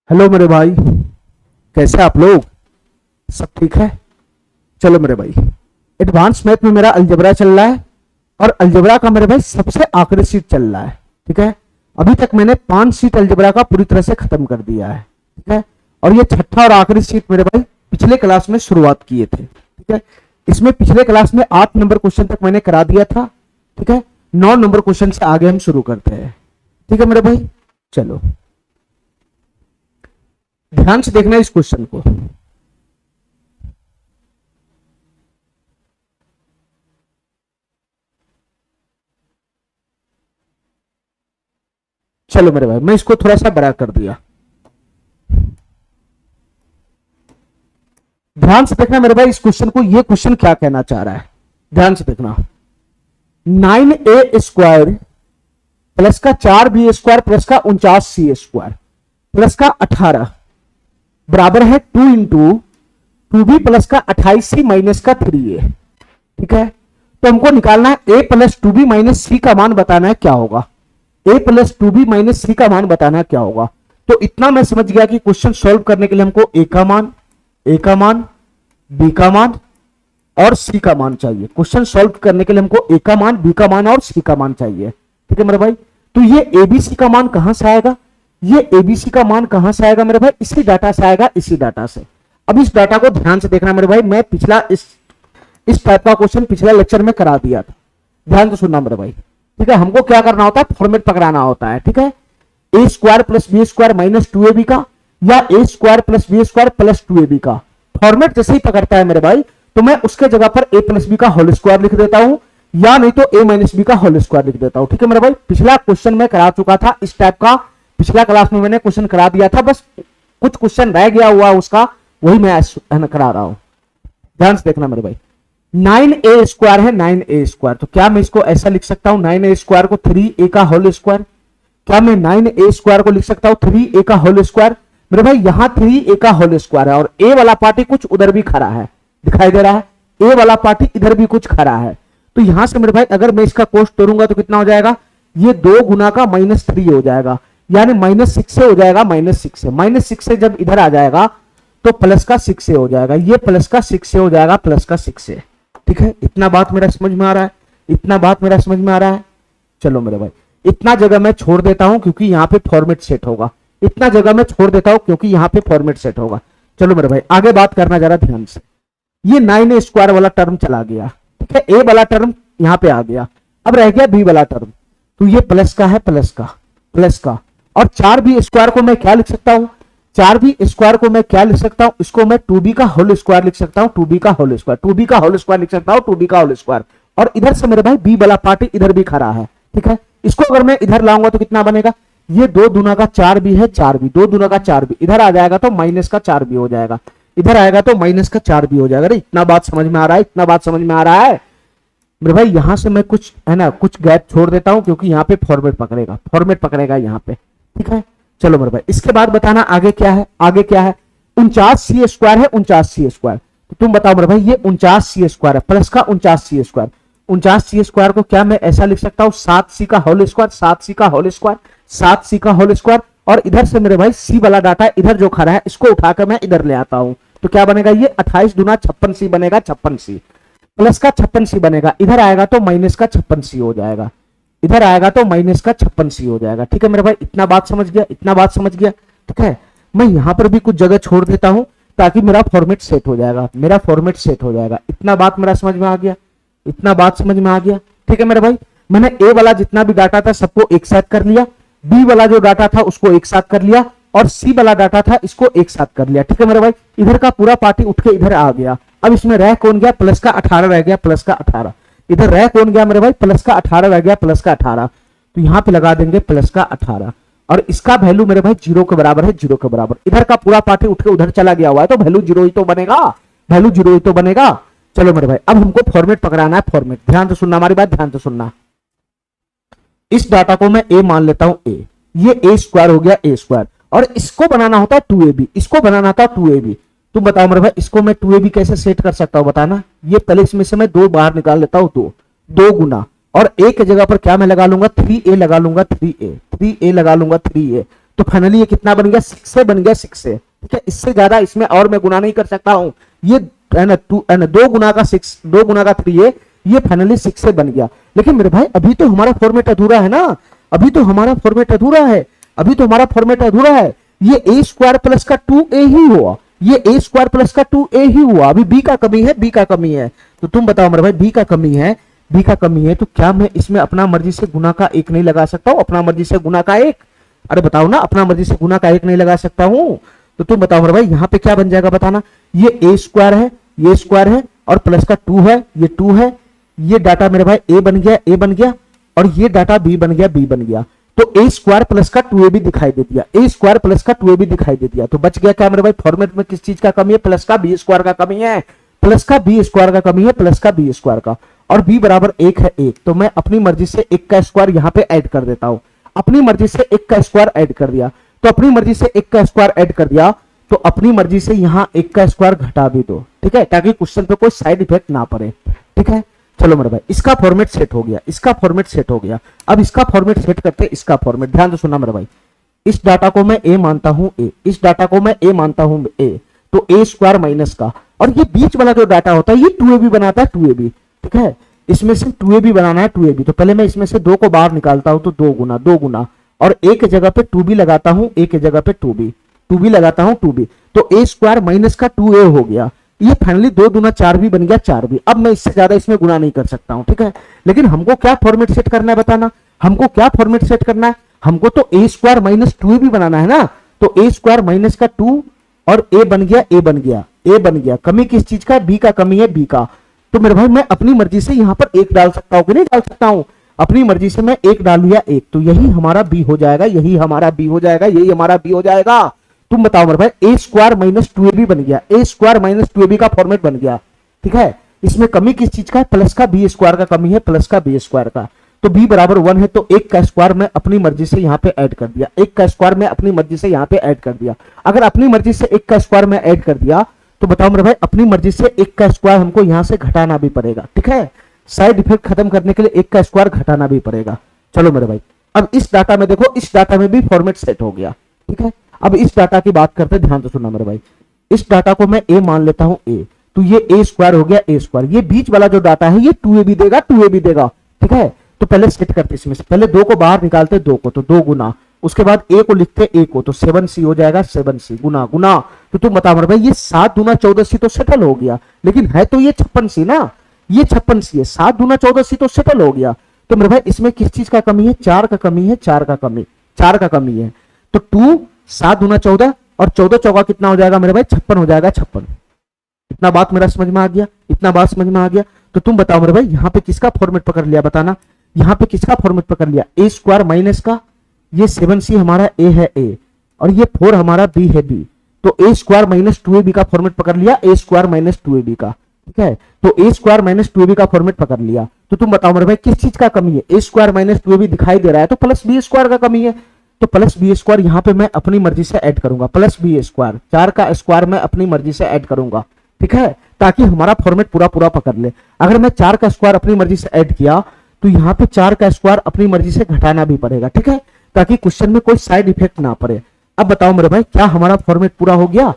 Hello मेरे भाई, कैसे आप लोग? सब ठीक है? चलो मेरे भाई, एडवांस मैथ में मेरा अलजेब्रा चल रहा है और अलजेब्रा का मेरे भाई सबसे आखिरी सीट चल रहा है। ठीक है, अभी तक मैंने 5 सीट अलजेब्रा का पूरी तरह से खत्म कर दिया है। ठीक है, और ये छठा और आखिरी सीट मेरे भाई पिछले क्लास में शुरुआत किए थे। ठीक है, इसमें पिछले क्लास में 8 नंबर क्वेश्चन तक मैंने करा दिया था। ठीक है, 9 नंबर क्वेश्चन से आगे हम शुरू करते हैं। ठीक है मेरे भाई, चलो ध्यान से देखना इस क्वेश्चन को। चलो मेरे भाई, मैं इसको थोड़ा सा बड़ा कर दिया। ध्यान से देखना मेरे भाई इस क्वेश्चन को, ये क्वेश्चन क्या कहना चाह रहा है, ध्यान से देखना। 9a स्क्वायर प्लस का 4b स्क्वायर प्लस का 49c स्क्वायर प्लस का 18 बराबर है 2 इंटू 2b प्लस का 28c माइनस का 3a। ठीक है, तो हमको निकालना है a plus 2b minus c का मान बताना है क्या होगा। a plus 2b minus c का मान बताना है क्या होगा। तो इतना मैं समझ गया कि क्वेश्चन सॉल्व करने के लिए हमको a का मान, b का मान और c का मान चाहिए। क्वेश्चन सॉल्व करने के लिए हमको a का मान, b का मान और c का मान चाहिए। ठीक है मेरे भाई, तो ये abc का मान कहां से आएगा? ये abc का मान कहां से आएगा मेरे भाई? इसी डाटा से आएगा, इसी डाटा से। अब इस डाटा को ध्यान से देखना मेरे भाई, मैं पिछला इस टाइप का क्वेश्चन पिछला लेक्चर में करा दिया था। ध्यान से सुनना मेरे भाई। ठीक है, हमको क्या करना होता है, फॉर्मेट पकड़ाना होता है। ठीक है, A square plus B square minus 2ab का या A square plus B square plus 2ab का फॉर्मेट जैसे ही पकड़ता है मेरे भाई, तो मैं उसके जगह पर a प्लस बी का होल स्क्वायर लिख देता हूं या नहीं तो a माइनस बी का होल स्क्वायर लिख देता हूं। ठीक है मेरे भाई, पिछला क्वेश्चन मैं करा चुका था इस टाइप का, पिछला क्लास में मैंने क्वेश्चन करा दिया था, बस कुछ क्वेश्चन रह गया हुआ उसका, वही मैं करा रहा हूं। ध्यान से देखना मेरे भाई, 9a स्क्वायर है 9a स्क्वायर, तो क्या मैं इसको ऐसा लिख सकता हूं 9a स्क्वायर को 3a का होल स्क्वायर? क्या मैं 9a स्क्वायर को लिख सकता हूं 3a का होल स्क्वायर? मेरे भाई यहां 3a का होल स्क्वायर है और a वाला पार्टी कुछ उधर भी खड़ा है, दिखाई दे रहा है, a वाला पार्टी इधर भी कुछ खड़ा है। तो यहां से मेरे भाई अगर मैं इसका कोष्ट तोड़ूंगा तो कितना हो जाएगा? ये 2 गुना का -3 हो जाएगा, यानी -6 से हो जाएगा, -6 से, -6 से जब इधर आ जाएगा तो प्लस का 6 से हो जाएगा, ये प्लस का 6 से हो जाएगा, प्लस का 6 से। ठीक है, इतना बात मेरा समझ में आ रहा है? इतना बात मेरा समझ में आ रहा है? चलो मेरे भाई, इतना जगह मैं छोड़ देता हूं क्योंकि यहां पे फॉर्मेट सेट होगा, इतना जगह मैं छोड़ देता हूं क्योंकि यहां पे फॉर्मेट सेट होगा। चलो मेरे भाई आगे बात करना जरा ध्यान से। ये 9a स्क्वायर वाला टर्म चला गया, ठीक है, a वाला टर्म यहां पे आ गया, अब रह गया b वाला टर्म, तो ये प्लस का है, प्लस का और 4b स्क्वायर को मैं क्या लिख सकता हूं? 4b स्क्वायर को मैं क्या लिख सकता हूं? इसको मैं 2b का होल स्क्वायर लिख सकता हूं, 2b का होल स्क्वायर, 2b का होल स्क्वायर लिख सकता हूं, 2b का होल स्क्वायर। और इधर से मेरे भाई b वाला पार्टी इधर भी खड़ा है। ठीक है, इसको अगर मैं इधर लाऊंगा तो कितना बनेगा? ये 2 दूना का 4b है, 4b, 2 दूना का 4b, इधर आ जाएगा तो माइनस का 4b हो जाएगा, इधर आएगा तो माइनस का 4b हो जाएगा। अरे इतना बात समझ में आ रहा है? इतना बात समझ में आ रहा है मेरे भाई? यहां से मैं कुछ है ना, कुछ गैप छोड़ देता हूं क्योंकि यहाँ पे फॉर्मेट पकड़ेगा यहाँ पे। ठीक है, चलो मेरे भाई इसके बाद बताना आगे क्या है, आगे क्या है? 49c स्क्वायर है, 49c स्क्वायर, तो तुम बताओ मेरे भाई, ये 49c स्क्वायर है प्लस का 49c स्क्वायर, 49c स्क्वायर को क्या मैं ऐसा लिख सकता हूं 7c का होल स्क्वायर, 7c का होल स्क्वायर, 7c का होल स्क्वायर। और इधर से मेरे भाई c वाला डाटा इधर जो खड़ा है इसको उठाकर मैं इधर ले आता हूं, तो क्या बनेगा? ये 28 दूना 56c बनेगा, 56c प्लस का 56c बनेगा, इधर आएगा तो माइनस का 56c हो जाएगा, इधर आएगा तो माइनस का 56c हो जाएगा। ठीक है मेरे भाई, इतना बात समझ गया? इतना बात समझ गया? ठीक है, मैं यहां पर भी कुछ जगह छोड़ देता हूं ताकि मेरा फॉर्मेट सेट हो जाएगा, मेरा फॉर्मेट सेट हो जाएगा। इतना बात मेरा समझ में आ गया? इतना बात समझ में आ गया? ठीक है मेरे भाई, मैंने ए वाला जितना भी डाटा था सबको एक साथ कर लिया, बी वाला जो डाटा था उसको एक साथ कर लिया और सी वाला डाटा था इसको एक साथ कर लिया। ठीक है मेरे भाई, इधर का पूरा पार्टी उठ के इधर आ गया। अब इसमें रह कौन गया? प्लस का 18 रह गया, प्लस का 18। इधर रह कौन गया मेरे भाई? प्लस का 18 रह गया, प्लस का 18, तो यहां पे लगा देंगे प्लस का 18 और इसका वैल्यू मेरे भाई 0 के बराबर है, 0 के बराबर। इधर का पूरा पार्टी उठ के उधर चला गया हुआ है तो वैल्यू 0 ही तो बनेगा, वैल्यू 0 ही तो बनेगा। चलो मेरे भाई अब हमको फॉर्मेट पकड़ाना है, फॉर्मेट। ध्यान से सुनना हमारी बात, ध्यान से सुनना। इस डाटा को मैं a मान लेता हूं, a, ये a स्क्वायर हो गया, a स्क्वायर, और इसको बनाना होता है 2ab, इसको बनाना होता है 2ab। तुम बताओ मेरे भाई इसको मैं 2ab कैसे सेट कर सकता हूं बताना? ये पहले इसमें से मैं 2 बाहर निकाल लेता हूं, 2 गुना, और a के जगह पर क्या मैं लगा लूंगा? 3a लगा लूंगा, 3a लगा लूंगा, 3a। तो फाइनली ये कितना बन गया, 6 से बन गया, 6 से, ठीक है। इससे ज्यादा इसमें और मैं गुना नहीं कर सकता हूं, ये है ना 2 गुना का 6, 2 गुना का 3 ये फाइनली 6 से बन गया। लेकिन मेरे भाई अभी तो हमारा फॉर्मेट अधूरा है ना, अभी तो हमारा फॉर्मेट अधूरा है, अभी तो हमारा फॉर्मेट अधूरा है। ये a स्क्वायर प्लस का 2a ही हुआ, ये a स्क्वायर प्लस का 2a ही हुआ, अभी b का कमी है, b का कमी है। तो तुम बताओ मेरे भाई b का कमी है, b का कमी है, तो क्या मैं इसमें अपना मर्जी से गुना का 1 नहीं लगा सकता हूं, अपना मर्जी से गुना का 1? अरे बताओ ना, अपना मर्जी से गुना का 1 नहीं लगा सकता हूं? तो तुम बताओ मेरे भाई यहाँ पे क्या बन जाएगा बताना। ये a स्क्वायर है, ये स्क्वायर है और प्लस का 2 है, ये 2 है, ये डाटा मेरे भाई a बन गया, a बन गया, और ये डाटा b बन गया, b बन गया। तो a स्क्वायर प्लस का 2a भी दिखाई दे दिया, a स्क्वायर प्लस का 2a भी दिखाई दे दिया। तो बच गया क्या मेरे भाई, फॉर्मेट में किस चीज का कमी है, प्लस का b स्क्वायर का कमी है, प्लस का b स्क्वायर का कमी है, प्लस का b स्क्वायर का, और b बराबर 1 है 1। तो मैं अपनी मर्जी से 1 का स्क्वायर यहाँ पे ऐड कर देता हूं, अपनी मर्जी से 1 का स्क्वायर ऐड कर दिया, तो अपनी मर्जी से 1 का स्क्वायर ऐड कर दिया, तो अपनी मर्जी से यहां 1 का स्क्वायर घटा भी दो, ठीक है, ताकि क्वेश्चन पे कोई साइड इफेक्ट ना पड़े, ठीक है। चलो मेरे भाई इसका फॉर्मेट सेट हो गया, इसका फॉर्मेट सेट हो गया। अब इसका फॉर्मेट सेट करते हैं, इसका फॉर्मेट ध्यान से सुनना मेरे भाई। इस डाटा को मैं a मानता हूं a, इस डाटा को मैं a मानता हूं a, तो a स्क्वायर माइनस का, और ये बीच वाला जो डाटा होता है ये 2ab बनाता है, 2ab, ठीक है। इसमें से 2ab बनाना है, 2ab, तो पहले मैं इसमें से 2 को बाहर निकालता हूं, तो 2 गुना 2 गुना, और a की जगह पे 2b लगाता हूं, a की जगह पे 2b लगाता हूं, 2b, तो a स्क्वायर माइनस का 2a हो गया। ये फाइनली 2 दूना 4 भी बन गया, 4 भी। अब मैं इससे ज्यादा इसमें गुना नहीं कर सकता हूं, ठीक है। लेकिन हमको क्या फॉर्मेट सेट करना है बताना, हमको क्या फॉर्मेट सेट करना है, हमको तो a स्क्वायर माइनस 2a भी बनाना है ना। तो a स्क्वायर माइनस का 2 और a बन गया, a बन गया, a बन गया। कमी किस चीज का, b का कमी है, b का। तो मेरे भाई मैं अपनी मर्जी से यहां पर 1 डाल सकता हूं कि नहीं डाल सकता हूं, अपनी मर्जी से मैं 1 डाल लिया, 1, तो यही हमारा b हो जाएगा, यही हमारा b हो जाएगा, यही हमारा b हो जाएगा। तुम बताओ मेरे भाई, a स्क्वायर माइनस 2ab बन गया, a स्क्वायर माइनस 2ab का फॉर्मेट बन गया, ठीक है। इसमें कमी किस चीज का है, प्लस का b स्क्वायर का कमी है, प्लस का b स्क्वायर का। तो b बराबर 1 है, तो 1 का स्क्वायर मैं अपनी मर्जी से यहाँ पे ऐड कर दिया, 1 का स्क्वायर मैं अपनी मर्जी से यहाँ पे ऐड कर दिया। अगर अपनी मर्जी से 1 का स्क्वायर मैं ऐड कर दिया, तो बताओ मेरे भाई अपनी मर्जी से 1 का स्क्वायर हमको यहाँ से घटाना भी पड़ेगा, ठीक है। साइड इफेक्ट खत्म करने के लिए 1 का स्क्वायर घटाना भी पड़ेगा। चलो मेरे भाई अब इस डाटा में देखो, इस डाटा में भी फॉर्मेट सेट हो गया, ठीक है। अब इस डाटा की बात करते हैं, ध्यान से सुनना मेरे भाई। इस डाटा को मैं a मान लेता हूं a, तो ये a स्क्वायर हो गया, a स्क्वायर। ये बीच वाला जो डाटा है ये 2ab देगा, 2ab देगा, ठीक है। तो पहले सेट करते इसमें से, पहले 2 को बाहर निकालते, 2 को, तो 2 गुना, उसके बाद a को लिखते a को, तो 7c हो जाएगा, 7c गुना गुना। तो तुम बताओ मेरे भाई ये 7 दूना 14c तो सेटल हो गया, लेकिन है तो ये 56c ना, ये 56c है, 7 दूना 14c तो सेटल हो गया। तो मेरे भाई इसमें किस चीज का कमी है, 4 का कमी है, 4 का कमी, 4 का कमी है। तो 2 7 दूना 14 और 14 चौका कितना हो जाएगा मेरे भाई, 56 हो जाएगा, 56। इतना बात मेरा समझ में आ गया, इतना बात समझ में आ गया। तो तुम बताओ मेरे भाई यहाँ पे किसका फॉर्मेट पकड़ लिया बताना, यहाँ पे किसका फॉर्मेट पकड़ लिया, a स्क्वायर माइनस का, ये 7c हमारा a है a, और ये 4 हमारा b है b, तो a स्क्वायर माइनस 2ab का फॉर्मेट पकड़ लिया, a स्क्वायर माइनस 2ab का, ठीक है। तो a स्क्वायर माइनस 2ab का फॉर्मेट पकड़ लिया। तो तुम बताओ मेरे भाई किस चीज का कमी है, a स्क्वायर माइनस 2ab दिखाई दे रहा है, तो प्लस b स्क्वायर का कमी है, तो प्लस b स्क्वायर यहाँ पे मैं अपनी मर्जी से ऐड करूंगा, प्लस b स्क्वायर, 4 का स्क्वायर मैं अपनी मर्जी से ऐड करूंगा, ठीक है, ताकि हमारा फॉर्मेट पूरा पूरा पकड़ ले। अगर मैं 4 का स्क्वायर अपनी मर्जी से ऐड किया, तो यहाँ पे 4 का स्क्वायर अपनी मर्जी से घटाना भी पड़ेगा, ठीक है, ताकि क्वेश्चन में कोई साइड इफेक्ट ना पड़े। अब बताओ मेरे भाई क्या हमारा फॉर्मेट पूरा हो गया,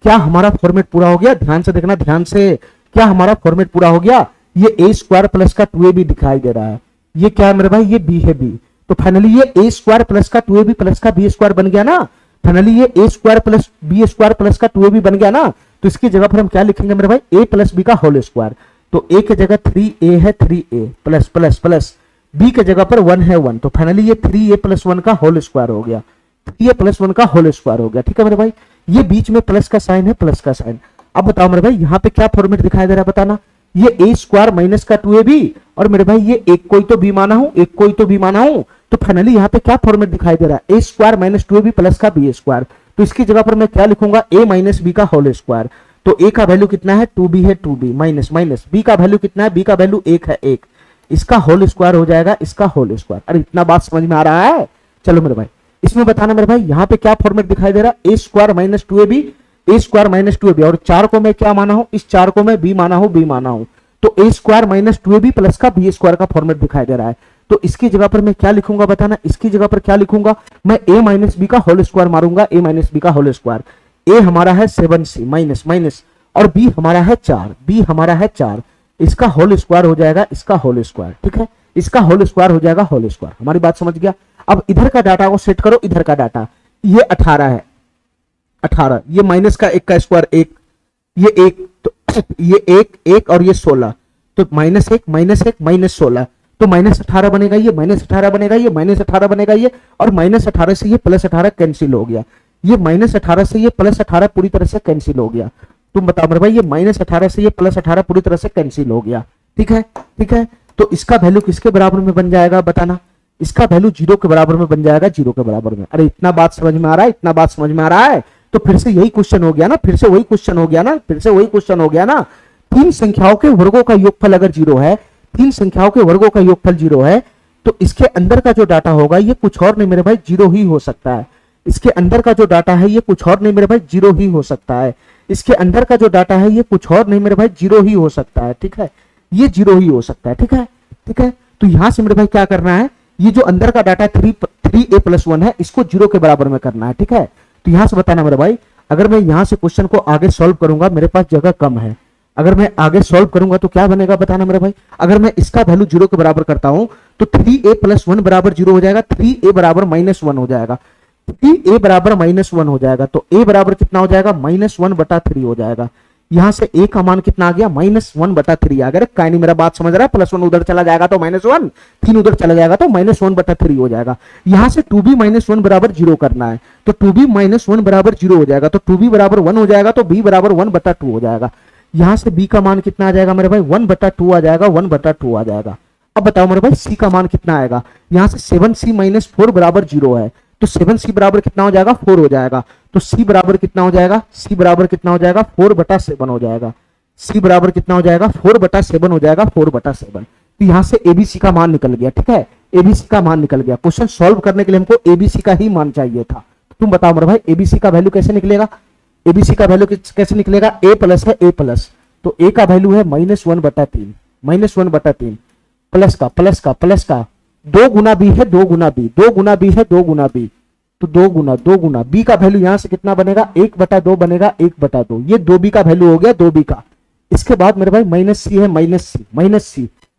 क्या हमारा फॉर्मेट पूरा हो गया, ध्यान से देखना, ध्यान से, क्या हमारा फॉर्मेट पूरा हो गया। ये a स्क्वायर प्लस का 2ab दिखाई दे रहा है, ये क्या है मेरे भाई, ये b है, b, तो फाइनली ये a स्क्वायर प्लस का 2ab प्लस का b स्क्वायर बन गया ना, फाइनली ये a square plus b square plus का 2ab बन गया ना। तो इसकी जगह पर हम क्या लिखेंगे मेरे भाई, a प्लस b का होल स्क्वायर, तो a की जगह 3a है, 3a plus plus plus b की जगह पर 1 है, 1, तो फाइनली ये 3a प्लस 1 का होल स्क्वायर हो गया, 3a प्लस 1 का होल स्क्वायर हो गया, ठीक है मेरे भाई। ये बीच में प्लस का साइन है, प्लस का साइन। अब बताओ मेरे भाई यहाँ पे क्या फॉर्मेट दिखाई दे रहा है बताना, ये a स्क्वायर माइनस का 2ab, और मेरे भाई ये एक को ही तो b माना हूं, एक को ही तो b माना हूं, तो फाइनली यहाँ पे क्या फॉर्मेट दिखाई दे रहा है, a square minus 2ab plus का b स्क्वायर। तो इसकी जगह पर मैं क्या लिखूंगा, a माइनस b का होल स्क्वायर। तो a का वैल्यू कितना है, 2b है, 2b माइनस माइनस b का वैल्यू कितना है, b का वैल्यू 1 है, 1, इसका होल स्क्वायर हो जाएगा, इसका होल स्क्वायर। अरे इतना बात समझ में आ रहा है। चलो मेरे भाई इसमें बताना मेरे भाई यहाँ पे क्या फॉर्मेट दिखाई दे रहा है, a square minus 2ab, a square minus 2ab, और 4 को मैं क्या माना हूं, इस 4 को मैं b माना हूं, b माना हूं, तो a square minus 2ab plus का b स्क्वायर का फॉर्मेट दिखाई दे रहा है। तो इसकी जगह पर मैं क्या लिखूंगा बताना, इसकी जगह पर क्या लिखूंगा, मैं a माइनस बी का होल स्क्वायर मारूंगा, a माइनस बी का होल स्क्वायर। a हमारा है 7c माइनस माइनस, और b हमारा है 4, b हमारा है 4, इसका होल स्क्वायर हो जाएगा, इसका होल स्क्वायर, ठीक है, इसका होल स्क्वायर हो जाएगा होल स्क्वायर। हमारी बात समझ गया। अब इधर का डाटा को सेट करो, इधर का डाटा, ये 18 है, 18, ये माइनस का 1 का स्क्वायर 1, ये 1, तो ये 1 1 और ये 16, तो माइनस 1 माइनस 1 माइनस 16, तो माइनस 18 बनेगा, ये माइनस 18 बनेगा, ये माइनस 18 बनेगा, ये और माइनस 18 से ये प्लस 18 कैंसिल हो गया, ये माइनस 18 से ये प्लस 18 पूरी तरह से कैंसिल हो गया। तुम बताओ मेरे भाई, ये माइनस 18 से ये प्लस 18 पूरी तरह से कैंसिल हो गया, ठीक है, ठीक है। तो इसका वैल्यू किसके बराबर में बन जाएगा बताना, इसका वैल्यू 0 के बराबर में बन जाएगा, 0 के बराबर में। अरे इतना बात समझ में आ रहा है, इतना बात समझ में आ रहा है। तो फिर से यही क्वेश्चन हो गया ना, फिर से वही क्वेश्चन हो गया ना, फिर से वही क्वेश्चन हो गया ना। तीन संख्याओं के वर्गों का योगफल अगर 0 है, तीन संख्याओं के वर्गों का योगफल 0 है, तो इसके अंदर का जो डाटा होगा ये कुछ और नहीं मेरे भाई 0 ही हो सकता है। इसके अंदर का जो डाटा है ये कुछ और नहीं मेरे भाई 0 ही हो सकता है। इसके अंदर का जो डाटा है ये कुछ और नहीं मेरे भाई 0 ही हो सकता है, ठीक है, ये 0 ही हो सकता है, ठीक है, ठीक है। तो यहां से मेरे भाई क्या करना है, ये जो अंदर का डाटा 3a+1 है इसको 0 के बराबर में करना है, ठीक है। तो यहां से बताना मेरे भाई, अगर मैं यहां से क्वेश्चन को आगे सॉल्व करूंगा, मेरे पास जगह कम है, अगर मैं आगे सॉल्व करूंगा तो क्या बनेगा बताना मेरे भाई। अगर मैं इसका वैल्यू 0 के बराबर करता हूं तो 3a+1 बराबर 0 हो जाएगा, 3a बराबर -1 हो जाएगा, 3a बराबर -1 हो जाएगा, तो a बराबर कितना हो जाएगा, -1/3 हो जाएगा। यहां से a का मान कितना आ गया, -1/3 आ गया। काहे नहीं मेरा बात समझ रहा है, +1 उधर चला जाएगा तो -1, 3 उधर चला जाएगा तो -1/3 हो जाएगा। यहां से 2b - 1 बराबर 0 करना है, तो 2b - 1 बराबर 0 हो जाएगा, तो 2b बराबर 1 हो जाएगा, तो b बराबर 1/2 हो जाएगा। यहां से b का मान कितना आ जाएगा मेरे भाई, 1/2 आ जाएगा, 1/2 आ जाएगा। अब बताओ मेरे भाई c का मान कितना आएगा, यहां से 7c - 4 बराबर 0 है, तो 7c बराबर कितना हो जाएगा, 4 हो जाएगा। तो c बराबर कितना हो जाएगा, c बराबर कितना हो जाएगा, 4/7 हो जाएगा। c बराबर कितना हो जाएगा, 4/7 हो जाएगा, 4/7। तो यहां से abc का मान निकल गया, ठीक है, abc का मान निकल गया। क्वेश्चन सॉल्व करने के लिए हमको abc का ही मान चाहिए था। तो तुम बताओ मेरे भाई abc का वैल्यू कैसे निकलेगा, abc का वैल्यू कैसे निकलेगा, a प्लस है, a प्लस, तो a का वैल्यू है -1/3, -1/3, प्लस का 2 गुना b है, 2 गुना b, 2 गुना b है, 2 गुना b, तो 2 गुना b का वैल्यू यहां से कितना बनेगा, 1/2 बनेगा, 1/2, ये 2b का वैल्यू हो गया, 2b का। इसके बाद मेरे भाई -c है,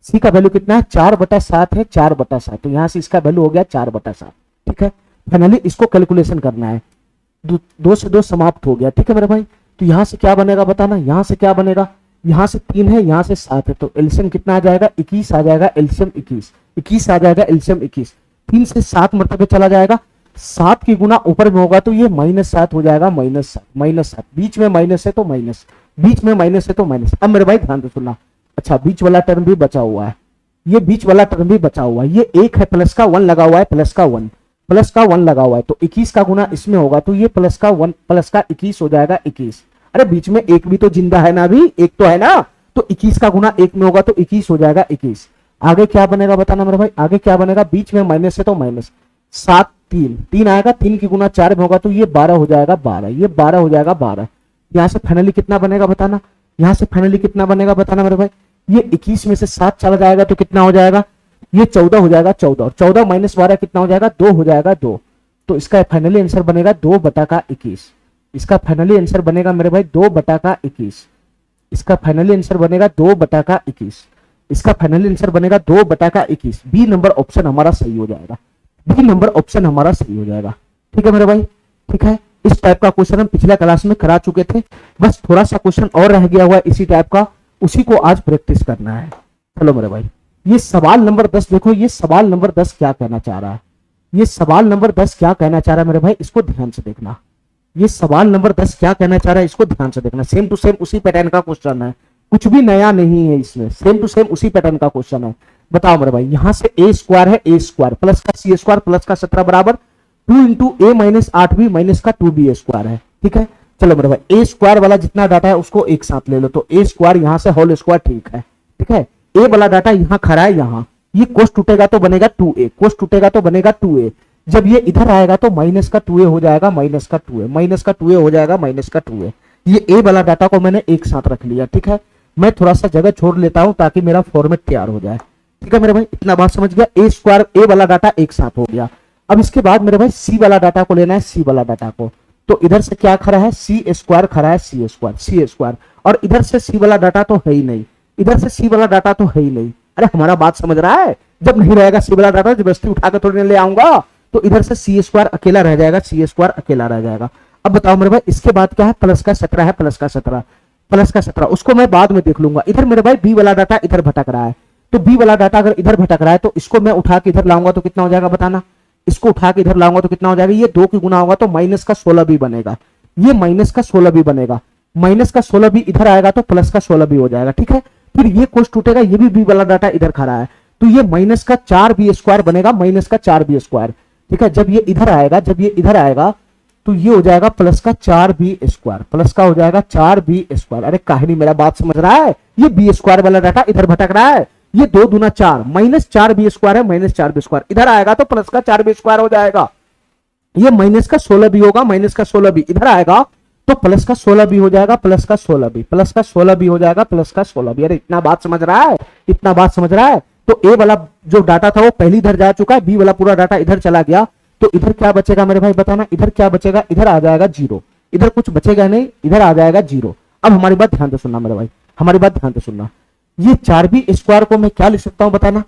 -c का वैल्यू कितना है, 4/7 है, 4/7, तो यहां से इसका वैल्यू हो गया 4/7, ठीक है। फाइनली इसको कैलकुलेशन करना है, 2 से 2 समाप्त हो गया, ठीक है मेरे भाई। तो यहां से क्या बनेगा बताना, यहां से क्या बनेगा, यहां से 3 है, यहां से 7 है, तो एलसीएम कितना आ जाएगा, 21 आ जाएगा, एलसीएम 21 आ जाएगा, एलसीएम 21। 3 से 7 मरतबे चला जाएगा, 7 की गुना ऊपर में होगा तो ये -7 हो जाएगा, -7, बीच में माइनस है तो माइनस, बीच में माइनस है तो माइनस। अब मेरे भाई ध्यान से सुनना, अच्छा बीच वाला टर्म भी बचा हुआ है, ये बीच वाला टर्म भी बचा हुआ है, ये 1 है, प्लस का 1 लगा हुआ है, प्लस का 1 लगा हुआ है, तो 21 का गुना इसमें होगा तो ये प्लस का 21 हो जाएगा, 21। अरे बीच में एक भी तो जिंदा है ना, अभी एक तो है ना, तो 21 का गुना 1 में होगा तो 21 हो जाएगा, 21। आगे क्या बनेगा बताना मेरे भाई, आगे क्या बनेगा, बीच में माइनस है तो माइनस, 7 3 आएगा, 3 की गुना 4 में होगा तो ये 12 हो जाएगा, 12, ये 12 हो जाएगा, 12। यहां से फाइनली कितना बनेगा बताना, यहां से फाइनली कितना बनेगा बताना मेरे भाई, ये 21 में से 7 चला जाएगा तो कितना हो जाएगा, ये 14 हो जाएगा, 14, और 14 - 12 कितना हो जाएगा, 2 हो जाएगा, 2। तो इसका फाइनली आंसर बनेगा 2/21। इसका फाइनली आंसर बनेगा मेरे भाई 2/21। इसका फाइनली आंसर बनेगा 2/21। इसका फाइनली आंसर बनेगा 2/21। बी नंबर ऑप्शन हमारा सही हो जाएगा, बी नंबर ऑप्शन हमारा सही हो जाएगा, ठीक है मेरे भाई, ठीक है। इस टाइप का क्वेश्चन हम पिछले क्लास में करा चुके थे, बस थोड़ा सा क्वेश्चन और रह गया हुआ है इसी टाइप का, उसी को आज प्रैक्टिस करना है। चलो मेरे भाई, ये सवाल नंबर 10 देखो, ये सवाल नंबर 10 क्या कहना चाह रहा है, ये सवाल नंबर 10 क्या कहना चाह रहा है मेरे भाई, इसको ध्यान से देखना। ये सवाल नंबर 10 क्या कहना चाह रहा है, इसको ध्यान से देखना। सेम टू सेम उसी पैटर्न का क्वेश्चन है, कुछ भी नया नहीं है इसमें, सेम टू सेम उसी पैटर्न का क्वेश्चन है। बताओ मेरे भाई, यहां से a स्क्वायर है, a स्क्वायर प्लस का c स्क्वायर प्लस का 17 बराबर 2 into a minus 8b minus का 2b स्क्वायर है, ठीक है। चलो मेरे भाई, a स्क्वायर वाला जितना डाटा है उसको एक साथ ले लो, तो a स्क्वायर यहां से होल स्क्वायर, ठीक है, ठीक है। a वाला डाटा यहां खड़ा है, यहां ये कोस टूटेगा तो बनेगा 2a, कोस टूटेगा तो बनेगा 2a। जब ये इधर आएगा तो माइनस का 2a हो जाएगा, माइनस का 2a, माइनस का 2a हो जाएगा, माइनस का 2a। ये a वाला डाटा को मैंने एक साथ रख लिया, ठीक है। मैं थोड़ा सा जगह छोड़ लेता हूं ताकि मेरा फॉर्मेट तैयार हो जाए। ठीक है मेरे भाई, इतना बात समझ गया। ए स्क्वायर ए वाला डाटा एक साथ हो गया। अब इसके बाद मेरे भाई सी वाला डाटा को लेना है, सी वाला डाटा को। तो इधर से क्या खड़ा है, सी स्क्वायर खड़ा है, सी स्क्वायर, सी स्क्वायर। और इधर से सी वाला डाटा तो है ही नहीं, इधर से सी वाला डाटा तो है ही नहीं। अरे हमारा बात समझ रहा है, जब नहीं रहेगा सी वाला डाटा जबरदस्ती उठा के थोड़ी ले आऊंगा, तो इधर से सी स्क्वायर अकेला रह जाएगा, सी स्क्वायर अकेला रह जाएगा। अब बताओ मेरे भाई इसके बाद क्या है, प्लस का 17 है, प्लस का 17, प्लस का 17, उसको मैं बाद में देख लूंगा। इधर मेरे भाई बी वाला डाटा इधर भटक रहा है, तो बी वाला डाटा अगर इधर भटक रहा है तो इसको मैं उठा के इधर लाऊंगा तो कितना हो जाएगा बताना, इसको उठा के इधर लाऊंगा तो कितना हो जाएगा, ये 2 की गुना होगा तो माइनस का 16 भी बनेगा, ये माइनस का 16 भी बनेगा, माइनस का 16 भी इधर आएगा तो प्लस का 16 भी हो जाएगा। ठीक है, फिर ये कोष टूटेगा, ये भी बी वाला डाटा इधर खड़ा है, तो ये माइनस का 4 बी स्क्वायर बनेगा, माइनस का 4 बी स्क्वायर। ठीक है, जब ये इधर आएगा, जब ये इधर आएगा तो ये हो जाएगा प्लस का 4 बी स्क्वायर, प्लस का हो जाएगा 4 बी स्क्वायर। अरे कहानी मेरा बात समझ रहा है, ये बी स्क्वायर वाला डाटा इधर भटक रहा है, ये 2 दूना 4, माइनस 4 बी स्क्वायर है, माइनस 4 बी स्क्वायर इधर आएगा तो प्लस का 4 बी स्क्वायर हो जाएगा, ये माइनस का 16 भी होगा, माइनस का 16 भी इधर आएगा तो प्लस का 16 भी हो जाएगा, प्लस का 16 भी, प्लस का 16 भी हो जाएगा, प्लस का 16 भी। अरे इतना बात समझ रहा है, इतना बात समझ रहा है। तो ए वाला जो डाटा था वो पहले इधर जा चुका है, बी वाला पूरा डाटा इधर चला गया, तो इधर क्या बचेगा मेरे भाई बताना, इधर क्या बचेगा, इधर आ जाएगा 0, इधर कुछ बचेगा नहीं, इधर आ जाएगा 0। अब हमारी बात ध्यान से सुनना मेरे भाई, हमारी बात ध्यान से सुनना, ये 4b स्क्वायर को मैं क्या लिख सकता हूं बताना,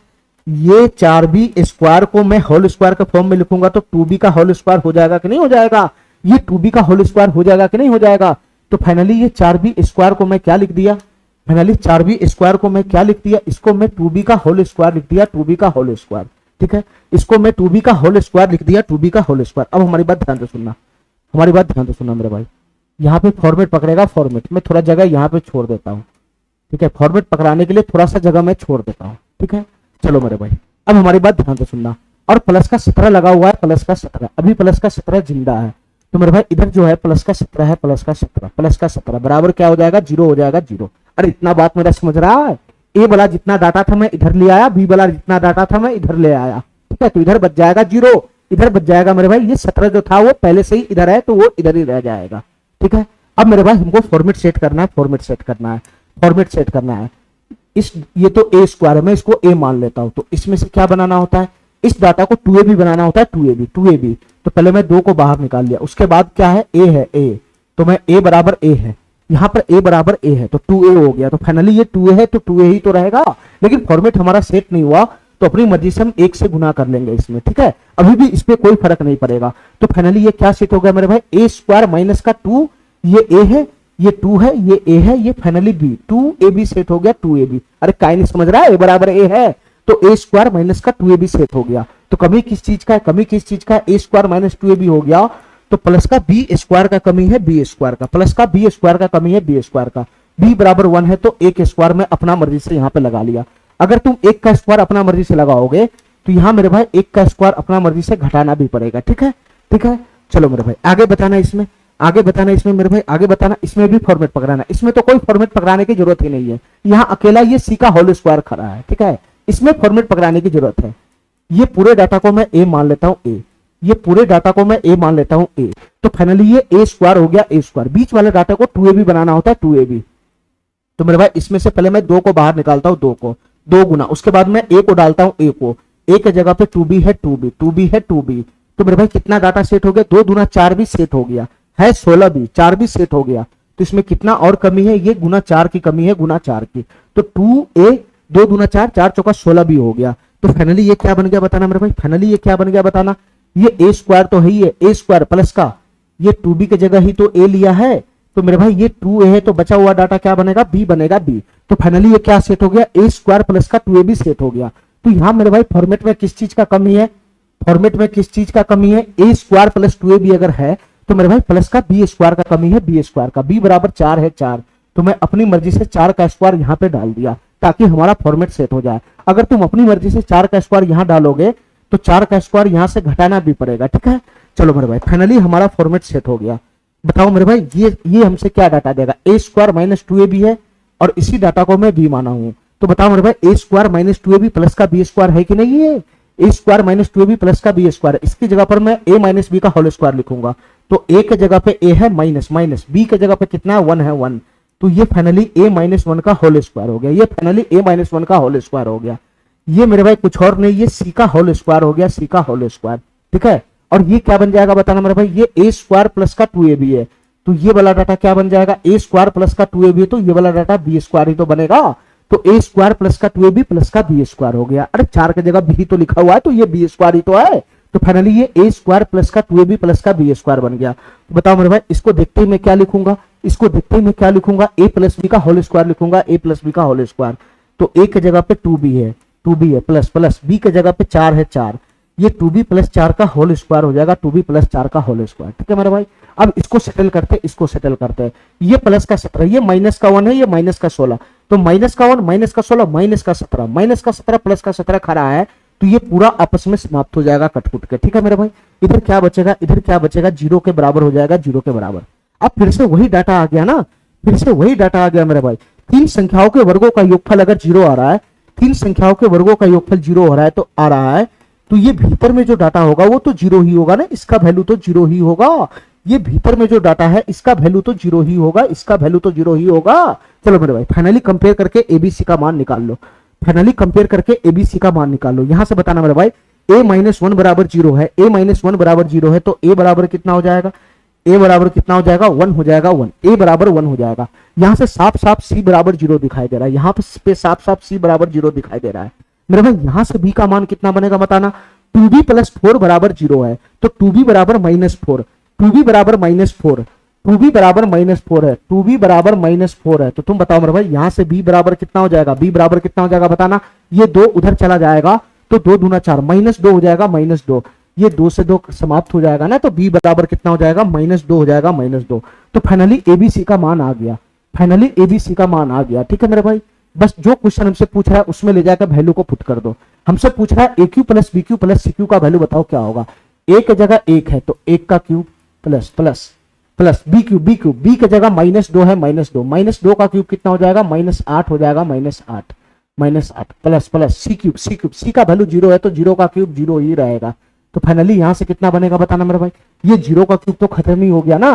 ये 4b स्क्वायर को मैं होल स्क्वायर के फॉर्म में लिखूंगा तो 2b का होल स्क्वायर हो जाएगा कि नहीं हो जाएगा, ये 2b का होल स्क्वायर हो जाएगा कि नहीं हो जाएगा। तो फाइनली ये 4b स्क्वायर को मैं क्या लिख दिया, फाइनली 4b स्क्वायर को मैं क्या लिख दिया, इसको मैं 2b का होल स्क्वायर लिख दिया, 2b का होल स्क्वायर। ठीक है, इसको मैं 2b का होल स्क्वायर लिख दिया, 2b का होल स्क्वायर। अब हमारी बात ध्यान से सुनना, हमारी बात ध्यान से सुनना मेरे भाई, यहाँ पे फॉर्मेट पकड़ेगा, फॉर्मेट में थोड़ा जगह यहाँ पे छोड़ देता हूँ। ठीक है, फॉर्मेट पकड़ाने के लिए थोड़ा सा जगह मैं छोड़ देता हूँ। ठीक है, चलो मेरे भाई अब हमारी बात ध्यान से सुनना, और प्लस का 17 लगा हुआ है, प्लस का 17, अभी प्लस का 17 जिंदा है, तो मेरे भाई इधर जो है प्लस का 17 है, प्लस का 17, प्लस का 17 बराबर क्या हो जाएगा, 0 हो जाएगा, 0। अरे इतना बात मेरा समझ रहा है, ए वाला जितना डाटा था मैं इधर ले आया, बी वाला जितना डाटा था मैं इधर ले आया। ठीक है, तो इधर बच जाएगा 0, इधर बच जाएगा मेरे भाई, ये 17 जो था वो पहले से ही इधर है तो वो इधर ही रह जाएगा। ठीक है, अब मेरे भाई हमको फॉर्मेट सेट करना है, फॉर्मेट सेट करना है, फॉर्मेट सेट करना है। इस ये तो ए स्क्वायर है, मैं इसको ए मान लेता हूं, तो इसमें से क्या बनाना होता है, इस डाटा को 2ab बनाना होता है, 2ab। तो पहले मैं 2 को बाहर निकाल लिया, उसके बाद क्या है, a है, a, तो मैं a बराबर a है, यहां पर a बराबर a है तो 2a हो गया, तो फाइनली ये 2a है तो 2a ही तो रहेगा, लेकिन फॉर्मेट हमारा सेट नहीं हुआ तो अपनी मर्जी से हम 1 से गुना कर लेंगे इसमें। ठीक है, अभी भी इस पे कोई फर्क नहीं पड़ेगा। तो फाइनली ये क्या सेट हो गया मेरे भाई, a स्क्वायर माइनस का 2, ये a है, ये 2 है, ये a है, ये फाइनली b, 2ab सेट हो गया, 2ab। अरे काय नहीं समझ रहा है, a बराबर a है तो a स्क्वायर माइनस का 2ab सेट हो गया। तो कमी किस चीज का है, कमी किस चीज का है, a स्क्वायर माइनस 2ab हो गया, तो प्लस का b स्क्वायर का कमी है b स्क्वायर का, प्लस का b स्क्वायर का कमी है b स्क्वायर का, b बराबर 1 है तो एक स्क्वायर में अपना मर्जी से यहां पे लगा लिया। अगर तुम एक का स्क्वायर अपना मर्जी से लगाओगे तो यहां मेरे भाई एक का स्क्वायर अपना मर्जी से घटाना भी पड़ेगा। ठीक है, ठीक है, चलो मेरे भाई आगे बताना इसमें, आगे बताना इसमें मेरे भाई, आगे बताना इसमें भी फॉर्मेट पकड़ाना, इसमें तो कोई फॉर्मेट पकड़ाने की जरूरत ही नहीं है, यहाँ अकेला ये सी का होल स्क्वायर खड़ा है। ठीक है, इसमें फॉर्मेट पकड़ाने की जरूरत है। ये पूरे डाटा को मैं ए मान लेता हूं, ए, ये पूरे डाटा को मैं ए मान लेता हूं, ए, तो फाइनली ये ए स्क्वायर हो गया, ए स्क्वायर, बीच वाले डाटा को 2ab बनाना होता है, 2ab। तो मेरे भाई इसमें से पहले मैं 2 को बाहर निकालता हूं, 2 को 2 गुना, उसके बाद मैं ए को डालता हूं, ए को, ए के जगह पे 2b है, 2b, 2b है, 2b। तो मेरे भाई कितना डाटा सेट हो गया, 2 दूना 4 भी सेट हो गया है, 16 भी, 4 भी सेट हो गया। तो इसमें कितना और कमी है, ये गुना 4 की कमी है, गुना 4 की, तो 2a, 2 दूना 4, 4 चौका 16 भी हो गया। तो फाइनली ये क्या बन गया बताना मेरे भाई, फाइनली ये क्या बन गया बताना, ये a स्क्वायर तो है ही है, a स्क्वायर प्लस का ये 2b की जगह ही तो a लिया है, तो मेरे भाई ये 2a है तो बचा हुआ डाटा क्या बनेगा, b बनेगा, b। तो फाइनली ये क्या सेट हो गया, a स्क्वायर प्लस का 2ab सेट हो गया। तो यहां मेरे भाई फॉर्मेट में किस चीज का कमी है, फॉर्मेट में किस चीज का कमी है, a स्क्वायर प्लस 2ab अगर है तो मेरे भाई प्लस का b स्क्वायर का कमी है, b स्क्वायर का, b बराबर 4 है, 4, तो मैं अपनी मर्जी से 4 का स्क्वायर यहां पे डाल दिया ताकि हमारा फॉर्मेट सेट हो जाए। अगर तुम अपनी मर्जी से 4 का स्क्वायर यहां डालोगे तो 4 का स्क्वायर यहां से घटाना भी पड़ेगा। ठीक है, चलो मेरे भाई फाइनली हमारा फॉर्मेट सेट हो गया। बताओ मेरे भाई ये हमसे क्या डाटा देगा, a स्क्वायर माइनस 2ab है और इसी डाटा को मैं b माना हूं, तो बताओ मेरे भाई a square minus 2ab plus का b स्क्वायर है कि नहीं है, a square minus 2ab plus का b स्क्वायर, इसकी जगह पर मैं a माइनस b का होल स्क्वायर लिखूंगा, तो a के जगह पे a है माइनस, माइनस b के जगह पे कितना है, 1 है, 1, तो ये फाइनली a माइनस 1 का होल स्क्वायर हो गया, ये फाइनली a माइनस 1 का होल स्क्वायर हो गया। ये मेरे भाई कुछ और नहीं, ये सी का होल स्क्वायर हो गया, सी का होल स्क्वायर, ठीक है। और ये क्या बन जाएगा बताना मेरे भाई, ये ए स्क्वायर प्लस का 2ab है, तो ये वाला डाटा क्या बन जाएगा, ए स्क्वायर प्लस का 2ab है, तो ये वाला डाटा बी स्क्वायर ही तो बनेगा, तो ए स्क्वायर प्लस का 2ab प्लस का बी स्क्वायर हो गया। अरे 4 की जगह बी तो लिखा हुआ है, तो ये बी स्क्वायर ही तो है, तो फाइनली ये ए स्क्वायर प्लस का 2ab प्लस का बी स्क्वायर बन गया। तो बताओ मेरे भाई, इसको देखते ही मैं क्या लिखूंगा, इसको देखते ही मैं क्या लिखूंगा, ए प्लस बी का होल स्क्वायर लिखूंगा, ए प्लस बी का होल स्क्वायर। तो ए की जगह पे 2b है, 2b है, प्लस प्लस बी की जगह पे 4 है, 4, ये 2b प्लस 4 का होल स्क्वायर हो जाएगा, 2b प्लस 4 का होल स्क्वायर, ठीक है मेरे भाई। अब इसको सेटल करते, इसको सेटल करते हैं, ये प्लस का 17, ये माइनस का 1 है, ये माइनस का 16, तो माइनस का 1 माइनस का 16 माइनस का 17, माइनस का 17 प्लस का 17 खड़ा है, तो ये पूरा आपस में समाप्त हो जाएगा कटकुट के, ठीक है मेरे भाई। इधर क्या बचेगा, इधर क्या बचेगा, 0 के बराबर हो जाएगा, 0 के बराबर। अब फिर से वही डाटा आ गया ना, फिर से वही डाटा आ गया मेरे भाई, तीन संख्याओं के वर्गों का योगफल अगर 0 आ रहा है, तीन संख्याओं के वर्गों का योगफल 0 हो रहा है, तो आ रहा है, तो ये भीतर में जो डाटा होगा वो तो 0 ही होगा ना, इसका वैल्यू तो 0 ही होगा, ये भीतर में जो डाटा है इसका वैल्यू तो 0 ही होगा, इसका वैल्यू तो 0 ही होगा। चलो मेरे भाई फाइनली कंपेयर करके एबीसी का मान निकाल लो, फाइनली कंपेयर करके एबीसी का मान निकाल लो। यहां से बताना मेरे भाई, a माइनस 1 बराबर 0 है, a माइनस 1 बराबर 0 है, तो a बराबर कितना हो जाएगा, a बराबर कितना हो जाएगा, 1 हो जाएगा, 1, a बराबर 1 हो जाएगा। यहां से साफ साफ c बराबर 0 दिखाई दे रहा है, यहां पे साफ साफ c बराबर 0 दिखाई दे रहा है मेरे भाई। यहां से b का मान कितना बनेगा बताना, 2b प्लस 4 बराबर 0 है, तो 2b बराबर माइनस 4, 2b बराबर माइनस 4, 2b बराबर माइनस 4 है, 2b बराबर माइनस 4 है, तो तुम बताओ मेरे भाई यहां से b बराबर कितना हो जाएगा, b बराबर कितना हो जाएगा बताना, ये 2 उधर चला जाएगा, तो 2 दूना 4, माइनस 2 हो जाएगा, माइनस 2, ये 2 से 2 समाप्त हो जाएगा ना, तो b बराबर कितना हो जाएगा, माइनस 2 हो जाएगा, माइनस 2। तो फाइनली एबीसी का मान आ गया, फाइनली एबीसी का मान आ गया, ठीक है मेरे भाई। बस जो क्वेश्चन हमसे पूछ रहा है उसमें ले जाकर वैल्यू को पुट कर दो। हमसे पूछ रहा है A cube plus B cube plus C cube का वैल्यू बताओ क्या होगा, ए की जगह 1 है, तो 1 का cube plus plus plus b cube, b की जगह माइनस 2 है, माइनस 2, माइनस 2 का क्यूब कितना हो जाएगा, माइनस 8 हो जाएगा, माइनस 8, माइनस 8 प्लस प्लस सी क्यूब, सी का वैल्यू 0 है, तो 0 का क्यूब 0 ही रहेगा। तो फाइनली यहां से कितना बनेगा बताना मेरे भाई, ये 0 का क्यूब तो खत्म ही हो गया ना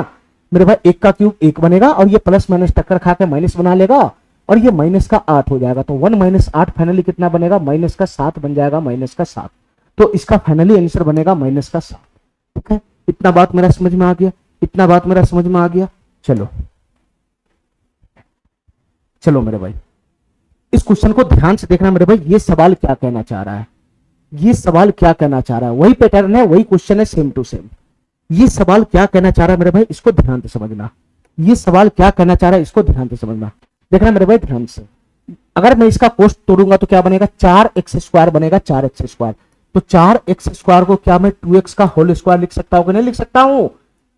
मेरे भाई, 1 का क्यूब 1 बनेगा, और ये प्लस माइनस टक्कर खा के माइनस बना लेगा, और ये माइनस का 8 हो जाएगा, तो 1 माइनस 8 फाइनली कितना बनेगा, माइनस का 7 बन जाएगा, माइनस का 7। तो इसका फाइनली आंसर बनेगा माइनस का 7, ठीक है। इतना बात मेरा समझ में आ गया, इतना बात मेरा समझ में आ गया। चलो चलो मेरे भाई, इस क्वेश्चन को ध्यान से देखना मेरे भाई, ये सवाल क्या कहना चाह रहा है, ये सवाल क्या कहना चाह रहा है, वही पैटर्न है, वही क्वेश्चन है, सेम टू सेम। ये सवाल क्या कहना चाह रहा है मेरे भाई, इसको ध्यान से समझना, ये सवाल क्या कहना चाह रहा है इसको ध्यान से समझना, देखना मेरे भाई ध्यान से। अगर मैं इसका कोष्ठ तोड़ूंगा तो क्या बनेगा, 4x² बनेगा, 4x², तो 4x² को क्या मैं 2x का होल स्क्वायर लिख सकता हूं कि नहीं लिख सकता हूं,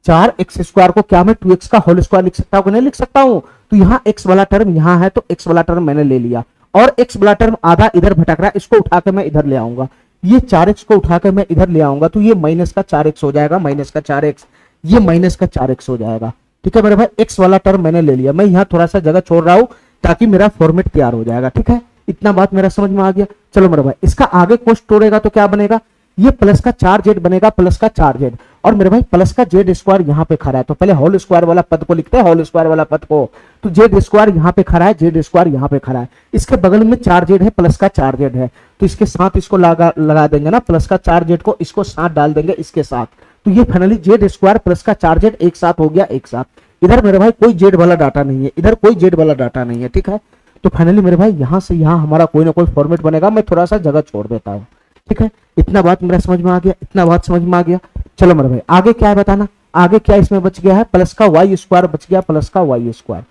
4x² को क्या मैं 2x का होल स्क्वायर लिख सकता हूं कि नहीं लिख सकता हूं। तो यहाँ x वाला टर्म यहाँ है, तो x वाला टर्म मैंने ले लिया, और x वाला टर्म आधा इधर भटक रहा है, इसको उठा के मैं इधर ले आऊंगा, ये 4x को उठा के मैं इधर ले आऊंगा, तो ये माइनस का 4x हो जाएगा, माइनस का 4x, ये माइनस का 4x हो जाएगा, ठीक है मेरे भाई। x वाला टर्म मैंने ले लिया, मैं यहाँ थोड़ा सा जगह छोड़ रहा हूं ताकि मेरा फॉर्मेट तैयार हो जाएगा, ठीक है। इतना बात मेरा समझ में आ गया। चलो मेरे भाई, इसका आगे कोष्ठ तोड़ेगा तो क्या बनेगा, ये प्लस का 4z बनेगा, प्लस का 4z, और मेरे भाई प्लस का z² यहाँ पे खड़ा है, तो पहले होल स्क्वायर वाला पद को लिखते हैं, होल स्क्वायर वाला पद को, तो z² यहाँ पे खड़ा है, z² यहाँ पे खड़ा है, इसके बगल में 4z है, प्लस का 4z है, तो इसके साथ इसको लगा देंगे ना, प्लस का 4z को इसको साथ डाल देंगे इसके साथ, तो ये फाइनली z² प्लस का 4z एक साथ हो गया, एक साथ। इधर मेरे भाई कोई z वाला डाटा नहीं है, इधर कोई z वाला डाटा नहीं है, ठीक है। तो फाइनली मेरे भाई यहां से यहां हमारा कोई ना कोई फॉर्मेट बनेगा, मैं थोड़ा सा जगह छोड़ देता हूं, ठीक है। इतना बात मेरा समझ में आ गया, इतना बात समझ में आ गया। चलो मेरे भाई आगे क्या है बताना, आगे क्या इसमें बच गया है, प्लस का y² बच गया, प्लस का y²,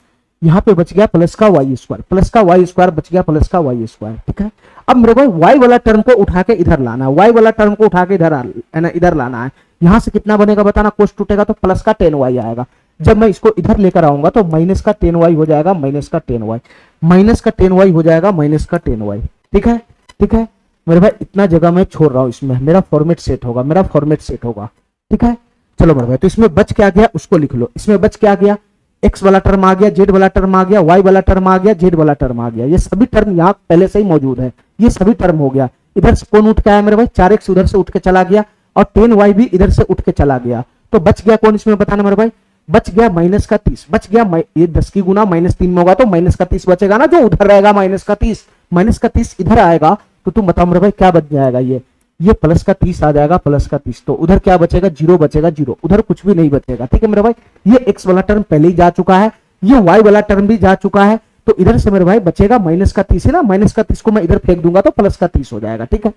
यहाँ पे बच गया प्लस का y², प्लस का y² बच गया, प्लस का y², ठीक है। अब मेरे भाई y वाला टर्म को उठा के इधर लाना है, y वाला टर्म को उठा के इधर लाना है, यहां से कितना बनेगा बताना, कोष्ठ टूटेगा तो प्लस का 10y आएगा, जब मैं इसको इधर लेकर आऊंगा तो माइनस का 10y हो जाएगा, माइनस का 10y, माइनस का 10y हो जाएगा, माइनस का 10y, ठीक है, ठीक है मेरे भाई। इतना जगह मैं छोड़ रहा हूं, इसमें मेरा फॉर्मेट सेट होगा, मेरा फॉर्मेट सेट होगा, ठीक है। चलो मेरे भाई, तो इसमें बच क्या गया उसको लिख लो, इसमें बच क्या गया, x वाला टर्म आ गया, z वाला टर्म आ गया, y वाला टर्म आ गया, z वाला टर्म आ गया, ये सभी टर्म यहाँ पहले से ही मौजूद है, ये सभी टर्म हो गया। इधर से कौन उठ के आया मेरे भाई, 4x उधर से उठ के चला गया, और 10y भी इधर से उठ के चला गया, तो बच गया कौन इसमें बताना मेरे भाई, बच गया माइनस का 30, बच गया, ये 10 की गुना -3 में होगा तो माइनस का 30 बचेगा ना, जो उधर रहेगा माइनस का 30, माइनस का 30 इधर आएगा, तो तुम बताओ मेरे भाई क्या बच जाएगा, ये प्लस का 30 आ जाएगा, प्लस का 30, तो उधर क्या बचेगा, जीरो बचेगा, जीरो, उधर कुछ भी नहीं बचेगा। ठीक है मेरे भाई, ये एक्स वाला टर्म पहले ही जा चुका है, ये वाई वाला टर्म भी जा चुका है, तो इधर से मेरे भाई बचेगा माइनस का 30 है ना, माइनस का 30 को मैं इधर फेंक दूंगा तो प्लस का 30 हो जाएगा। ठीक है,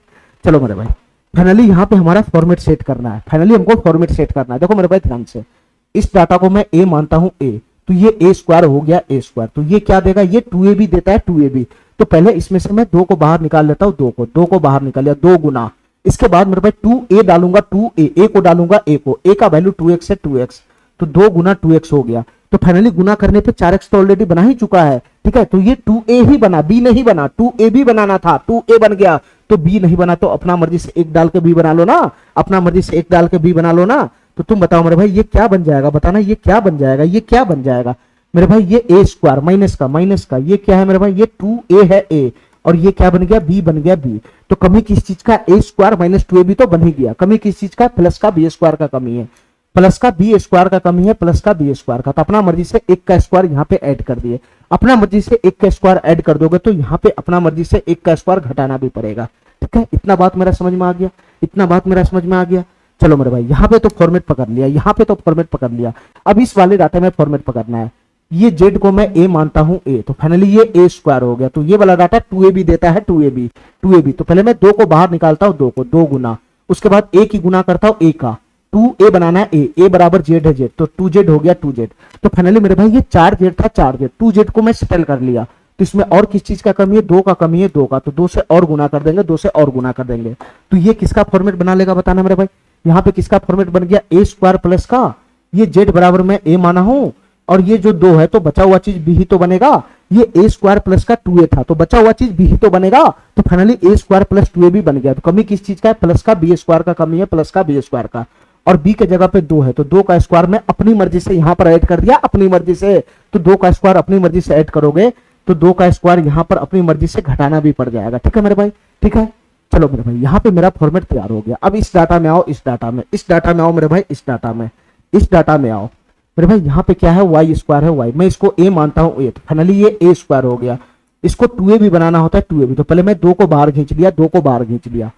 चलो मेरे भाई फाइनली यहाँ पे हमारा फॉर्मेट सेट करना है, फाइनली हमको फॉर्मेट सेट करना है। देखो मेरे भाई ध्यान से, इस डाटा को मैं ए मानता हूं ए, तो ये ए स्क्वायर हो गया ए स्क्वायर, तो ये क्या देगा, ये 2ab देता है 2ab, तो पहले इसमें से मैं 2 को बाहर निकाल लेता हूं, 2 को बाहर निकाल लिया, 2 गुना, इसके बाद मेरे भाई 2a डालूंगा, 2a ए को डालूंगा, ए को, ए का वैल्यू 2x है 2x, तो 2 गुना 2x हो गया, तो फाइनली गुना करने पे 4x तो ऑलरेडी बना ही चुका है। ठीक है, तो ये 2a ही बना, b नहीं बना, 2ab बनाना था, 2a बन गया, तो b नहीं बना, तो अपना मर्जी से एक डाल के b बना लो ना, अपना मर्जी से एक डाल के b बना लो ना, तो तुम बताओ मेरे भाई ये क्या बन जाएगा, बताना ये क्या बन जाएगा, ये क्या बन जाएगा मेरे भाई, ये ए स्क्वायर माइनस का ये क्या है मेरे भाई, ये 2a है a, और ये क्या बन गया, b बन गया b, तो कमी किस चीज का, ए स्क्वायर माइनस 2ab तो बन ही गया, कमी किस चीज का, प्लस का b स्क्वायर का कमी है, प्लस का बी स्क्वायर का कमी है, प्लस का बी स्क्वायर का, तो अपना मर्जी से एक का स्क्वायर यहाँ पे ऐड कर दिए, अपना मर्जी से एक का स्क्वायर ऐड कर दोगे तो यहाँ पे अपना मर्जी से एक का स्क्वायर घटाना भी पड़ेगा। ठीक है, इतना बात मेरा समझ में आ गया, इतना बात मेरा समझ में आ गया। चलो मेरे भाई यहाँ पे तो फॉर्मेट पकड़ लिया, यहाँ पे तो फॉर्मेट पकड़ लिया, अब इस वाले डाटा में फॉर्मेट पकड़ना है, ये जेड को मैं ए मानता हूं ए, तो फाइनली ये ए स्क्वायर हो गया, तो ये वाला डाटा 2ab देता है 2ab, तो पहले मैं 2 को बाहर निकालता हूं, 2 को 2 गुना, उसके बाद ए की गुना करता हूं, ए का 2a बनाना है, ए बराबर जेड है जेड, तो 2z हो गया 2z, तो फाइनली मेरे भाई ये 4z था 4z, 2z को मैं सेटल कर लिया, तो इसमें और किस चीज का कमी है, 2 का कमी है, 2 का, तो 2 से और गुना कर देंगे, 2 से और गुना कर देंगे, तो ये किसका फॉर्मेट बना लेगा बताना मेरे भाई, यहाँ पे किसका फॉर्मेट बन गया, ए स्क्वायर प्लस का, ये जेड बराबर में ए माना हूं, और ये जो 2 है तो बचा हुआ चीज बी ही तो बनेगा, ये ए स्क्वायर प्लस का 2a था, तो बचा हुआ चीज बी ही तो बनेगा, तो फाइनली ए स्क्वायर प्लस 2ab बन गया, तो कमी किस चीज का है, प्लस का बी स्क्वायर का कमी है, प्लस का बी स्क्वायर का, और b के जगह पे 2 है, तो 2 का स्क्वायर में अपनी मर्जी से यहां पर ऐड कर दिया, अपनी मर्जी से, तो 2 का स्क्वायर अपनी मर्जी से ऐड करोगे तो 2 का स्क्वायर यहां पर अपनी मर्जी से घटाना भी पड़ जाएगा। ठीक है मेरे भाई, ठीक है, चलो मेरे भाई यहाँ पे मेरा फॉर्मेट तैयार हो गया। अब इस डाटा में आओ, इस डाटा में आओ मेरे भाई, इस डाटा में आओ मेरे भाई, यहाँ पे क्या है, वाई स्क्वायर है वाई, मैं इसको ए मानता हूँ ए, तो फाइनली ये ए स्क्वायर हो गया, इसको 2a भी बनाना होता है 2a भी, तो पहले मैं 2 को बाहर खींच लिया, 2 को बाहर खींच लिया,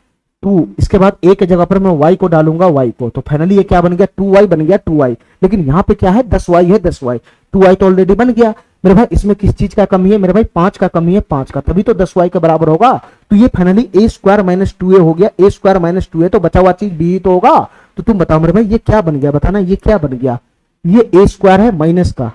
2, इसके बाद a के जगह पर मैं y को डालूंगा, y को, तो फाइनली ये क्या बन गया, 2y बन गया 2y, लेकिन यहाँ पे क्या है 10y है 10y, 2y तो ऑलरेडी बन गया मेरे भाई, इसमें किस चीज का कमी है मेरे भाई, 5 का कमी है, 5 का, तभी तो 10y के बराबर होगा, तो ये फाइनली ए स्क्वायर माइनस 2a हो गया, ए स्क्वायर माइनस 2a, तो बचा हुआ चीज b तो होगा, तो तुम बताओ मेरे भाई ये क्या बन गया, बताना ये क्या बन गया, ये ए स्क्वायर है माइनस का,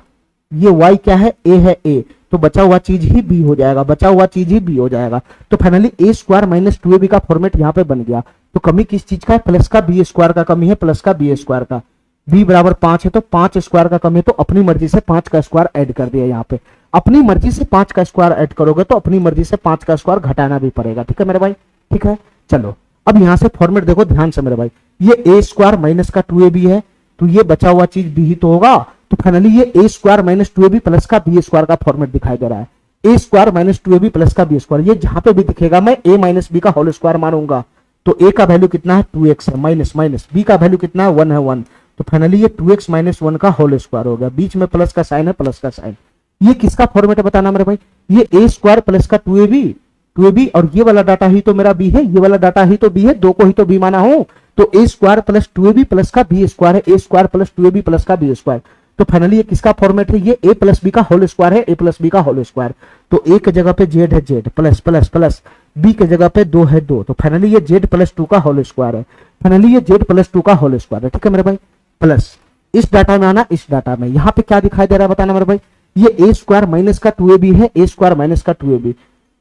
ये y क्या है, a है a, तो बचा हुआ चीज ही b हो जाएगा, बचा हुआ चीज ही b हो जाएगा, तो फाइनली ए स्क्वायर माइनस 2ab का फॉर्मेट यहाँ पे बन गया, तो कमी किस चीज का है, प्लस का b स्क्वायर का कमी है, प्लस का b स्क्वायर का, b बराबर 5 है, तो 5 स्क्वायर का कमी है, तो अपनी मर्जी से 5 का स्क्वायर ऐड कर दिया, यहाँ पे अपनी मर्जी से 5 का स्क्वायर ऐड करोगे तो अपनी मर्जी से 5 का स्क्वायर घटाना भी पड़ेगा। ठीक है मेरे भाई, ठीक है, चलो अब यहाँ से फॉर्मेट देखो ध्यान से मेरे भाई, ये ए स्क्वायर माइनस का 2ab है, तो ये बचा हुआ चीज b ही तो होगा, तो फाइनली ये A square minus 2ab plus का b स्क्वायर का फॉर्मेट दिखाई दे रहा है, A square minus 2ab plus का b स्क्वायर, ये जहां पे भी दिखेगा मैं a माइनस b का होल स्क्वायर मानूंगा, तो a का वैल्यू कितना है 2x है, माइनस माइनस b का वैल्यू कितना है 1 है 1, तो फाइनली ये 2x माइनस 1 का होल स्क्वायर हो गया, बीच में प्लस का साइन है, प्लस का साइन, ये किसका फॉर्मेट है बताना मेरे भाई, ये ए स्क्वायर प्लस का 2ab, और ये वाला डाटा ही तो मेरा b है, ये वाला डाटा ही तो b है, 2 को ही तो b माना हूं, तो ए स्क्वायर प्लस 2ab प्लस का b स्क्वायर है, A square plus 2ab plus का b स्क्वायर, तो फाइनली ये किसका फॉर्मेट है, ये a प्लस बी का होल स्क्वायर है, a प्लस बी का होल स्क्वायर, तो a के जगह पे z है z plus plus plus, b के जगह पे 2 है 2, तो फाइनली ये z प्लस 2 का होल स्क्वायर है, फाइनली ये z प्लस 2 का होल स्क्वायर है। ठीक है मेरे भाई, प्लस इस डाटा में आना, इस डाटा में यहाँ पे क्या दिखाई दे रहा है बताना मेरे भाई, ये ए स्क्वायर माइनस का 2ab है, ए स्क्वायर माइनस का 2ab,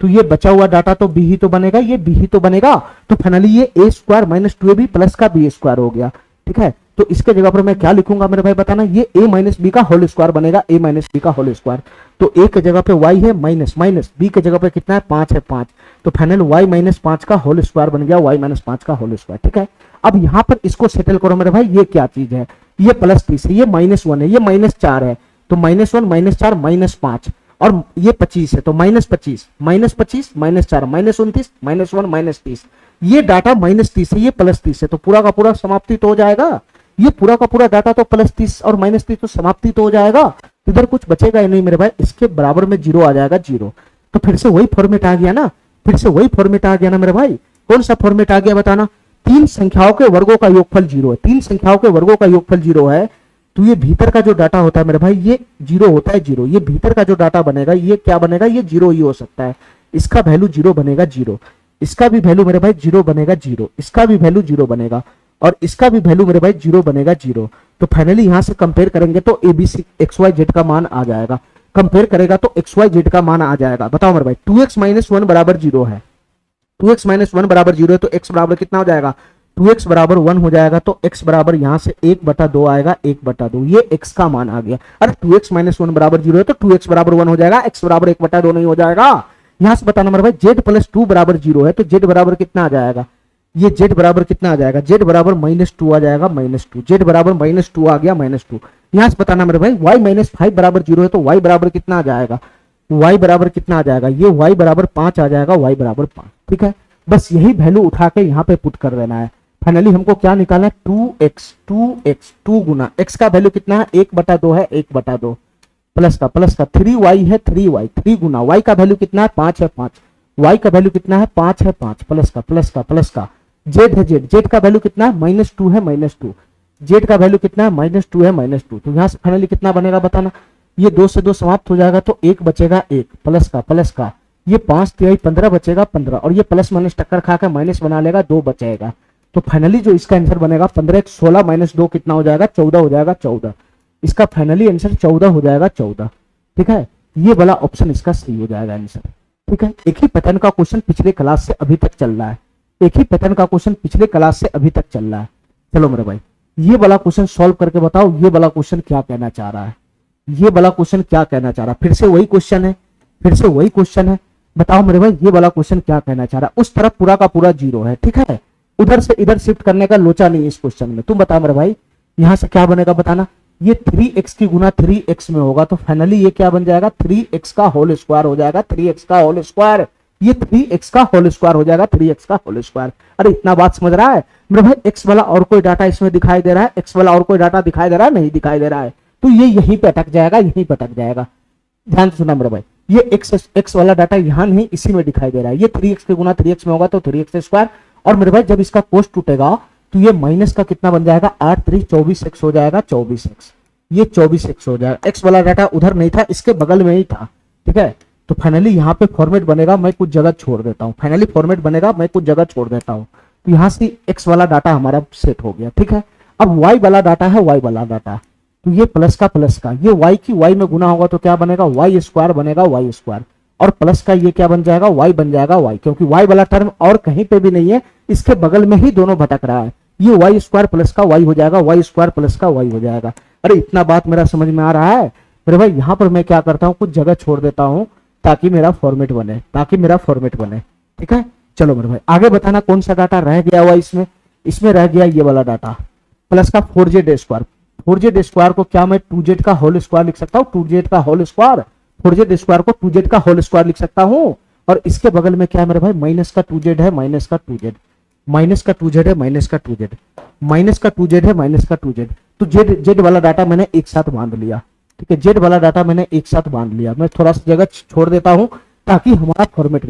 तो ये बचा हुआ डाटा तो b ही तो बनेगा, ये b ही तो बनेगा, तो फाइनली ये A square minus 2ab plus का b स्क्वायर हो गया। ठीक है, तो इसके जगह पर मैं क्या लिखूंगा मेरे भाई बताना, ये a माइनस बी का होल स्क्वायर बनेगा, a माइनस बी का होल स्क्वायर, तो a के जगह पे y है माइनस माइनस, b के जगह पे कितना है 5 है 5, तो फाइनल y माइनस 5 का होल स्क्वायर बन गया, y माइनस 5 का होल स्क्वायर। ठीक है, अब यहाँ पर इसको सेटल करो मेरे भाई, ये क्या चीज है, ये प्लस 30 है, ये माइनस 1 है, ये माइनस 4 है, तो माइनस 1 माइनस 4 माइनस 5, और ये 25 है, तो minus 25 minus 25 minus 4 minus 29 minus 1 minus 30, ये डाटा माइनस 30 है, ये प्लस 30 है, तो पूरा का पूरा समाप्ति तो हो जाएगा, ये पूरा का पूरा डाटा तो प्लस 30 और माइनस 30 तो समाप्ति तो हो जाएगा, इधर कुछ बचेगा ही नहीं मेरे भाई, इसके बराबर में जीरो आ जाएगा, जीरो, तो फिर से वही फॉर्मेट आ गया ना, फिर से वही फॉर्मेट आ गया ना मेरे भाई। कौन सा फॉर्मेट आ गया बताना? तीन संख्याओं के वर्गों का योगफल 0 है, तीन संख्याओं के वर्गों का योगफल 0 है, तो ये भीतर का जो डाटा होता है मेरे भाई ये 0 होता है, 0। ये भीतर का जो डाटा बनेगा ये क्या बनेगा? ये 0 ही हो सकता है। इसका वैल्यू 0 बनेगा, 0। इसका भी वैल्यू मेरे भाई 0 बनेगा, 0। इसका भी वैल्यू 0 बनेगा और इसका भी वैल्यू मेरे भाई 0 बनेगा, 0। तो फाइनली यहां से कंपेयर करेंगे तो एबीसी एक्स वाई जेड का मान आ जाएगा। कंपेयर करेगा तो एक्स वाई जेड का मान आ जाएगा। बताओ मेरे भाई 2x माइनस 1 बराबर 0 है, 2x माइनस 1 बराबर 0 है, तो x बराबर कितना हो जाएगा? 2x बराबर 1 हो जाएगा, तो x बराबर यहां से 1/2 आएगा, 1/2। ये x का मान आ गया। अरे 2x माइनस 1 बराबर 0 है तो 2x बराबर 1 हो जाएगा, x बराबर 1/2 नहीं हो जाएगा। यहां से बताना मेरे भाई z प्लस 2 बराबर 0 है, तो z बराबर कितना आ जाएगा? ये z बराबर कितना आ जाएगा? z बराबर -2 आ जाएगा, -2। z बराबर -2 आ गया, -2। यहां से बताना मेरे भाई y माइनस 5 बराबर 0 है, तो y बराबर कितना आ जाएगा? y बराबर कितना आ जाएगा? ये y बराबर 5 आ जाएगा, y बराबर 5। ठीक है, बस यही वैल्यू उठा के यहाँ पे पुट कर देना है। फाइनली हमको क्या निकालना है? 2x 2 गुना x का वैल्यू कितना है? 1/2 है, 1/2 प्लस का 3y है, 3y 3 गुना y का वैल्यू कितना है? 5 है, 5 y का वैल्यू कितना है? 5 है, 5 प्लस का z है, z का वैल्यू कितना है? -2 है, -2 z का वैल्यू कितना है? -2 है, -2। तो यहाँ से फाइनली कितना बनेगा बताना? ये 2 से 2 समाप्त हो जाएगा, तो 1 बचेगा, 1 प्लस का ये 5 3 15 बचेगा, 15 और ये प्लस माइनस टक्कर खा के माइनस बना लेगा, 2 बचेगा। तो फाइनली जो इसका आंसर बनेगा 15 16 माइनस 2 कितना हो जाएगा? 14 हो जाएगा, 14। इसका फाइनली आंसर 14 हो जाएगा, 14। ठीक है, ये वाला ऑप्शन इसका सही हो जाएगा आंसर। ठीक है, एक ही पैटर्न का क्वेश्चन पिछले क्लास से अभी तक चल रहा है, एक ही पैटर्न का क्वेश्चन पिछले क्लास से अभी तक चल रहा है। चलो मेरे भाई ये वाला क्वेश्चन सॉल्व करके बताओ, ये वाला क्वेश्चन क्या कहना चाह रहा है? ये वाला क्वेश्चन क्या कहना चाह रहा है? फिर से वही क्वेश्चन है, फिर से वही क्वेश्चन है। बताओ मेरे भाई ये वाला क्वेश्चन क्या कहना चाह रहा है? उस तरफ पूरा का पूरा 0 है, ठीक है, उधर से इधर शिफ्ट करने का लोचा नहीं है इस क्वेश्चन में। तुम बताओ मेरे भाई यहां से क्या बनेगा बताना? ये 3x की गुना 3x में होगा, तो फाइनली ये क्या बन जाएगा? 3x का होल स्क्वायर हो जाएगा, 3x का होल स्क्वायर। ये 3x का होल स्क्वायर हो जाएगा, 3x का होल स्क्वायर। अरे इतना बात समझ रहा है मेरे भाई? x वाला और कोई डाटा इसमें दिखाई दे रहा है? x वाला और कोई डाटा दिखाई दे रहा है? नहीं दिखाई दे रहा है, तो ये यहीं पे अटक जाएगा, यहीं पे अटक जाएगा। ध्यान से सुना मेरे भाई, ये x वाला डाटा यहाँ नहीं इसी में दिखाई दे रहा है। ये 3x के गुना 3x में होगा तो 3x स्क्वायर, और मेरे भाई जब इसका कोस टूटेगा तो ये माइनस का कितना बन जाएगा? 8 3 24x हो जाएगा, 24x। ये 24x हो जाएगा। x वाला डाटा उधर नहीं था, इसके बगल में ही था। ठीक है, तो फाइनली यहाँ पे फॉर्मेट बनेगा, मैं कुछ जगह छोड़ देता हूँ। फाइनली फॉर्मेट बनेगा, मैं कुछ जगह छोड़ देता हूँ, तो यहाँ से x वाला डाटा हमारा सेट हो गया। ठीक है, अब y वाला डाटा है, y वाला डाटा, तो ये प्लस का ये y की y में गुना होगा तो क्या बनेगा? y स्क्वायर बनेगा, y स्क्वायर, और प्लस का ये क्या बन जाएगा? y बन जाएगा, y, क्योंकि y वाला टर्म और कहीं पे भी नहीं है, इसके बगल में ही दोनों भटक रहा है। ये y स्क्वायर प्लस का y हो जाएगा, y स्क्वायर प्लस का y हो जाएगा। अरे इतना बात मेरा समझ में आ रहा है मेरे भाई? यहाँ पर मैं क्या करता हूँ, कुछ जगह छोड़ देता हूँ ताकि मेरा फॉर्मेट बने, ठीक है। चलो मेरे भाई आगे बताना कौन सा डाटा रह गया हुआ इसमें रह गया ये वाला डाटा, प्लस का 4z स्क्वायर। 4z स्क्वायर को क्या मैं 2z का होल स्क्वायर लिख सकता हूँ? 2z का होल स्क्वायर, 4z स्क्वायर को 2z का होल स्क्वायर लिख सकता हूँ। और इसके बगल में क्या है मेरे भाई? माइनस का 2z है, माइनस का 2z, माइनस का 2z है, माइनस का 2z, माइनस का 2z है, माइनस का 2z। तो z वाला डाटा मैंने एक साथ बांध लिया, ठीक है, z वाला डाटा मैंने एक साथ बांध लिया। मैं थोड़ा सा जगह छोड़ देता हूँ ताकि हमारा फॉर्मेट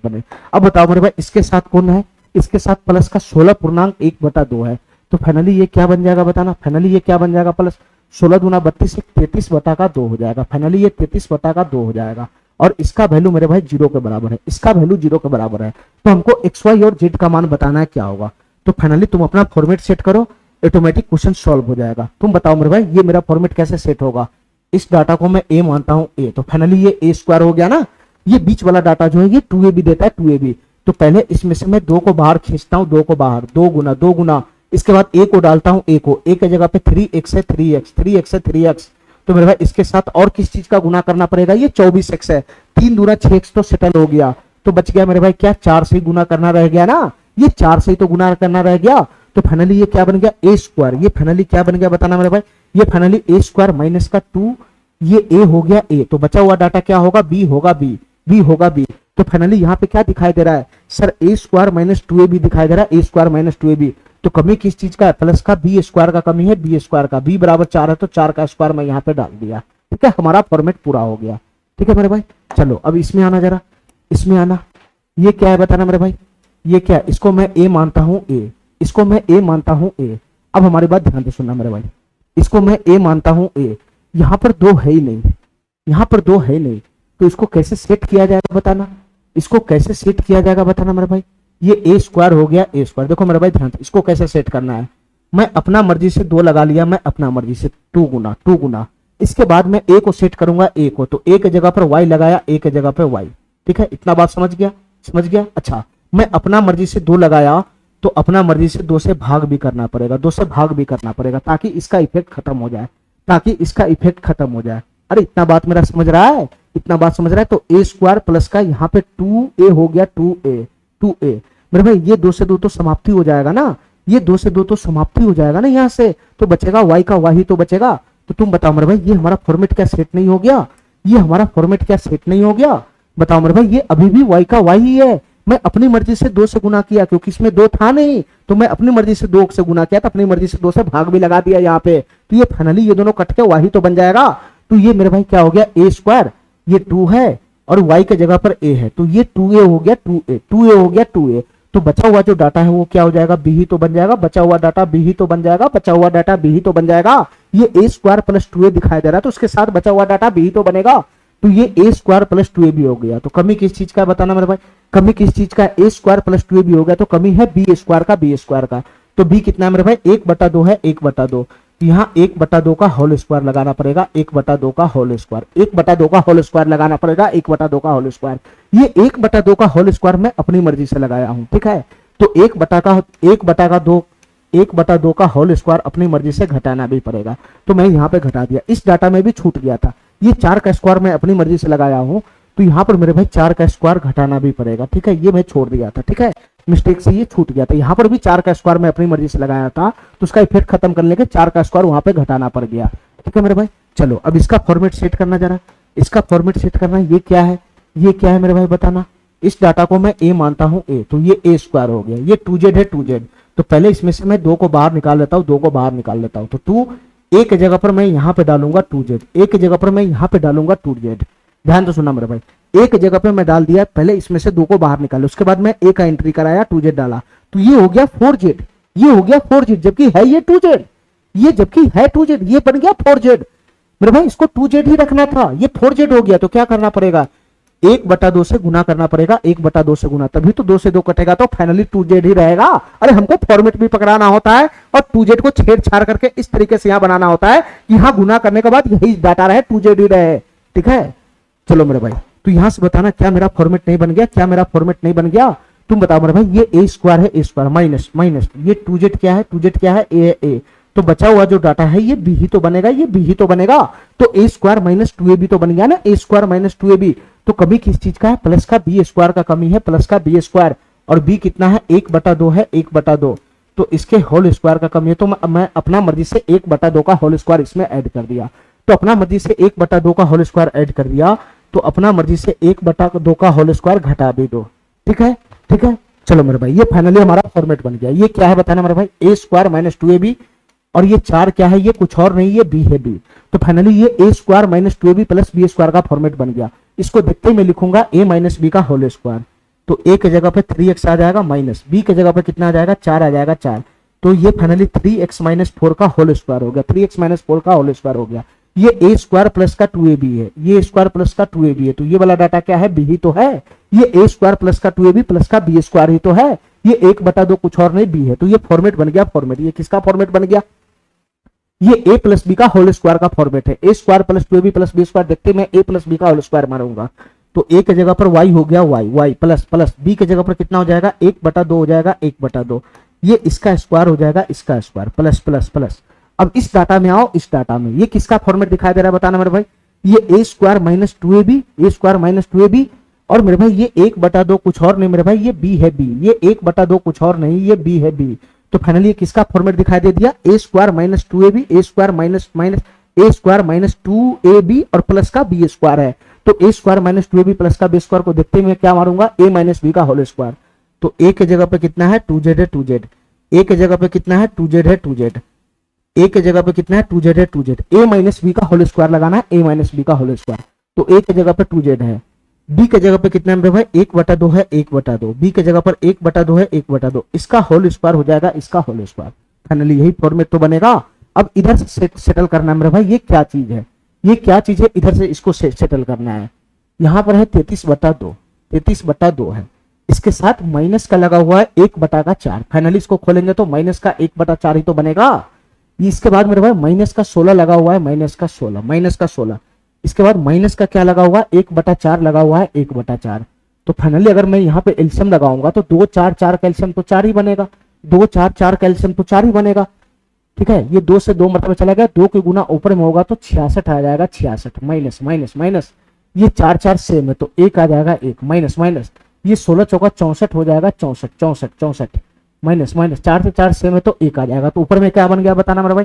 बने, अब बताओ मेरे भाई इसके साथ कौन है? इसके साथ प्लस का 16.1/2 है। तो फाइनली ये क्या बन जाएगा बताना? फाइनली ये क्या बन जाएगा? प्लस 16 दूना 32, 33/2 हो जाएगा। फाइनली ये 33/2 हो जाएगा, और इसका वैल्यू मेरे भाई 0 के बराबर है, इसका वैल्यू 0 के बराबर है। तो हमको एक्स वाई और जेड का मान बताना है क्या होगा। तो फाइनली तुम अपना फॉर्मेट सेट करो, ऑटोमेटिक क्वेश्चन सॉल्व हो जाएगा। तुम बताओ मेरे भाई ये मेरा फॉर्मेट कैसे सेट होगा? इस डाटा को मैं ए मानता हूं ए, तो फाइनली ये ए स्क्वायर हो गया ना। ये बीच वाला डाटा जो है ये 2ab देता है, 2ab। तो पहले इसमें से मैं 2 को बाहर खींचता हूं, 2 को बाहर, 2 गुना, इसके बाद ए को डालता हूं, ए को, ए के जगह पे 3x है, 3x, 3x है, 3x। तो मेरे भाई इसके साथ और किस चीज का गुना करना पड़ेगा? ये 24x है, 3 दूना 6x तो सेटल हो गया। तो बच गया मेरे भाई क्या? 4 से गुना करना रह गया ना, ये 4 से तो गुना करना रह गया। तो फाइनली ये क्या बन गया? A square. ये फाइनली क्या बन गया बताना मेरे भाई? ये फाइनली ए स्क्वायर माइनस का 2, ये ए हो गया ए। तो बचा हुआ डाटा क्या होगा? बी होगा, बी होगा बी। तो फाइनली यहाँ पे क्या दिखाई दे रहा है सर? ए स्क्वायर माइनस 2ab दिखाई दे रहा है, ए स्क्वायर माइनस 2ab। तो कमी किस चीज का है? प्लस का, बी स्क्वायर का कमी है, बी स्क्वायर का। बी बराबर 4 है तो 4 का स्क्वायर मैं यहाँ पे डाल दिया, ठीक है। हमारा फॉर्मेट पूरा हो गया, ठीक है मेरे भाई। चलो अब इसमें आना, जरा इसमें आना। ये क्या है बताना मेरे भाई, ये क्या है, इसको मैं ए मानता हूं ए, इसको मैं ए मानता हूं ए। अब हमारी बात ध्यान से सुनना मेरे भाई, इसको मैं ए मानता हूं ए, यहां पर दो है ही नहीं, यहां पर दो है ही नहीं, तो इसको कैसे सेट किया जाएगा बताना, इसको कैसे सेट किया जाएगा बताना मेरे भाई। ये ए स्क्वायर हो गया ए स्क्वायर, देखो मेरे भाई ध्यान से, इसको कैसे सेट करना है, मैं अपना मर्जी से दो लगा लिया, मैं अपना मर्जी से टू गुना, इसके बाद मैं ए को सेट करूंगा ए को, तो ए के जगह पर वाई लगाया, ए के जगह पर वाई, ठीक है, इतना बात समझ गया, समझ गया। अच्छा, मैं अपना मर्जी से दो लगाया, तो अपना मर्जी से दो से भाग भी करना पड़ेगा, दो से भाग भी करना पड़ेगा, ताकि इसका इफेक्ट खत्म हो जाए, ताकि इसका इफेक्ट खत्म हो जाए। अरे इतना बात मेरा समझ रहा है, इतना बात समझ रहा है। तो ए स्क्वायर प्लस का यहाँ पे 2a हो गया, 2a मेरे भाई, ये दो से दो तो समाप्ति हो जाएगा ना, ये दो से दो तो समाप्ति हो जाएगा ना, यहाँ से तो बचेगा y का y ही तो बचेगा। तो तुम बताओ मेरे भाई, ये हमारा फॉर्मेट क्या सेट नहीं हो गया, ये हमारा फॉर्मेट क्या सेट नहीं हो गया, बताओ मेरे भाई। ये अभी भी y का y ही है, मैं अपनी मर्जी से दो से गुना किया, क्योंकि इसमें दो था नहीं, तो मैं अपनी मर्जी से दो से गुना किया, तो अपनी मर्जी से दो से भाग भी लगा दिया यहाँ पे, तो ये फाइनली ये दोनों कट के y ही तो बन जाएगा। तो ये मेरे भाई क्या हो गया, ए स्क्वायर, ये 2 है और y के जगह पर a है, तो ये 2a हो गया, 2a हो गया 2a। तो बचा हुआ जो डाटा है वो क्या हो जाएगा, b ही तो बन जाएगा, बचा हुआ डाटा b ही तो बन जाएगा, बचा हुआ डाटा b ही तो बन जाएगा। ये a स्क्वायर प्लस 2a दिखाई दे रहा है, तो उसके साथ बचा हुआ डाटा b ही तो बनेगा, तो ये a स्क्वायर प्लस 2a भी हो गया। तो कमी किस चीज का है बताना मेरे भाई, कमी किस चीज का, a स्क्वायर प्लस 2a भी हो गया, तो कमी है b स्क्वायर का, तो b कितना है मेरे भाई, 1/2 है, 1/2, यहाँ 1/2 का होल स्क्वायर लगाना पड़ेगा, 1/2 का होल स्क्वायर, 1/2 का होल स्क्वायर लगाना पड़ेगा, 1/2 का होल स्क्वायर। ये 1/2 का होल स्क्वायर मैं अपनी मर्जी से लगाया हूं, ठीक है। तो 1/2 का होल स्क्वायर अपनी मर्जी से घटाना भी पड़ेगा, तो मैं यहाँ पे घटा दिया। इस डाटा में भी छूट गया था, ये 4 का स्क्वायर मैं अपनी मर्जी से लगाया हूँ, तो यहाँ पर मेरे भाई 4 का स्क्वायर घटाना भी पड़ेगा, ठीक है, ये मैं छोड़ दिया था, ठीक है, मिस्टेक से ये छूट गया था। यहाँ पर भी 4 का स्क्वायर मैं अपनी मर्जी से लगाया था, तो उसका इफेक्ट खत्म करने के 4 का स्क्वायर वहां पे घटाना पड़ गया, ठीक है मेरे भाई। चलो अब इसका फॉर्मेट सेट करना जरा, इसका फॉर्मेट सेट करना, ये क्या है, ये क्या है मेरे भाई बताना। इस डाटा को मैं ए मानता हूं ए, तो ये ए स्क्वायर हो गया, ये 2z है 2z, तो पहले इसमें से मैं 2 को बाहर निकाल लेता हूँ, 2 को बाहर निकाल लेता हूँ, तो 2 ए के जगह पर मैं यहाँ पे डालूंगा 2z, ए के जगह पर मैं यहाँ पे डालूंगा 2z। ध्यान तो सुनना मेरे भाई, ए की जगह पे मैं डाल दिया, पहले इसमें से 2 को बाहर निकाले, उसके बाद मैं ए का एंट्री कराया, 2z डाला, तो ये हो गया 4z, ये हो गया 4z, जबकि है ये 2z, ये जबकि है 2z, ये बन गया 4z मेरे भाई। इसको 2z ही रखना था, ये 4z हो गया, तो क्या करना पड़ेगा, 1/2 से गुना करना पड़ेगा, 1/2 से गुना, तभी तो 2 से 2 कटेगा, तो फाइनली 2z ही रहेगा। अरे हमको फॉर्मेट भी पकड़ाना होता है और 2z को छेड़छाड़ करके इस तरीके से यहां बनाना होता है कि यहां गुना करने के बाद यही डाटा रहे, 2z ही रहे, ठीक है। चलो मेरे भाई, तो यहां से बताना क्या मेरा फॉर्मेट नहीं बन गया, क्या मेरा फॉर्मेट नहीं बन गया, तुम बताओ मेरे भाई। ये ए स्क्वायर है, ए स्क्वायर माइनस माइनस, ये 2z क्या है, 2z क्या है, ए, तो बचा हुआ जो डाटा है ये बी ही तो बनेगा, ये बी ही तो बनेगा, तो ए स्क्वायर माइनस 2ab तो बन गया ना, ए स्क्वायर माइनस 2ab। तो कमी किस चीज का है, प्लस का बी स्क्वायर का कमी है, प्लस का बी स्क्वायर, और बी कितना है, 1/2 है, 1/2, तो इसके होल स्क्वायर का कमी है, तो मैं अपना मर्जी से 1/2 का होल स्क्वायर इसमें ऐड कर दिया, तो अपना मर्जी से 1/2 का होल स्क्वायर ऐड कर दिया, तो अपना मर्जी से 1/2 का होल स्क्वायर घटा भी दो, ठीक है, ठीक है। चलो मेरे भाई, ये फाइनली हमारा फॉर्मेट बन गया। ये क्या है बताना मेरे भाई, ए स्क्वायर माइनस 2ab, और ये 4 क्या है, ये कुछ और नहीं, ये बी है, बी, तो फाइनली ये A square minus 2ab plus B square का फॉर्मेट बन गया। इसको देखते ही मैं लिखूंगा ए माइनस बी का होल स्क्वायर, तो ए के जगह पे 3x आ जाएगा, माइनस बी के जगह पे कितना आ जाएगा, 4 आ जाएगा, 4, तो ये फाइनली 3x माइनस 4 का होल स्क्वायर हो गया, 3x माइनस 4 का होल स्क्वायर हो गया। ये ए स्क्वायर प्लस का 2ab है, ये स्क्वायर प्लस का 2ab है, तो ये वाला डाटा क्या है, बी ही तो है, ये ए स्क्वायर प्लस का 2ab प्लस का बी स्क्वायर ही तो है, ये 1/2 कुछ और नहीं, बी है, तो ये फॉर्मेट बन गया, फॉर्मेट, ये किसका फॉर्मेट बन गया, ये ए प्लस बी का होल स्क्वायर का फॉर्मेट है। A square plus 2ab plus B square, देखते मैं ए प्लस बी का होल स्क्वायर मारूंगा, तो ए के जगह पर y हो गया, y प्लस प्लस बी के जगह पर कितना हो जाएगा, 1/2 हो जाएगा, 1/2, ये इसका स्क्वायर हो जाएगा, इसका स्क्वायर, प्लस प्लस प्लस। अब इस डाटा में आओ, इस डाटा में ये किसका फॉर्मेट दिखाई दे रहा है बताना मेरे भाई, ये A square minus 2ab, A square minus 2ab, और मेरे भाई ये 1/2 कुछ और नहीं मेरे भाई, ये बी है, बी, ये 1/2 कुछ और नहीं, ये बी है, बी, तो फाइनली ये किसका फॉर्मेट दिखाई दे दिया, ए square minus 2ab, A square minus minus A square minus 2ab और प्लस का बी स्क्वायर है, तो ए स्क्वायर माइनस 2ab प्लस का बी स्क्वायर को देखते हुए क्या मारूंगा, ए माइनस बी का होल स्क्वायर, तो ए के जगह पे कितना है, 2z है, 2z, ए के जगह पे कितना है, 2z है, 2z, ए के जगह पे कितना है, 2z है, 2z, ए माइनस बी का होल स्क्वायर लगाना है, ए माइनस बी का होल स्क्वायर, तो ए के जगह पे 2z है, बी के जगह पे कितना है मेरे भाई 1/2 है 1/2, बी के जगह पर 1/2 है 1/2, इसका होल स्क्वायर हो जाएगा इसका होल स्क्वायर। फाइनली यही फॉर्मेट तो बनेगा। अब इधर से सेटल करना है मेरे भाई, ये क्या चीज है, ये क्या चीज है, इधर से इसको सेटल करना है। यहाँ पर है 33/2, 33/2 है, इसके साथ माइनस का लगा हुआ है 1/4। फाइनली इसको खोलेंगे तो माइनस का 1/4 ही तो बनेगा। इसके बाद मेरे भाई माइनस का 16 लगा हुआ है, माइनस का 16, माइनस का 16, इसके बाद माइनस का क्या लगा हुआ है 1/4 लगा हुआ है 1/4। तो फाइनली अगर मैं यहाँ पे एल्सियम लगाऊंगा तो 2 4 4 का एल्सियम तो 4 ही बनेगा, 2 4 4 का एल्सियम तो 4 ही बनेगा। ठीक है, ये 2 से 2 मतलब चला गया, 2 के गुना ऊपर में होगा तो 66 आ जाएगा, 66 माइनस माइनस माइनस, ये 4 4 सेम है तो 1 आ जाएगा 1 माइनस माइनस, ये 16 चौका 64 हो जाएगा 64 64 64 माइनस माइनस, 4 से 4 सेम है तो 1 आ जाएगा। तो ऊपर में क्या बन गया बताना मेरा भाई,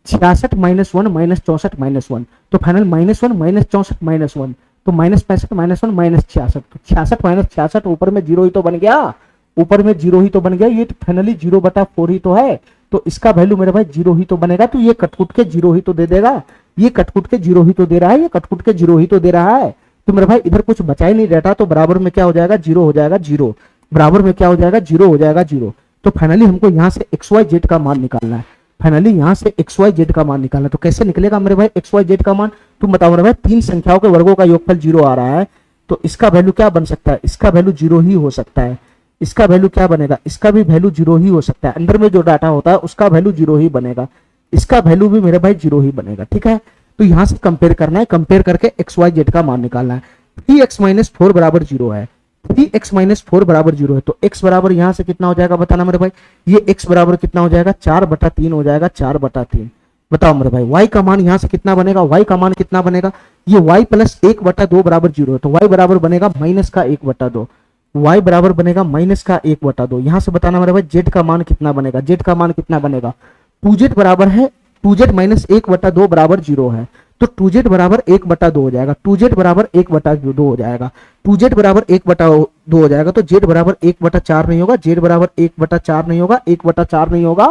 66 माइनस 1 माइनस 64 माइनस 1, तो फाइनल -1 माइनस 64 माइनस 1, तो -65 माइनस 1 माइनस 66, तो 66 माइनस 66 ऊपर में 0 ही तो बन गया, ऊपर में 0 ही तो बन गया, ये तो फाइनली 0/4 ही तो है, तो इसका वैल्यू मेरे भाई 0 ही तो बनेगा। तो ये कटकुट के 0 ही तो दे देगा, ये कटकुट के 0 ही तो दे रहा है, ये कटकुट के 0 ही तो दे रहा है। तो मेरे भाई इधर कुछ बचा ही नहीं रहता, तो बराबर में क्या हो जाएगा 0 हो जाएगा 0, बराबर में क्या हो जाएगा 0 हो जाएगा 0। तो फाइनली हमको यहाँ से XYZ का मान निकालना है, फाइनली यहाँ से XYZ का मान निकालना है। तो कैसे निकलेगा मेरे भाई XYZ का मान, तुम बताओ मेरे भाई, 3 संख्याओं के वर्गों का योगफल 0 आ रहा है, तो इसका वैल्यू क्या बन सकता है, इसका वैल्यू 0 ही हो सकता है। इसका वैल्यू क्या बनेगा, इसका भी वैल्यू 0 ही हो सकता है, अंदर में जो डाटा होता है उसका वैल्यू 0 ही बनेगा, इसका वैल्यू भी मेरे भाई 0 ही बनेगा। ठीक है, तो यहां से कंपेयर करना है, कंपेयर करके XYZ का मान निकालना है। 3x - 4 बराबर 0 है, 3x - 4 बराबर 0 है, तो x बराबर यहां से कितना हो जाएगा बताना मेरे भाई, ये x बराबर कितना हो जाएगा 4/3 हो जाएगा, 4/3। बताओ मेरे भाई y का मान यहां से कितना बनेगा, y का मान कितना बनेगा, ये y + 1/2 बराबर 0 है, तो y बराबर बनेगा माइनस का 1/2, y बराबर बनेगा माइनस का 1/2। यहां से बताना मेरे भाई z का मान कितना बनेगा, z का मान कितना बनेगा, 2z बराबर है 2z - 1/2 बराबर 0 है, तो 2z बराबर 1/2 हो जाएगा, 2z बराबर 1/2 हो जाएगा, 2z बराबर 1/2 हो जाएगा, तो z बराबर 1/4 नहीं होगा, z बराबर 1/4 नहीं होगा, 1/4 नहीं होगा।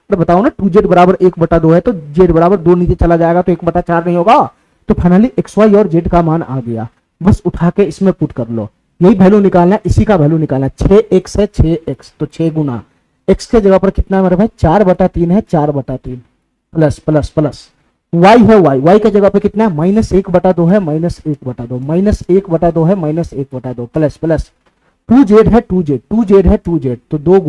तो बताओ ना, 2z बराबर 1/2 है तो z बराबर 2 नीचे चला जाएगा तो 1/4 नहीं होगा। तो फाइनली xy और z का मान आ गया, बस उठा के इसमें पुट कर लो, यही वैल्यू निकालना है, इसी का वैल्यू निकालना है। 6x है 6x, तो 6 गुना x के जगह पर कितना है मेरे भाई 4/3 है, 4/3 प्लस प्लस प्लस y है, y के जगह पे कितना है -1/2 है, -1/2 -1/2 है, -1/2 प्लस प्लस 2z है 2z, 2z है 2z, तो 2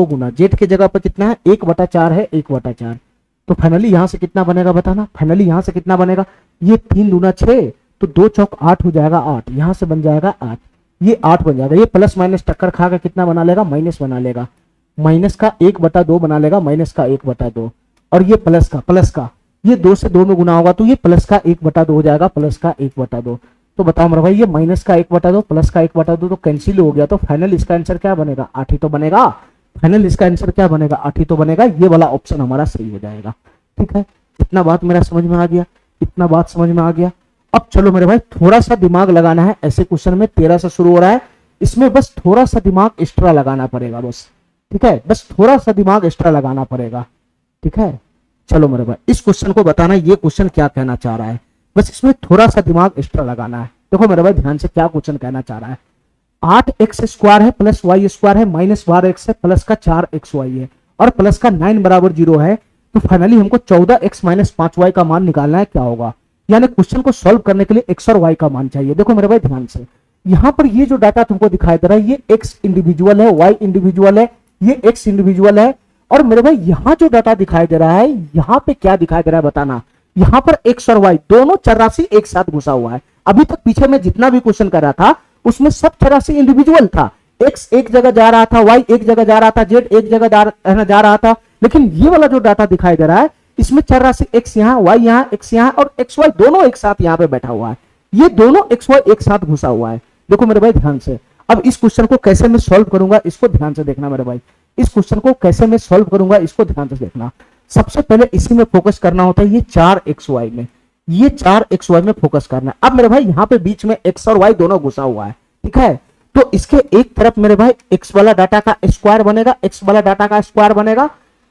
गुना z के जगह पर कितना है 1/4 है 1/4। तो फाइनली यहां से कितना बनेगा बताना, फाइनली यहां से कितना बनेगा, ये 3 दूना 6, तो 2 चौक 8 हो जाएगा 8, यहां से बन जाएगा 8, ये 8 बन जाएगा, ये प्लस माइनस टक्कर खा के कितना बना लेगा माइनस बना लेगा, माइनस का 1/2 बना लेगा, माइनस का 1/2, और ये प्लस का ये 2 से 2 में गुना होगा तो ये प्लस का 1/2 हो जाएगा, प्लस का 1/2। तो बताओ मेरा भाई ये माइनस का 1/2 प्लस का 1/2 तो कैंसिल हो गया, तो फाइनल इसका आंसर क्या बनेगा 8 ही तो बनेगा, फाइनल इसका आंसर क्या बनेगा 8 ही तो बनेगा, ये वाला ऑप्शन हमारा सही हो जाएगा। ठीक है, इतना बात मेरा समझ में आ गया, इतना बात समझ में आ गया। अब चलो मेरे भाई थोड़ा सा दिमाग लगाना है, ऐसे क्वेश्चन में 13 से शुरू हो रहा है, इसमें बस थोड़ा सा दिमाग एक्स्ट्रा लगाना पड़ेगा बस। ठीक है, बस थोड़ा सा दिमाग एक्स्ट्रा लगाना पड़ेगा। ठीक है, चलो मेरे भाई इस क्वेश्चन को बताना ये क्वेश्चन क्या कहना चाह रहा है, बस इसमें थोड़ा सा दिमाग एक्स्ट्रा लगाना है। देखो मेरे भाई ध्यान से क्या क्वेश्चन कहना चाह रहा है, 8x² है प्लस y² है माइनस 12x है प्लस का 4xy है और प्लस का 9 बराबर 0 है, तो फाइनली हमको 14x - 5y का मान निकालना है, क्या होगा। यानी क्वेश्चन को सॉल्व करने के लिए x और y का मान चाहिए। देखो मेरे भाई ध्यान से, यहाँ पर ये जो डाटा तुमको दिखाई दे रहा है ये x इंडिविजुअल है, y इंडिविजुअल है, ये x इंडिविजुअल है, और मेरे भाई यहाँ जो डाटा दिखाई दे रहा है यहाँ पे क्या दिखाई दे रहा है बताना, यहाँ पर x और y दोनों चर राशि एक साथ घुसा हुआ है। अभी तक पीछे में जितना भी क्वेश्चन कर रहा था उसमें सब चर राशि इंडिविजुअल था, x एक जगह जा रहा था, y एक जगह जा रहा था, z एक जगह जा रहा था, लेकिन ये वाला जो डाटा दिखाई दे रहा है इसमें चर राशि x यहाँ, y यहाँ, x यहाँ और xy दोनों एक साथ यहाँ पे बैठा हुआ है, ये दोनों xy एक साथ घुसा हुआ है। देखो मेरे भाई ध्यान से, अब इस क्वेश्चन को कैसे मैं सॉल्व करूंगा इसको ध्यान से देखना मेरे भाई, इस क्वेश्चन को कैसे मैं सॉल्व करूंगा इसको ध्यान से देखना। सबसे पहले इसी में फोकस करना होता है, ये 4xy में, ये 4xy में फोकस करना है। अब मेरे भाई यहाँ पे बीच में x और y दोनों घुसा हुआ है, ठीक है, तो इसके एक तरफ मेरे भाई x वाला डाटा का स्क्वायर बनेगा, x वाला डाटा का स्क्वायर बनेगा,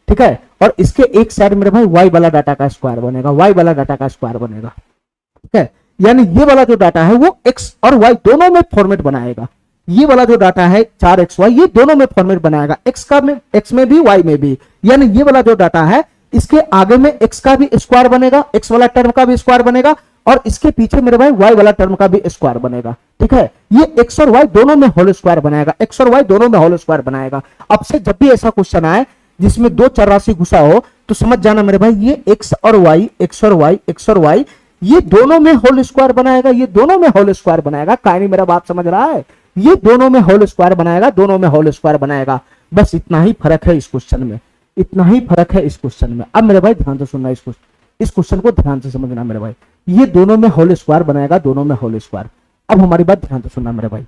ठीक है, और इसके एक साइड मेरे भाई y वाला डाटा का स्क्वायर बनेगा, y वाला डाटा का स्क्वायर बनेगा। ठीक है, यानी ये वाला जो डाटा है वो x और y दोनों में फॉर्मेट बनाएगा। ये वाला जो डाटा है 4xy ये दोनों में फॉर्मेट बनाएगा, x में भी y में भी। यानी ये वाला जो डाटा है इसके आगे में x का भी स्क्वायर बनेगा, x वाला टर्म का भी स्क्वायर बनेगा, और इसके पीछे मेरे भाई y वाला टर्म का भी स्क्वायर बनेगा। ठीक है, ये x और y दोनों में होल स्क्वायर बनाएगा, x और y दोनों में होल स्क्वायर बनाएगा। अब से जब भी ऐसा क्वेश्चन आए जिसमें दो चर राशि घुसा हो तो समझ जाना मेरे भाई ये x और y ये दोनों में होल स्क्वायर बनाएगा, ये दोनों में होल स्क्वायर बनाएगा। कहानी मेरा बात समझ रहा है? ये दोनों में होल स्क्वायर बनाएगा, दोनों में होल स्क्वायर बनाएगा। बस इतना ही फर्क है इस क्वेश्चन में, इतना ही फर्क है इस क्वेश्चन में। अब मेरे भाई ध्यान से सुनना, इस क्वेश्चन को ध्यान से समझना मेरे भाई। ये दोनों में होल स्क्वायर बनाएगा, दोनों में होल स्क्वायर। अब हमारी बात ध्यान से सुनना मेरे भाई,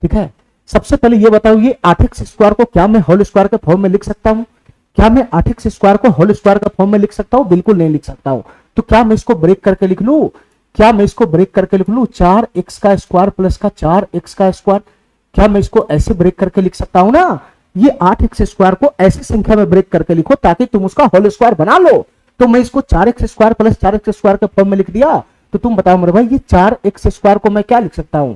ठीक है। सबसे पहले ये बताओ, ये 8x स्क्वायर को क्या मैं होल स्क्वायर के फॉर्म में लिख सकता हूं? क्या मैं 8x स्क्वायर को होल स्क्वायर का फॉर्म में लिख सकता हूं? बिल्कुल नहीं लिख सकता हूं। तो क्या मैं इसको ब्रेक करके लिख लूं? क्या मैं इसको ब्रेक करके लिख लूं 4x का स्क्वायर प्लस का 4x का स्क्वायर? क्या मैं इसको ऐसे ब्रेक करके लिख सकता हूं ना? ये 8x स्क्वायर को ऐसी संख्या में ब्रेक करके लिखो ताकि तुम उसका होल स्क्वायर बना लो। तो मैं इसको 4x square plus 4x square के फॉर्म में लिख दिया। तो तुम बताओ मेरे भाई ये 4x स्क्वायर को मैं क्या लिख सकता हूं?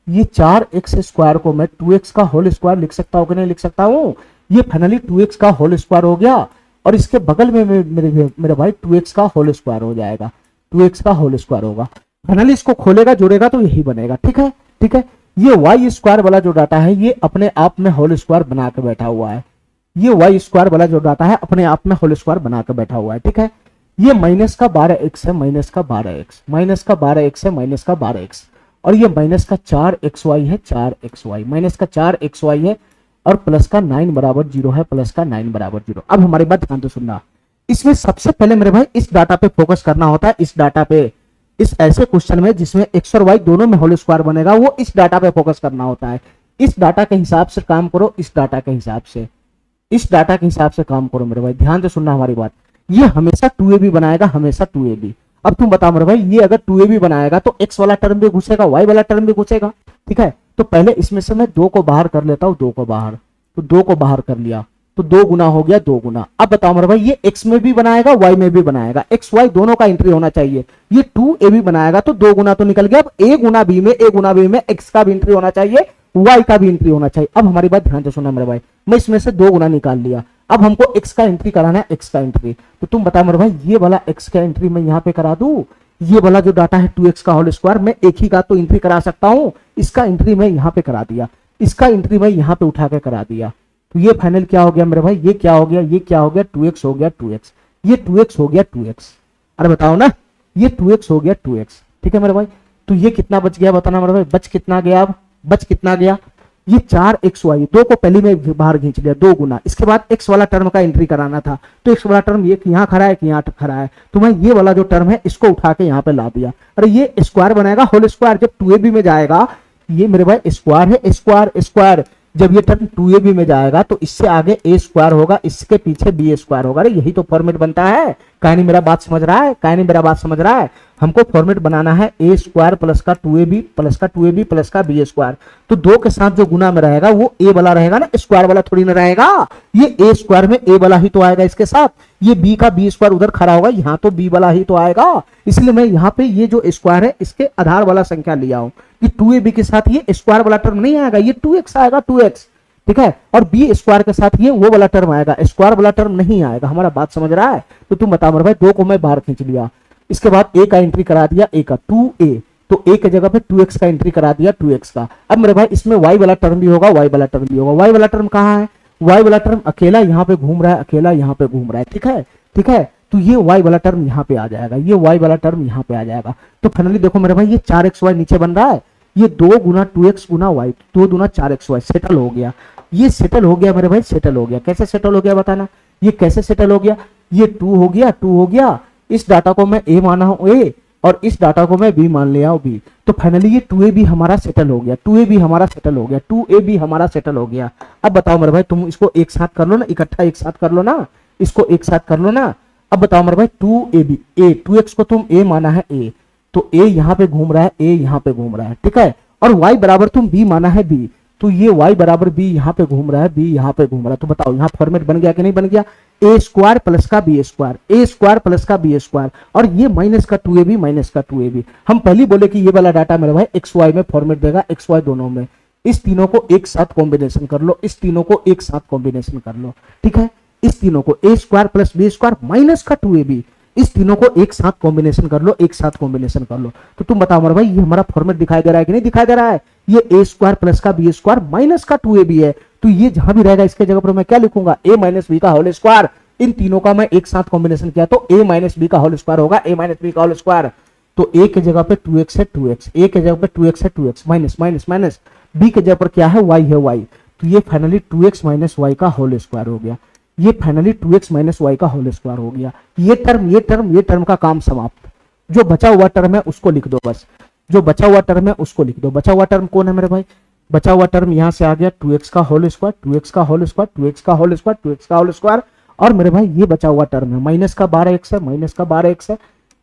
ये 4x स्क्वायर को मैं 2x का होल स्क्वायर लिख सकता हूं कि नहीं लिख सकता हूं? ये फाइनली 2x का होल स्क्वायर हो गया, और इसके बगल में मेरे भाई 2x का होल स्क्वायर हो जाएगा, 2x का होल स्क्वायर होगा। फाइनली इसको खोलेगा जोड़ेगा तो यही बनेगा। ठीक है, ठीक है। ये y स्क्वायर वाला जो डाटा है ये अपने आप में होल स्क्वायर बना के बैठा हुआ है। ये y स्क्वायर वाला जो डाटा है अपने आप में होल स्क्वायर बना के बैठा हुआ है। ठीक है, ये माइनस का 12x है, माइनस का 12x, माइनस का 12x है, माइनस का 12x, और ये माइनस का 4xy है, 4xy, माइनस का 4xy है, और प्लस का 9 बराबर 0 है, प्लस का 9 बराबर 0। अब हमारी बात ध्यान से सुनना, इसमें सबसे पहले मेरे भाई इस डाटा पे फोकस करना होता है। इस डाटा पे, इस ऐसे क्वेश्चन में जिसमें x और y दोनों में होल स्क्वायर बनेगा, वो इस डाटा पे फोकस करना होता है। इस डाटा के हिसाब से काम करो, इस डाटा के हिसाब से, इस डाटा के हिसाब से काम करो मेरे भाई। ध्यान से सुनना हमारी बात, ये हमेशा 2ab बनाएगा, हमेशा 2ab। अब तुम बताओ मेरे भाई, ये अगर 2ab बनाएगा तो x वाला टर्म भी घुसेगा, y वाला टर्म भी घुसेगा। ठीक है, तो पहले इसमें से मैं 2 को बाहर कर लेता हूं, 2 को बाहर, तो 2 को बाहर कर लिया तो 2 गुना हो गया, 2 गुना। अब बताओ मेरे भाई, ये x में भी बनाएगा, y में भी बनाएगा, x y दोनों का एंट्री होना चाहिए। ये 2ab बनाएगा तो 2 गुना तो निकल गया। अब a गुना b में x का भी एंट्री होना चाहिए, y का भी एंट्री होना चाहिए। अब हमारी बात ध्यान से सुनना मेरे भाई, मैं इसमें से 2 गुना निकाल लिया। अब हमको x का एंट्री कराना है, x का एंट्री। तो तुम बताओ मेरे भाई, ये वाला x का एंट्री मैं यहाँ पे करा दूं? ये वाला जो डाटा है 2x का होल स्क्वायर, मैं एक ही का तो एंट्री करा सकता हूं। इसका एंट्री मैं यहाँ पे करा दिया, इसका एंट्री मैं यहाँ पे उठा के करा दिया। तो ये फाइनल क्या हो गया मेरे भाई, ये क्या हो गया, ये क्या हो गया, 2x हो गया, 2x, ये 2x हो गया, 2x। अरे बताओ ना, ये 2x हो गया, 2x। ठीक है मेरे भाई, तो ये कितना बच गया बताना मेरे भाई, बच कितना गया? अब बच कितना गया? ये 4xy, 2 को पहले में बाहर खींच लिया, 2 गुना। इसके बाद x वाला टर्म का एंट्री कराना था, तो x वाला टर्म ये यहाँ खड़ा है, यहाँ खड़ा है, तो मैं ये वाला जो टर्म है इसको उठा के यहाँ पे ला दिया। अरे ये स्क्वायर बनाएगा, होल स्क्वायर। जब 2ab में जाएगा, ये मेरे भाई स्क्वायर है, स्क्वायर स्क्वायर, जब ये टर्म 2ab में जाएगा तो इससे आगे a स्क्वायर होगा, इसके पीछे b स्क्वायर होगा। अरे यही तो फॉर्मेट बनता है। कहानी मेरा बात समझ रहा है? कहानी मेरा बात समझ रहा है? हमको फॉर्मेट बनाना है a स्क्वायर प्लस का 2ab प्लस का 2ab प्लस का b स्क्वायर। तो 2 के साथ जो गुना में रहेगा वो a वाला रहेगा ना, स्क्वायर वाला थोड़ी ना रहेगा। ये a स्क्वायर में a वाला ही तो आएगा इसके साथ, ये b का b स्क्वायर उधर खड़ा होगा, यहाँ तो b वाला ही तो आएगा। इसलिए मैं यहाँ पे ये जो स्क्वायर है इसके आधार वाला संख्या लिया हूं कि 2ab के साथ ये स्क्वायर वाला टर्म नहीं आएगा, ये 2x आएगा, 2x। ठीक है, और b स्क्वायर के साथ ये वो वाला टर्म आएगा, स्क्वायर वाला टर्म नहीं आएगा। हमारा बात समझ रहा है? तो तुम बताओ मेरे भाई, 2 को मैं बाहर खींच लिया, इसके बाद a का एंट्री करा दिया, a का 2a, तो a के जगह पे 2x का एंट्री करा दिया, 2x का। अब मेरे भाई इसमें y वाला टर्म भी होगा, y वाला टर्म भी होगा। y वाला टर्म कहाँ है? y वाला टर्म अकेला यहाँ पे घूम रहा है, अकेला यहाँ पे घूम रहा है। ठीक है, ठीक है, तो ये y वाला टर्म यहाँ पे आ जाएगा, ये y वाला टर्म यहाँ पे आ जाएगा। तो फाइनली देखो मेरे भाई, ये 4xy नीचे बन रहा है, ये 2 गुना 2x गुना y, 2 गुना 4xy सेटल हो गया। ये सेटल हो गया मेरे भाई, सेटल हो गया। कैसे सेटल हो गया बताना, ये कैसे सेटल हो गया? ये 2 हो गया, 2 हो गया। इस डाटा को मैं a माना हूं a, और इस डाटा को मैं b मान लिया हूं b। तो फाइनली ये 2ab हमारा सेटल हो गया, 2ab हमारा सेटल हो गया, 2ab हमारा सेटल हो गया। अब बताओ मेरे भाई, तुम इसको एक साथ कर लो ना, इकट्ठा एक साथ कर लो ना, इसको एक साथ कर लो ना। अब बताओ मेरे भाई, 2ab, a 2x को तुम a माना है a, तो a यहाँ पे घूम रहा है, a यहाँ पे घूम रहा है। ठीक है, और y बराबर तुम b माना है b, तो ये y बराबर b यहाँ पे घूम रहा है, b यहाँ पे घूम रहा है, तो बताओ यहाँ फॉर्मेट बन गया कि नहीं बन गया? ए स्क्वायर प्लस का B square, A square plus का बी स्क्वायर, और ये माइनस का 2ab माइनस का 2ab। हम पहले बोले कि ये वाला डाटा मेरे भाई एक्स वाई में फॉर्मेट देगा, एक्स वाई दोनों में। इस तीनों को एक साथ कॉम्बिनेशन कर लो, इस तीनों को एक साथ कॉम्बिनेशन कर लो, ठीक है। इस तीनों को A square plus B square minus का 2ab, इस तीनों को एक साथ कॉम्बिनेशन कर लो, एक साथ कॉम्बिनेशन कर लो। तो तुम बताओ मेरे भाई ये हमारा फॉर्मेट दिखाई दे रहा है कि नहीं दिखाई दे रहा है? ये ए स्क्वायर प्लस का बी स्क्वायर माइनस का 2ab है, तो ये जहां भी रहेगा इसके जगह पर मैं क्या लिखूंगा? ए माइनस बी का होल स्क्वायर। इन तीनों का मैं एक साथ कॉम्बिनेशन किया तो ए माइनस बी का होल स्क्वायर होगा, ए माइनस बी का होल स्क्वायर। तो ए के जगह पे 2x है 2x, ए के जगह पे 2x है 2x, minus minus minus, B के जगह पर क्या है? y है y, तो ये फाइनली 2x माइनस वाई का होल स्क्वायर हो गया। ये फाइनली 2x माइनस वाई का होल स्क्वायर हो गया। ये टर्म का काम समाप्त। जो बचा हुआ टर्म है उसको लिख दो, बस जो बचा हुआ टर्म है उसको लिख दो। बचा हुआ टर्म कौन है मेरे भाई? बचा हुआ टर्म यहां से आ गया 2x का होल स्क्वायर, 2x का होल स्क्वायर, 2x का होल स्क्वायर, 2x का होल स्क्वायर, और मेरे भाई ये बचा हुआ टर्म है माइनस का 12x है, माइनस का 12x है,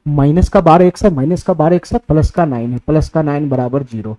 माइनस का 12x है, माइनस का 12x है, प्लस का 9 है, प्लस का 9 बराबर 0,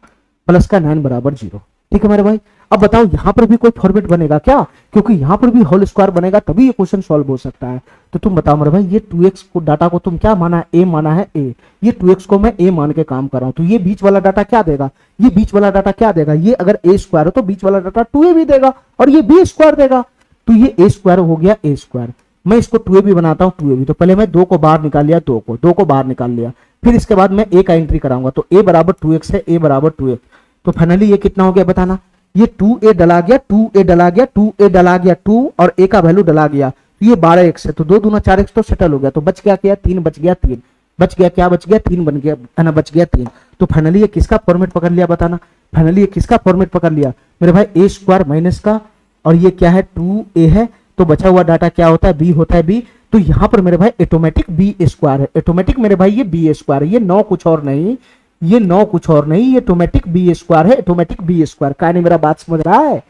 प्लस का 9 बराबर 0। ठीक है मेरे भाई। अब बताओ यहां पर भी कोई फॉर्मेट बनेगा क्या? क्योंकि यहां पर भी होल स्क्वायर बनेगा तभी ये क्वेश्चन सॉल्व हो सकता है। तो तुम बताओ मेरे भाई ये 2x को डाटा को तुम क्या माना है? ए माना है, ए। ये 2x को मैं ए मान के काम कर रहा हूं, तो ये बीच वाला डाटा क्या देगा? ये बीच वाला डाटा क्या देगा? ये अगर ए स्क्वायर हो तो बीच वाला डाटा 2a भी देगा, और ये बी स्क्वायर देगा, तो ये ए स्क्वायर हो गया ए स्क्वायर। मैं इसको 2ab बनाता हूं 2ab, तो पहले मैं 2 को बाहर निकाल लिया, 2 को बाहर निकाल लिया, फिर इसके बाद मैं ए का एंट्री कराऊंगा, तो ए बराबर 2x है, ए बराबर 2x। तो फाइनली ये कितना हो गया बताना? ये 2a डला गया, 2a डला गया, 2a डला गया, 2 और a का वैल्यू डला गया, तो ये 12x है, तो 2 दूना 4x तो सेटल हो गया। तो बच गया क्या? 3 बच गया, 3 बच गया, क्या बच गया? 3 बन गया है ना, बच गया 3। तो फाइनली ये किसका फॉर्मेट पकड़ लिया बताना? फाइनली ये किसका फॉर्मेट पकड़ लिया मेरे भाई? ए स्क्वायर माइनस का, और ये क्या है? 2a है, तो बचा हुआ डाटा क्या होता है? b होता है, b। तो यहां पर मेरे भाई ऑटोमेटिक बी स्क्वायर है, ऑटोमेटिक मेरे भाई ये बी स्क्वायर है, ये 9 कुछ और नहीं, ये 9 कुछ और नहीं, ये ऑटोमेटिक बी स्क्वायर है, ऑटोमेटिक बी स्क्वायर। क्या नहीं मेरा बात समझ रहा है?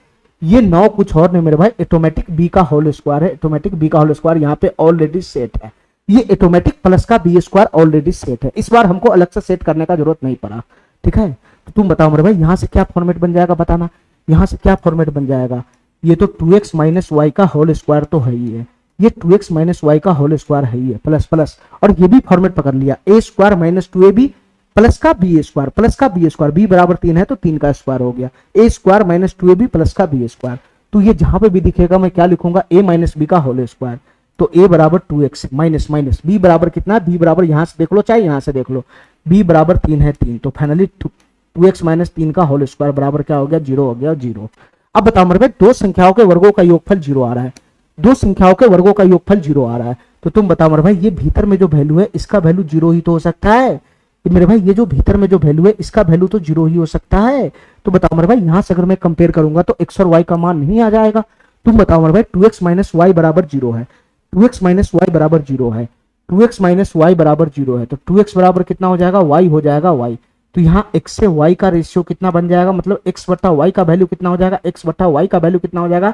ये 9 कुछ और नहीं मेरे भाई, ऑटोमेटिक बी का होल स्क्वायर है, ऑटोमेटिक बी का होल स्क्वायर यहाँ पे ऑलरेडी सेट है। ये ऑटोमेटिक प्लस का बी स्क्वायर ऑलरेडी सेट है, इस बार हमको अलग से सेट करने का जरूरत नहीं पड़ा। ठीक है, तो तुम बताओ मेरे भाई यहाँ से क्या फॉर्मेट बन जाएगा बताना? यहाँ से क्या फॉर्मेट बन जाएगा? ये तो 2x माइनस वाई का होल स्क्वायर तो है ही है, ये 2x माइनस वाई का होल स्क्वायर है ही है, प्लस प्लस, और ये भी फॉर्मेट पकड़ लिया, ए स्क्वायर माइनस 2ab प्लस का बी स्क्वायर, प्लस का बी स्क्वायर, बी बराबर 3 है तो 3 का स्क्वायर हो गया, A square minus 2ab plus का बी स्क्वायर। तो ये जहां पे भी दिखेगा मैं क्या लिखूंगा? ए माइनस बी का होल स्क्वायर। तो ए बराबर 2x माइनस माइनस बी बराबर कितना? बी बराबर यहां से देख लो चाहे यहां से देख लो, बी बराबर 3 है, 3। तो फाइनली 2x माइनस 3 का होल स्क्वायर बराबर क्या हो गया? 0 हो गया, 0। अब बताओ मेरे भाई दो संख्याओं के वर्गों का योगफल 0 आ रहा है, दो संख्याओं के वर्गों का योगफल 0 आ रहा है, तो तुम बताओ मेरे भाई ये भीतर में जो वैल्यू है इसका वैल्यू 0 ही तो हो सकता है। कि मेरे भाई ये जो भीतर में जो वैल्यू है इसका वैल्यू तो 0 ही हो सकता है। तो बताओ मेरे भाई यहां से अगर मैं कंपेयर करूंगा तो x और y का मान नहीं आ जाएगा। तुम बताओ मेरे भाई 2x माइनस वाई बराबर 0 है, 2x माइनस वाई बराबर 0 है, 2x माइनस वाई बराबर 0 है, तो 2x बराबर कितना हो जाएगा? y हो जाएगा y। तो यहाँ x से y का रेशियो कितना बन जाएगा? मतलब x बटा y का वैल्यू कितना हो जाएगा? x बटा y का वैल्यू कितना हो जाएगा?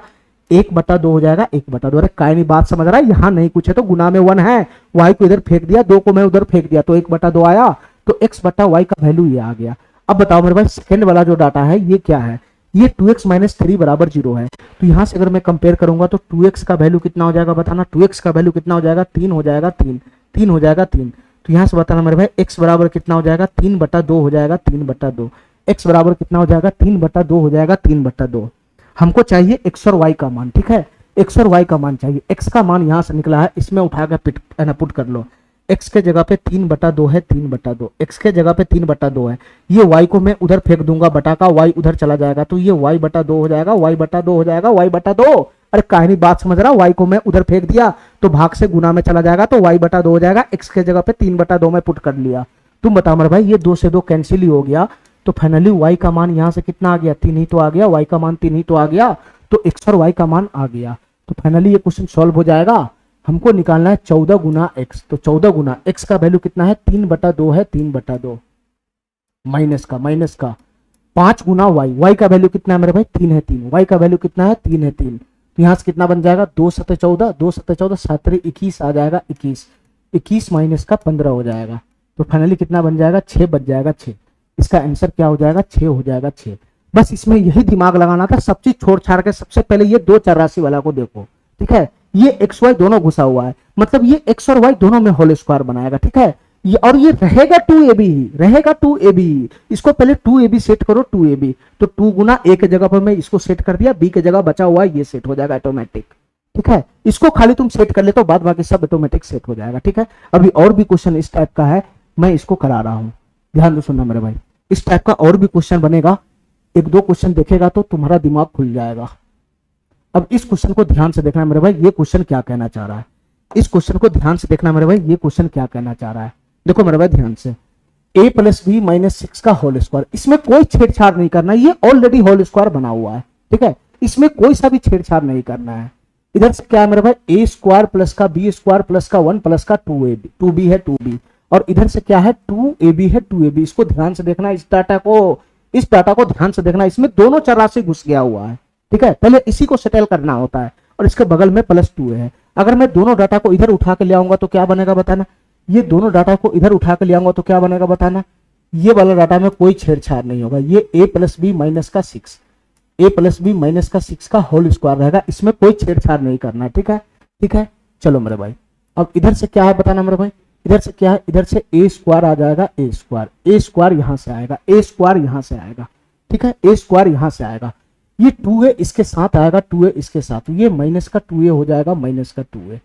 1/2 हो जाएगा, 1/2। अरे काय नहीं बात समझ रहा है? यहाँ नहीं कुछ है तो गुना में 1 है, y को इधर फेंक दिया, 2 को मैं उधर फेंक दिया तो 1/2 आया, तो x बटा y का वैल्यू ये आ गया। अब बताओ मेरे भाई सेकंड वाला जो डाटा है ये क्या है? ये 2x माइनस 3 बराबर 0 है। तो यहां से अगर मैं कंपेयर करूंगा तो 2x का वैल्यू कितना हो जाएगा बताना? 2x का वैल्यू कितना हो जाएगा? 3 हो जाएगा, 3 हो जाएगा, 3। तो यहां से बताना मेरे भाई x बराबर कितना हो जाएगा? 3/2 हो जाएगा, 3/2। x बराबर कितना हो जाएगा? 3/2 हो जाएगा, 3/2। हमको चाहिए x और y का मान, ठीक है, x और y का मान चाहिए। x का मान यहां से निकला है, इसमें उठा कर पुट कर लो। x के जगह पे 3/2 है, 3/2, x के जगह पे 3/2 है, ये y को मैं उधर फेंक दूंगा, बटा का y उधर चला जाएगा, तो ये y/2 हो जाएगा, y/2 हो जाएगा, y/2। अरे कहानी बात समझ रहा? y को मैं उधर फेंक दिया तो भाग से गुना में चला जाएगा, तो y/2 हो जाएगा, x के जगह पे 3/2 में पुट कर लिया। तुम बताओ मेरे भाई ये 2 से 2 कैंसिल ही हो गया, तो फाइनली y का मान यहां से कितना आ गया? 3 ही तो आ गया, y का मान 3 ही तो आ गया, तो x और y का मान आ गया। तो फाइनली ये क्वेश्चन सॉल्व हो जाएगा। हमको निकालना है 14 गुना x, तो 14 गुना x का वैल्यू कितना है? 3/2 है, 3/2 माइनस का 5 गुना y का वैल्यू कितना है मेरे भाई? 3 है, 3। y का वैल्यू कितना है? 3 है, 3। तो यहां से कितना बन जाएगा? 2 7 14, 2 7 14, 7 21 आ जाएगा, 21 माइनस का 15 हो जाएगा। तो फाइनली कितना बन जाएगा? 6 बच जाएगा, 6। इसका आंसर क्या हो जाएगा? 6 हो जाएगा, 6। बस इसमें यही दिमाग लगाना था, सब चीज छोड़ छाड़ के सबसे पहले ये दो चर वाला को देखो, ठीक है। ये एक्स वाई दोनों घुसा हुआ है, मतलब ये एक्स और वाई दोनों में होल स्क्वायर बनाएगा, ठीक है। ये और ये रहेगा 2ab ही, रहेगा 2ab ही। इसको पहले 2ab सेट करो, 2ab तो 2 गुना a के जगह पर मैं इसको सेट कर दिया, b के जगह बचा हुआ है ये सेट हो जाएगा ऑटोमेटिक, ठीक है। इसको खाली तुम सेट कर ले तो बाद बाकी सब ऑटोमेटिक सेट हो जाएगा, ठीक है। अभी और भी क्वेश्चन इस टाइप का है, मैं इसको करा रहा हूं, ध्यान दो सुनना मेरे भाई। इस टाइप का और भी क्वेश्चन बनेगा, एक दो क्वेश्चन देखेगा तो तुम्हारा दिमाग खुल जाएगा। अब इस क्वेश्चन को ध्यान से देखना मेरे भाई, ये क्वेश्चन क्या कहना चाह रहा है। इस क्वेश्चन को ध्यान से देखना मेरे भाई, ये क्वेश्चन क्या कहना चाह रहा है। देखो मेरे भाई ध्यान से, a प्लस बी माइनस 6 का होल स्क्वायर, इसमें कोई छेड़छाड़ नहीं करना, ये ऑलरेडी होल स्क्वायर बना हुआ है, ठीक है। इसमें कोई सा भी छेड़छाड़ नहीं करना है। इधर से क्या है मेरे भाई, a स्क्वायर प्लस का b स्क्वायर प्लस का 1 प्लस का 2ab, 2b है 2b, और इधर से क्या है 2ab है 2ab। इसको ध्यान से देखना, इस डाटा को ध्यान से देखना, इसमें दोनों चर राशि घुस गया हुआ है, ठीक है। पहले इसी को सेटल करना होता है, और इसके बगल में +2 है। अगर मैं दोनों डाटा को इधर उठा के ले आऊंगा तो क्या बनेगा बताना, ये दोनों डाटा को इधर उठा के ले आऊंगा तो क्या बनेगा बताना, ये वाला डाटा में कोई छेड़छाड़ नहीं होगा। ये a प्लस बी माइनस का 6, a प्लस बी माइनस का 6 का होल स्क्वायर रहेगा, इसमें कोई छेड़छाड़ नहीं करना, ठीक है, ठीक है। चलो मेरे भाई, अब इधर से क्या है बताना मेरे भाई, इधर से क्या है, इधर से a स्क्वायर आ जाएगा, a स्क्वायर यहां से आएगा, a स्क्वायर यहां से आएगा, ठीक है, a स्क्वायर यहां से आएगा। ये 2a इसके साथ आएगा, 2a इसके साथ, ये माइनस का 2a हो जाएगा, माइनस का 2a,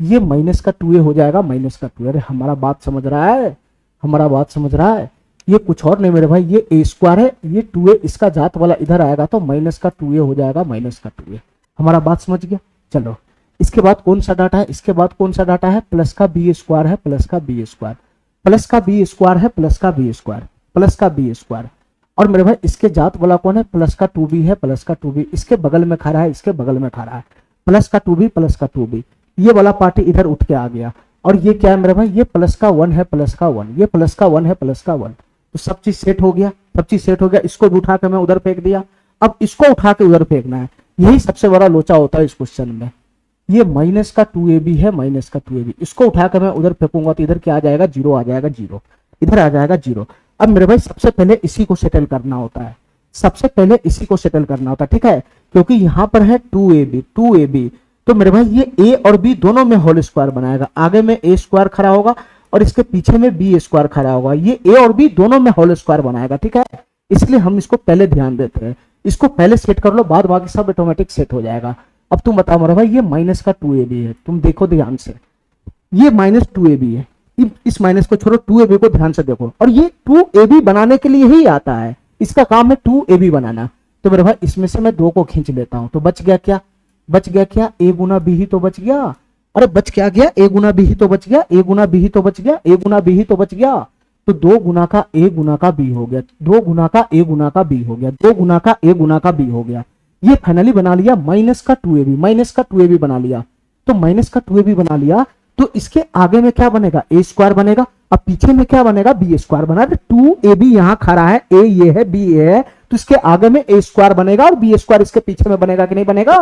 ये माइनस का 2a हो जाएगा, माइनस का 2a। अरे हमारा बात समझ रहा है, हमारा बात समझ रहा है। ये कुछ और नहीं मेरे भाई, ये a स्क्वायर है, ये 2a इसका जात वाला इधर आएगा तो माइनस का 2a हो जाएगा, माइनस का 2a। हमारा बात समझ गया। चलो इसके बाद कौन सा डाटा है, इसके बाद कौन सा डाटा है, प्लस का b स्क्वायर है, प्लस का b स्क्वायर, प्लस का b स्क्वायर है, प्लस का b स्क्वायर, प्लस का b स्क्वायर। और मेरे भाई इसके जात वाला कौन है, प्लस का 2b है, प्लस का 2b, इसके बगल में खड़ा है, इसके बगल में खड़ा है, प्लस का 2b, प्लस का 2b। ये वाला पार्टी इधर उठ के आ गया, और ये क्या है मेरे भाई, ये प्लस का 1 है, प्लस का 1, ये प्लस का 1 है, प्लस का 1। तो सब चीज सेट हो गया, सब चीज सेट हो गया। इसको भी उठा के मैं उधर फेंक दिया, अब इसको उठा के उधर फेंकना है, यही सबसे बड़ा लोचा होता है इस क्वेश्चन में। ये माइनस का 2ab है, माइनस का 2ab, इसको उठा के मैं उधर फेंकूंगा तो इधर क्या आ जाएगा, 0 आ जाएगा, 0 इधर आ जाएगा, 0। अब मेरे भाई सबसे पहले इसी को सेटल करना होता है, सबसे पहले इसी को सेटल करना होता है, ठीक है। क्योंकि यहां पर है 2ab, तो मेरे भाई ये a और b दोनों में होल स्क्वायर बनाएगा, आगे में a स्क्वायर खड़ा होगा और इसके पीछे में b स्क्वायर खड़ा होगा, ये a और b दोनों में होल स्क्वायर बनाएगा, ठीक है। इसलिए हम इसको पहले ध्यान देते हैं, इसको पहले सेट कर लो, बाद बाकी सब ऑटोमेटिक सेट हो जाएगा। अब तुम बताओ मेरे भाई, ये माइनस का 2ab है, तुम देखो ध्यान से, ये माइनस 2ab है, इस माइनस को छोड़ो, 2ab को ध्यान से देखो, और ये 2ab बनाने के लिए ही आता है, इसका काम है 2ab बनाना। तो मेरे भाई इसमें से मैं 2 को खींच लेता हूं, तो बच गया क्या, बच गया क्या, a गुना b ही तो बच गया। अरे बच क्या गया, a गुना b ही तो बच गया, a गुना b ही तो बच गया, a गुना b ही तो बच गया। तो 2 गुना का a गुना का b हो गया, 2 गुना का a गुना का b हो गया, 2 गुना का a गुना का b हो गया। ये फाइनली बना लिया माइनस का 2ab, माइनस का 2ab बना लिया। तो माइनस का 2ab बना लिया, तो इसके आगे में क्या बनेगा, a स्क्वायर बनेगा, अब पीछे में क्या बनेगा, b स्क्वायर बना। 2ab यहां खड़ा है, a ये है, b ये है, तो इसके आगे में a स्क्वायर बनेगा और b स्क्वायर इसके पीछे में बनेगा कि नहीं बनेगा।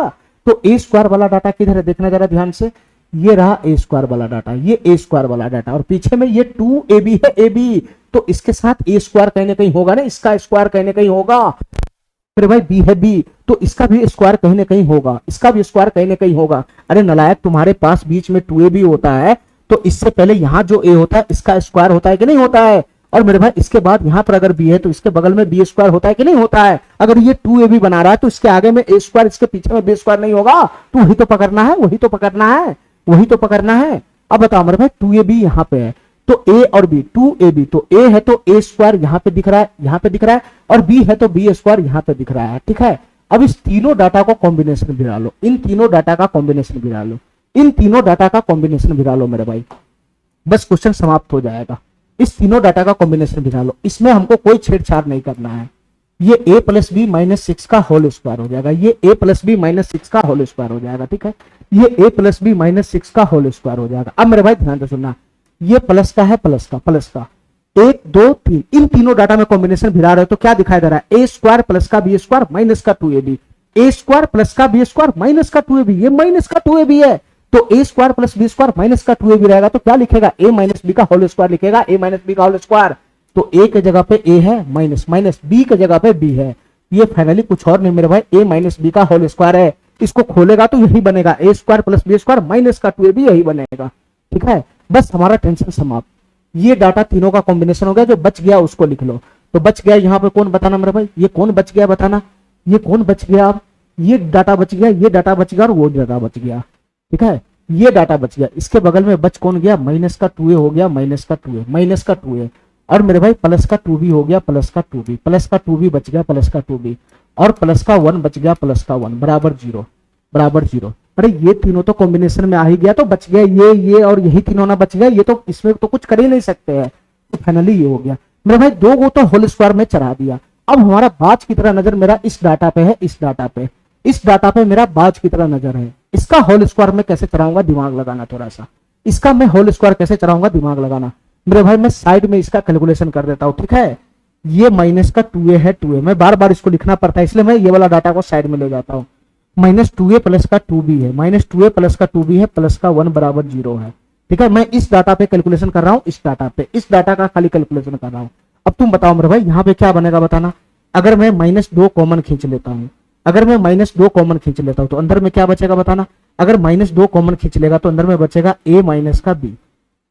तो a स्क्वायर वाला डाटा किधर है, देखना जरा ध्यान से, ये रहा a स्क्वायर वाला डाटा, ये a स्क्वायर वाला डाटा, और पीछे में ये 2ab है, ab, तो इसके साथ a स्क्वायर कहीं ना कहीं होगा ना, इसका स्क्वायर कहीं ना कहीं होगा। फिर भाई b है b, तो इसका भी स्क्वायर कहीं ना कहीं होगा, इसका भी स्क्वायर कहीं ना कहीं होगा। अरे नलायक, तुम्हारे पास बीच में 2ab होता है, तो इससे पहले यहां जो a होता है इसका स्क्वायर होता है कि नहीं होता है। और मेरे भाई इसके बाद यहां पर अगर b है तो इसके बगल में b स्क्वायर होता है कि नहीं होता है। अगर ये 2ab बना रहा है तो इसके आगे में a स्क्वायर, इसके पीछे में b स्क्वायर नहीं होगा। तो वही तो पकड़ना है, वही तो पकड़ना है, वही तो पकड़ना है। अब बताओ मेरे भाई 2ab यहां पे है, तो a और b, 2ab, तो a है तो a स्क्वायर यहां पे दिख रहा है, यहां पे दिख रहा है, और b है तो b स्क्वायर यहां पे दिख रहा है, ठीक है। अब इस तीनों डाटा को कॉम्बिनेशन भिड़ा लो, इन तीनों डाटा का कॉम्बिनेशन भिड़ा लो, इन तीनों डाटा का कॉम्बिनेशन भिड़ा लो मेरे भाई, बस क्वेश्चन समाप्त हो जाएगा। इस तीनों डाटा का कॉम्बिनेशन भिड़ा लो, इसमें हमको कोई छेड़छाड़ नहीं करना है। ये a प्लस बी माइनस 6 का होल स्क्वायर हो जाएगा, ये a प्लस बी माइनस 6 का होल स्क्वायर हो जाएगा, ठीक है। ये a प्लस बी माइनस 6 का होल स्क्वायर हो जाएगा। अब मेरे भाई ध्यान से सुनना, ये प्लस का है, प्लस का, प्लस का 1 2 3, इन तीनों डाटा में कॉम्बिनेशन भिड़ा रहे हो तो क्या दिखाई दे रहा है, a स्क्वायर प्लस का b स्क्वायर माइनस का 2ab, a स्क्वायर प्लस का b स्क्वायर माइनस का 2ab, ये माइनस का 2ab है, तो a square plus b square minus का 2ab रहेगा, तो क्या लिखेगा, a माइनस b का होल स्क्वायर लिखेगा, a माइनस b का होल स्क्वायर। तो a के जगह पे a है, माइनस माइनस b के जगह पे b है, ये फाइनली कुछ और नहीं मेरे भाई ए माइनस बी का होल स्क्वायर है। इसको खोलेगा तो यही बनेगा, A square plus B square minus का 2ab यही बनेगा। ठीक है, बस हमारा टेंशन समाप्त। ये डाटा तीनों का कॉम्बिनेशन हो गया, जो बच गया उसको लिख लो। तो बच गया यहाँ पे कौन बताना मेरे भाई, ये कौन बच गया बताना, ये कौन बच गया। अब ये डाटा बच गया, ये डाटा बच गया और वो डाटा बच गया। ठीक है, ये डाटा बच गया, इसके बगल में बच कौन गया, माइनस का 2a हो गया, माइनस का 2a, माइनस का 2a, और मेरे भाई प्लस का 2b हो गया, प्लस का 2b, प्लस का 2b बच गया, प्लस का 2b, और प्लस का 1 बच गया, प्लस का 1 बराबर 0, बराबर 0। अरे ये तीनों तो कॉम्बिनेशन में आ ही गया, तो बच गया ये और यही तीनों ना बच गया, ये तो इसमें तो कुछ कर ही नहीं सकते हैं। तो फाइनली ये हो गया मेरे भाई, दो को तो होल स्क्वायर में चढ़ा दिया। अब हमारा बाज की तरह नजर मेरा इस डाटा पे है, इस डाटा पे, इस डाटा पे मेरा बाज की तरह नजर है। इसका होल स्क्वायर में कैसे चढ़ाऊंगा, दिमाग लगाना थोड़ा सा। इसका मैं होल स्क्वायर कैसे चढ़ाऊंगा, दिमाग लगाना मेरे भाई। मैं साइड में इसका कैलकुलेशन कर देता हूं। ठीक है, ये माइनस का 2a है, 2a मैं बार बार इसको लिखना पड़ता है, इसलिए मैं ये वाला डाटा को साइड में ले जाता हूं। माइनस 2a प्लस का 2b है, माइनस 2a प्लस का 2b है, प्लस का 1 बराबर 0 है। ठीक है, मैं इस डाटा पे कैलकुलेशन कर रहा हूं, इस डाटा पे, इस डाटा का खाली कैलकुलेशन कर रहा हूं। अब तुम बताओ मेरे भाई यहाँ पे क्या बनेगा बताना। अगर मैं -2 कॉमन खींच लेता हूं, अगर मैं -2 कॉमन खींच लेता हूं तो अंदर में क्या बचेगा बताना। अगर -2 कॉमन खींच लेगा तो अंदर में बचेगा a माइनस का b,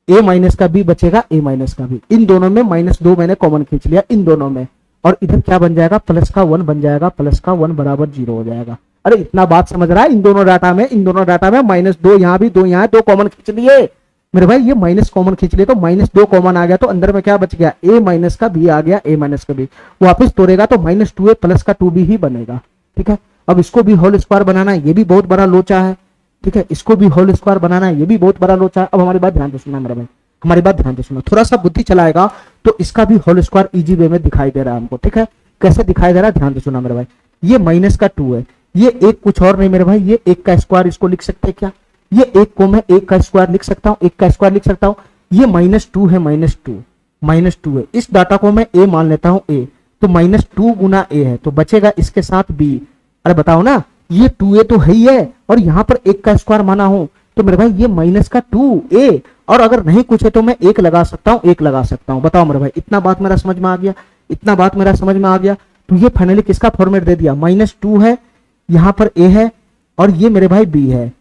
a माइनस का b बचेगा, a माइनस का b। इन दोनों में -2 मैंने कॉमन खींच लिया, इन दोनों में, और इधर क्या बन जाएगा, प्लस का 1 बन जाएगा, प्लस का 1 बराबर 0 हो जाएगा। अरे इतना बात समझ रहा है, इन दोनों डाटा में, इन दोनों डाटा में -2 यहाँ भी, 2 यहाँ, 2 कॉमन खींच लिए मेरे भाई। ये माइनस कॉमन खींच लिए तो -2 कॉमन आ गया, तो अंदर में क्या बच गया, a माइनस का b आ गया, a माइनस का b वापस तोड़ेगा तो -2a प्लस का 2b ही बनेगा। ठीक है, अब इसको भी होल स्क्वायर बनाना है, ये भी बहुत बड़ा लोचा है। ठीक है, इसको भी होल स्क्वायर बनाना है, ये भी बहुत बड़ा लोचा है। अब हमारी बात ध्यान से सुनना मेरे भाई, हमारी बात ध्यान से सुनना, थोड़ा सा बुद्धि चलाएगा तो इसका भी होल स्क्वायर इजी वे में दिखाई दे रहा है हमको। ठीक है, कैसे दिखाई दे रहा है ध्यान से सुनना मेरे भाई। ये माइनस का 2 है, ये एक कुछ और नहीं मेरे भाई, ये 1 का स्क्वायर इसको लिख सकते हैं क्या, ये 1 को मैं 1 का स्क्वायर लिख सकता हूँ, 1 का स्क्वायर लिख सकता हूँ। ये -2 है, -2 है, इस डाटा को मैं a मान लेता हूँ, a तो -2 गुना a है, तो बचेगा इसके साथ b। अरे बताओ ना, ये 2a तो है ही है, और यहाँ पर 1 का स्क्वायर माना हूं, तो मेरे भाई ये माइनस का 2a, और अगर नहीं कुछ है तो मैं 1 लगा सकता हूँ, 1 लगा सकता हूँ। बताओ मेरे भाई, इतना बात मेरा समझ में आ गया, इतना बात मेरा समझ में आ गया। तो ये फाइनली किसका फॉर्मेट दे दिया, -2 है, यहाँ पर a है, और ये मेरे भाई b है,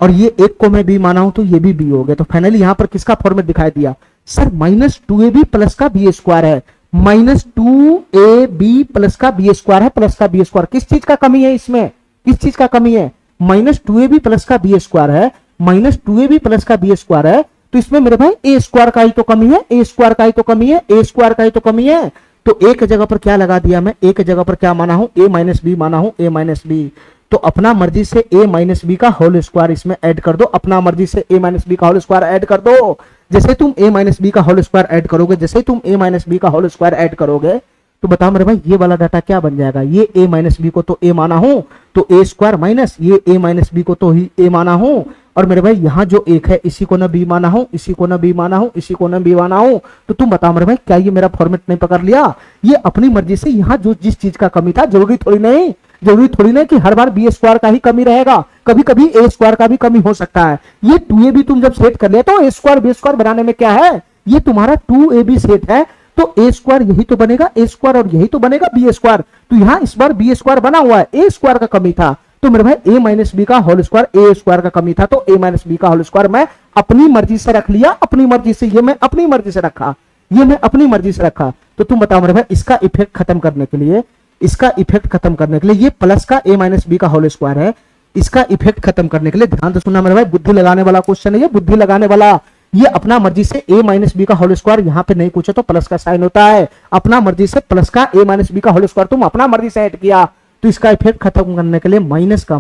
और ये 1 को मैं b माना हूं तो ये भी b हो गया। तो फाइनली यहाँ पर किसका फॉर्मेट दिखाई दिया, सर -2ab प्लस का b स्क्वायर है, -2ab प्लस का b स्क्वायर है, प्लस का b स्क्वायर। किस चीज का कमी है इसमें, किस चीज का कमी है, -2ab प्लस का b स्क्वायर है, -2ab प्लस का b स्क्वायर है, तो इसमें मेरे भाई a स्क्वायर का ही तो कमी है, a स्क्वायर का ही तो कमी है, a स्क्वायर का ही तो कमी है। तो एक जगह पर क्या लगा दिया मैं, एक जगह पर क्या माना हूं, a माइनस बी माना हूं, a माइनस बी। तो अपना मर्जी से a माइनस बी का होल स्क्वायर इसमें ऐड कर दो, अपना मर्जी से a माइनस बी का होल स्क्वायर ऐड कर दो। जैसे तुम a माइनस बी का होल स्क्वायर ऐड करोगे, जैसे तुम a माइनस बी का होल स्क्वायर ऐड करोगे, तो बताओ मेरे भाई ये वाला डाटा क्या बन जाएगा, ये a माइनस बी को तो a माना हूं तो a स्क्वायर माइनस ये a माइनस बी को तो ही a माना हूं, और मेरे भाई यहाँ जो एक है इसी को ना b माना हूं, इसी को ना b माना हूं, इसी को ना b माना हूं। तो तुम बताओ मेरे भाई क्या ये मेरा फॉर्मेट नहीं पकड़ लिया। ये अपनी मर्जी से यहाँ जो जिस चीज का कमी था, जरूरी थोड़ी नहीं कि हर बार बी स्क्वायर का ही कमी रहेगा, कभी कभी ए स्क्वायर का भी कमी हो सकता है। ये 2ab तुम जब सेट कर लिया तो ए स्क्वायर बी स्क्वायर बनाने में क्या है, ये तुम्हारा 2ab सेट है, तो ए स्क्वायर यही तो बनेगा ए स्क्वायर, और यही तो बनेगा बी स्क्वायर। तो यहाँ इस बार बी स्क्वायर बना हुआ है, ए स्क्वायर का कमी था, तो मेरे भाई a माइनस बी का होल स्क्वायर, ए स्क्वायर का कमी था तो a माइनस बी का होल स्क्वायर मैं अपनी मर्जी से रख लिया, अपनी मर्जी से, ये मैं अपनी मर्जी से रखा, ये मैं अपनी मर्जी से रखा। तो तुम बताओ मेरे भाई इसका इफेक्ट खत्म करने के लिए, इसका इफेक्ट खत्म करने के लिए, ये प्लस का a माइनस बी का होल स्क्वायर है, इसका इफेक्ट खत्म करने के लिए ध्यान से सुनना मेरे भाई, बुद्धि लगाने वाला क्वेश्चन है ये, बुद्धि लगाने वाला। ये अपना मर्जी से a माइनस बी का होल स्क्वायर, यहाँ पे नहीं कुछ है तो प्लस का साइन होता है, अपना मर्जी से प्लस का a माइनस बी का होल स्क्वायर तुम अपना मर्जी से ऐड किया, तो इसका इफेक्ट खत्म करने के लिए माइनस का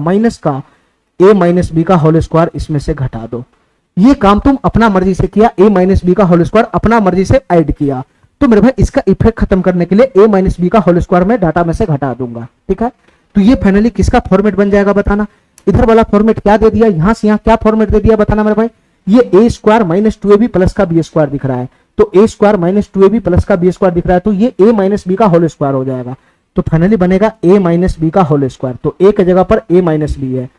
a माइनस बी का होल स्क्वायर इसमें से घटा दो। ये काम तुम अपना मर्जी से किया, a माइनस बी का होल स्क्वायर अपना मर्जी से ऐड किया, तो मेरे भाई इसका इफेक्ट खत्म करने के लिए a माइनस बी का होल स्क्वायर में डाटा में से घटा दूंगा। ठीक है, तो ये फाइनली किसका फॉर्मेट बन जाएगा बताना। इधर वाला फॉर्मेट क्या दे दिया, यहां से यहां क्या फॉर्मेट दे दिया बताना मेरे भाई। ये a square minus 2ab plus का b स्क्वायर दिख रहा है, तो a square minus 2ab plus का b स्क्वायर दिख रहा है, तो ये a माइनस बी का होल स्क्वायर हो जाएगा। तो फाइनली बनेगा a माइनस बी का होल स्क्वायर, तो a की जगह पर a माइनस बी है।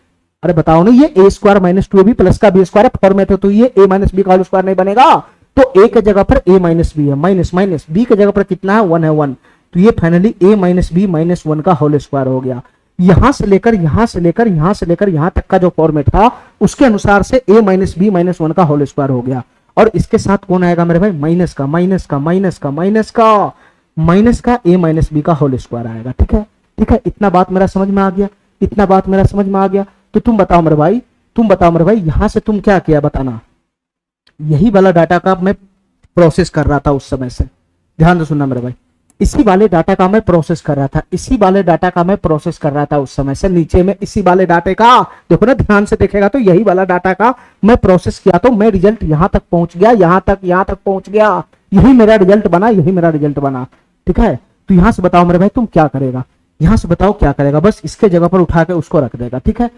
अरे बताओ ना, ये a square minus 2ab plus का b स्क्वायर फॉर्मेट है, तो ये a माइनस बी का होल स्क्वायर नहीं बनेगा, तो a की जगह पर a माइनस बी है, माइनस b की जगह पर कितना है 1 है, 1 तो ये finally a minus b minus one का होल स्क्वायर हो गया। यहां से लेकर यहां से लेकर यहां से लेकर यहां तक का जो फॉर्मेट था उसके अनुसार से a minus b minus one का होल स्क्वायर हो गया। और इसके साथ कौन आएगा मेरे भाई, माइनस का माइनस का माइनस का माइनस का माइनस का a माइनस बी का होल स्क्वायर आएगा। ठीक है, ठीक है, इतना बात मेरा समझ में आ गया, इतना बात मेरा समझ में आ गया। तो तुम बताओ मेरे भाई, तुम बताओ मेरे भाई, यहां से तुम क्या किया बताना। यही वाला डाटा का मैं प्रोसेस कर रहा था उस समय से, ध्यान से सुनना मेरे भाई, इसी वाले डाटा का मैं प्रोसेस कर रहा था, इसी वाले डाटा का मैं प्रोसेस कर रहा था उस समय से। नीचे में इसी वाले डाटे का देखो ना, ध्यान से देखेगा तो यही वाला डाटा का मैं प्रोसेस किया, तो मैं रिजल्ट यहां तक पहुंच गया, यहां तक पहुंच गया, यही मेरा रिजल्ट बना, यही मेरा रिजल्ट बना। ठीक है, तो यहां से बताओ मेरे भाई तुम क्या करेगा, यहां से बताओ क्या करेगा, बस इसके जगह पर उठा के उसको रख देगा। ठीक है,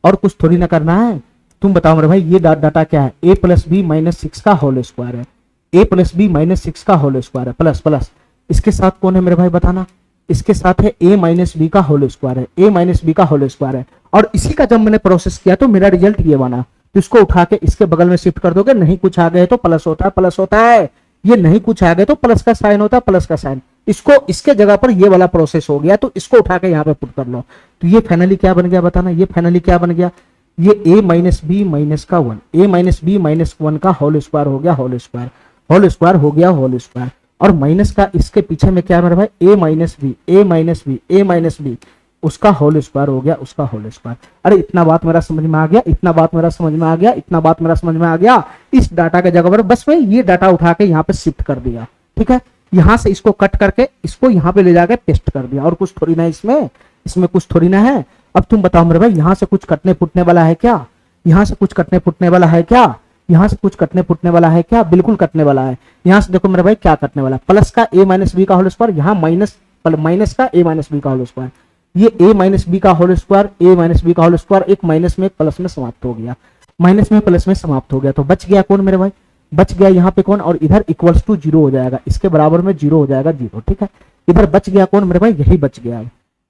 और कुछ थोड़ी ना करना है। तुम बताओ मेरे भाई ये डाटा क्या है, a plus b minus six का होल स्क्वायर है, a plus b minus six का होल स्क्वायर है, प्लस प्लस इसके साथ कौन है मेरे भाई बताना, इसके साथ है a माइनस बी का होल स्क्वायर है, a माइनस बी का होल स्क्वायर है। और इसी का जब मैंने प्रोसेस किया तो मेरा रिजल्ट ये बना। तो इसको उठा के इसके बगल में शिफ्ट कर दोगे, नहीं कुछ आ गए तो प्लस होता है, प्लस होता है, ये नहीं कुछ आ गए तो प्लस का साइन होता है, प्लस का साइन। इसको इसके जगह पर ये वाला प्रोसेस हो गया, तो इसको उठा के यहाँ पे पुट कर लो। तो ये फाइनली क्या बन गया बताना, ये फाइनली क्या बन गया, ये a माइनस बी माइनस का one, a minus b minus one का होल स्क्वायर हो गया, होल स्क्वायर, होल स्क्वायर हो गया, होल स्क्वायर। और माइनस का इसके पीछे में क्या है मेरे भाई, a minus b, a minus b, a minus b, उसका होल स्क्वायर हो गया, उसका होल स्क्वायर। अरे इतना बात मेरा समझ में आ गया, इतना बात मेरा समझ में आ गया, इतना बात मेरा समझ में आ गया। इस डाटा के जगह पर बस मैं ये डाटा उठा के यहाँ पे शिफ्ट कर दिया। ठीक है, यहां से इसको कट करके इसको यहाँ पे ले जाके पेस्ट कर दिया, और कुछ थोड़ी ना इसमें, इसमें कुछ थोड़ी ना है। अब तुम बताओ मेरे भाई यहां से कुछ कटने फुटने वाला है क्या, यहां से कुछ कटने फुटने वाला है क्या, यहां से कुछ कटने फुटने वाला है क्या, बिल्कुल कटने वाला है। यहां से देखो मेरे भाई क्या कटने वाला है, प्लस का a माइनस बी का होल स्क्वायर, यहाँ माइनस माइनस का a माइनस बी का होल स्क्वायर, ये a माइनस बी का whole square, a minus B का होल स्क्वायर, एक माइनस में एक प्लस में समाप्त हो गया, माइनस में प्लस में समाप्त हो गया। तो बच गया कौन मेरे भाई, बच गया यहाँ पे कौन, और इधर इक्वल्स टू जीरो हो जाएगा, इसके बराबर में जीरो हो जाएगा, जीरो। ठीक है, इधर बच गया कौन मेरे भाई, यही बच गया,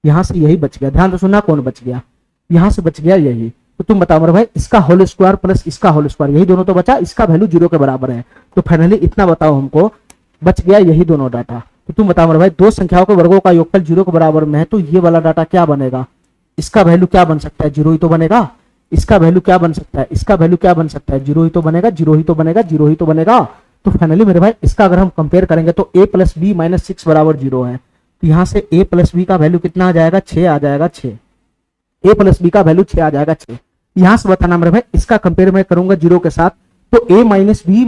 यहाँ से यही बच गया, ध्यान से सुनना, कौन बच गया, यहाँ से बच गया यही। तो तुम बताओ मेरे भाई इसका होल स्क्वायर प्लस इसका होल स्क्वायर, यही दोनों तो बचा, इसका वैल्यू जीरो के बराबर है। तो फाइनली इतना बताओ हमको, बच गया यही दोनों डाटा। तो तुम बताओ मेरे भाई दो संख्याओं के वर्गों का योगफल जीरो के बराबर में है, तो ये वाला डाटा क्या बनेगा, इसका वैल्यू क्या बन सकता है, जीरो ही तो बनेगा। इसका वैल्यू क्या बन सकता है, इसका वैल्यू क्या बन सकता है, जीरो ही तो बनेगा, जीरो ही तो बनेगा, जीरो ही तो बनेगा। तो फाइनली मेरे भाई इसका अगर हम कंपेयर करेंगे तो a plus b minus six बराबर जीरो है, तो यहाँ से a प्लस बी का वैल्यू कितना आ जाएगा, 6 आ जाएगा, 6, a प्लस बी का वैल्यू 6 आ जाएगा, 6। यहां से बताना मेरे भाई इसका कंपेयर मैं करूंगा जीरो के साथ, तो a minus b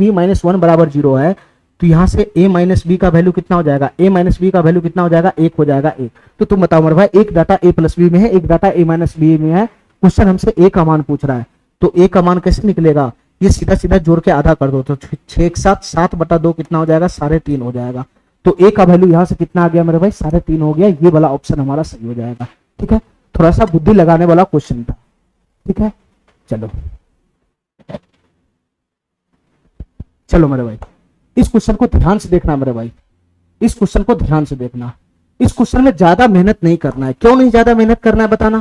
minus one बराबर जीरो है, तो यहां से a माइनस बी का वैल्यू कितना हो जाएगा, a माइनस बी का वैल्यू कितना हो जाएगा, 1 हो जाएगा, 1। तो तुम बताओ मेरे भाई एक डाटा a प्लस बी में है, एक डाटा a माइनस बी में है, क्वेश्चन हमसे a का मान पूछ रहा है, तो a का मान कैसे निकलेगा, ये सीधा सीधा जोड़ के आधा कर दो, तो 6 एक साथ 7/2 कितना हो जाएगा, 3.5 हो जाएगा। तो a का वैल्यू यहाँ से कितना आ गया मेरे भाई, 3.5 हो गया, ये वाला ऑप्शन हमारा सही हो जाएगा। ठीक है, थोड़ा सा बुद्धि लगाने वाला क्वेश्चन था। ठीक है, चलो चलो मेरे भाई इस क्वेश्चन को ध्यान से देखना मेरे भाई, इस क्वेश्चन को ध्यान से देखना। इस क्वेश्चन में ज्यादा मेहनत नहीं करना है। क्यों नहीं ज्यादा मेहनत करना है बताना,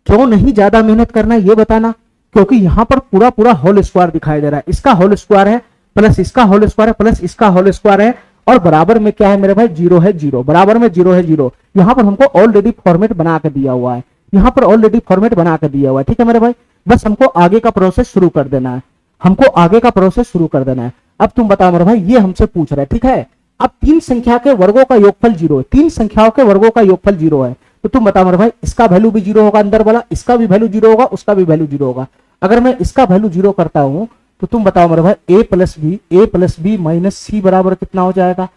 क्यों नहीं ज्यादा मेहनत करना है ये बताना, क्योंकि यहां पर पूरा पूरा होल स्क्वायर दिखाई दे रहा है, इसका होल स्क्वायर है प्लस इसका होल स्क्वायर है प्लस इसका होल स्क्वायर है, और बराबर में क्या है मेरे भाई, जीरो है, जीरो, बराबर में जीरो है, जीरो। यहां पर हमको ऑलरेडी फॉर्मेट बना के दिया हुआ है, यहां पर ऑलरेडी फॉर्मेट बना के दिया हुआ है। ठीक है मेरे भाई, बस हमको आगे का प्रोसेस शुरू कर देना है, हमको आगे का प्रोसेस शुरू कर देना है। अब तुम बताओ मेरे भाई ये हमसे पूछ रहा है, ठीक है, अब तीन संख्या के वर्गों का योगफल जीरो है, तीन संख्याओं के वर्गों का योगफल जीरो है, तो तुम बताओ मेरे भाई इसका वैल्यू भी जीरो होगा, अंदर वाला इसका भी वैल्यू जीरो होगा, उसका भी वैल्यू जीरो होगा। अगर मैं इसका वैल्यू जीरो करता हूं तो तुम बताओ मेरे भाई a प्लस बी माइनस सी बराबर कितना हो जाएगा।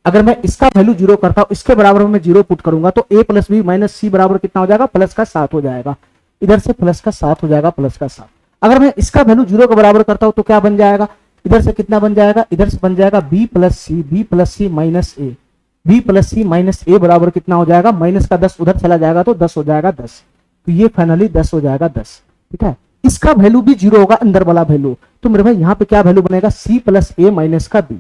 अगर मैं इसका वैल्यू जीरो करता हूं, इसके बराबर में जीरो पुट करूंगा, तो a प्लस बी माइनस सी बराबर कितना हो जाएगा, प्लस का 7 हो जाएगा, इधर से प्लस का 7 हो जाएगा, प्लस का 7। अगर मैं इसका वैल्यू जीरो के बराबर करता हूं तो क्या बन जाएगा, इधर से कितना बन जाएगा, इधर से बन जाएगा b प्लस सी माइनस ए, b प्लस सी माइनस ए बराबर कितना हो जाएगा, माइनस का 10 उधर चला जाएगा तो 10 हो जाएगा, 10। तो ये फाइनली 10 हो जाएगा, 10। ठीक है, इसका वैल्यू भी जीरो होगा, अंदर वाला वैल्यू। तो मेरे भाई यहाँ पे क्या वैल्यू बनेगा, c प्लस ए माइनस का b,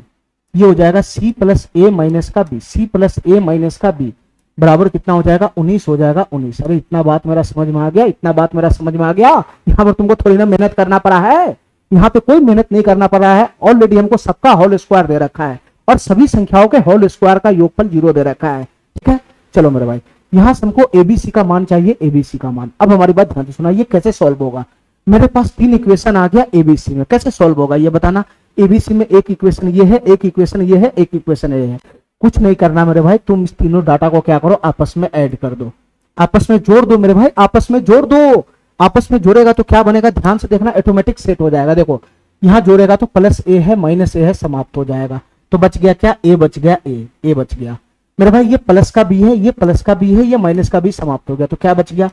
ये हो जाएगा c प्लस ए माइनस का b, c plus A minus का b बराबर कितना हो जाएगा, 19 हो जाएगा, 19। अरे इतना बात मेरा समझ में आ गया, इतना बात मेरा समझ में आ गया। यहाँ पर तुमको थोड़ी ना मेहनत करना पड़ा है, यहाँ पे कोई मेहनत नहीं करना पड़ रहा है, ऑलरेडी हमको सबका होल स्क्वायर दे रखा है और सभी संख्याओं के होल स्क्वायर का योगफल 0 दे रखा है। ठीक है, चलो मेरे भाई यहां से हमको एबीसी का मान चाहिए, एबीसी का मान। अब हमारी बात ध्यान से सुना, ये कैसे सॉल्व होगा। मेरे पास 3 इक्वेशन आ गया एबीसी में, कैसे सॉल्व होगा ये बताना। एबीसी में एक इक्वेशन ये है, एक इक्वेशन ये है, एक इक्वेशन ये है। कुछ नहीं करना मेरे भाई, तुम इस तीनों डाटा को क्या करो, आपस में ऐड कर दो, आपस में जोड़ दो मेरे भाई, आपस में जोड़ दो। आपस में जोड़ेगा तो क्या बनेगा, ध्यान से देखना, ऑटोमेटिक सेट हो जाएगा। देखो यहां जोड़ेगा तो प्लस ए है माइनस ए है, समाप्त हो जाएगा। तो बच गया क्या, ए बच गया, ए बच गया मेरे भाई। ये प्लस का बी है, ये प्लस का बी है, ये माइनस का बी, समाप्त हो गया। तो क्या बच गया,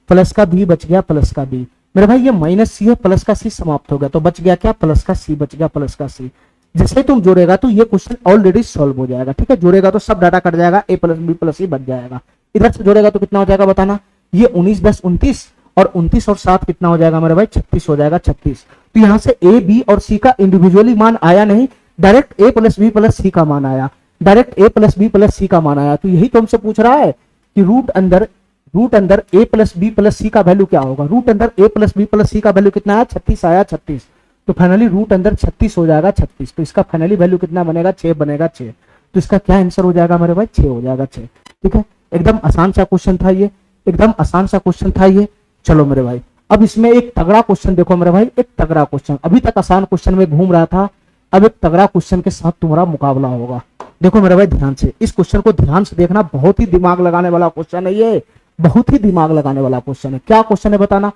प्लस का बी बच गया, प्लस का बी। मेरे भाई ये माइनस सी है, प्लस का सी, समाप्त हो गया। तो बच गया क्या, प्लस का सी बच गया, प्लस का सी। जैसे तुम जोड़ेगा तो ये क्वेश्चन ऑलरेडी सॉल्व हो जाएगा। ठीक है, जोड़ेगा तो सब डाटा कट जाएगा, ए प्लस बी प्लस सी बच जाएगा। इधर से जोड़ेगा तो कितना हो जाएगा बताना, ये 19 10 29 और 29 और 7 कितना हो जाएगा मेरे भाई, 36 हो जाएगा, 36। तो यहाँ से ए बी और सी का इंडिविजुअली मान आया नहीं, डायरेक्ट ए प्लस बी प्लस सी का मान आया, डायरेक्ट ए प्लस बी प्लस सी का मान आया। तो यही तो हमसे पूछ रहा है कि रूट अंदर ए प्लस बी प्लस सी का वैल्यू क्या होगा। रूट अंदर ए प्लस बी प्लस सी का वैल्यू कितना आया, 36 आया, 36। तो फाइनली रूट अंदर 36 हो जाएगा, 36। तो इसका फाइनली वैल्यू कितना बनेगा, 6 बनेगा, 6। तो इसका क्या आंसर हो जाएगा मेरे भाई, 6 हो जाएगा, 6। ठीक है, एकदम आसान सा क्वेश्चन था ये, एकदम आसान सा क्वेश्चन था ये। चलो मेरे भाई अब इसमें एक तगड़ा क्वेश्चन देखो मेरे भाई, एक तगड़ा क्वेश्चन। अभी तक आसान क्वेश्चन में घूम रहा था, अब एक तगड़ा क्वेश्चन के साथ तुम्हारा मुकाबला होगा। देखो मेरे भाई ध्यान से इस क्वेश्चन को ध्यान से देखना, बहुत ही दिमाग लगाने वाला क्वेश्चन है ये, बहुत ही दिमाग लगाने वाला क्वेश्चन है। क्या क्वेश्चन है बताना,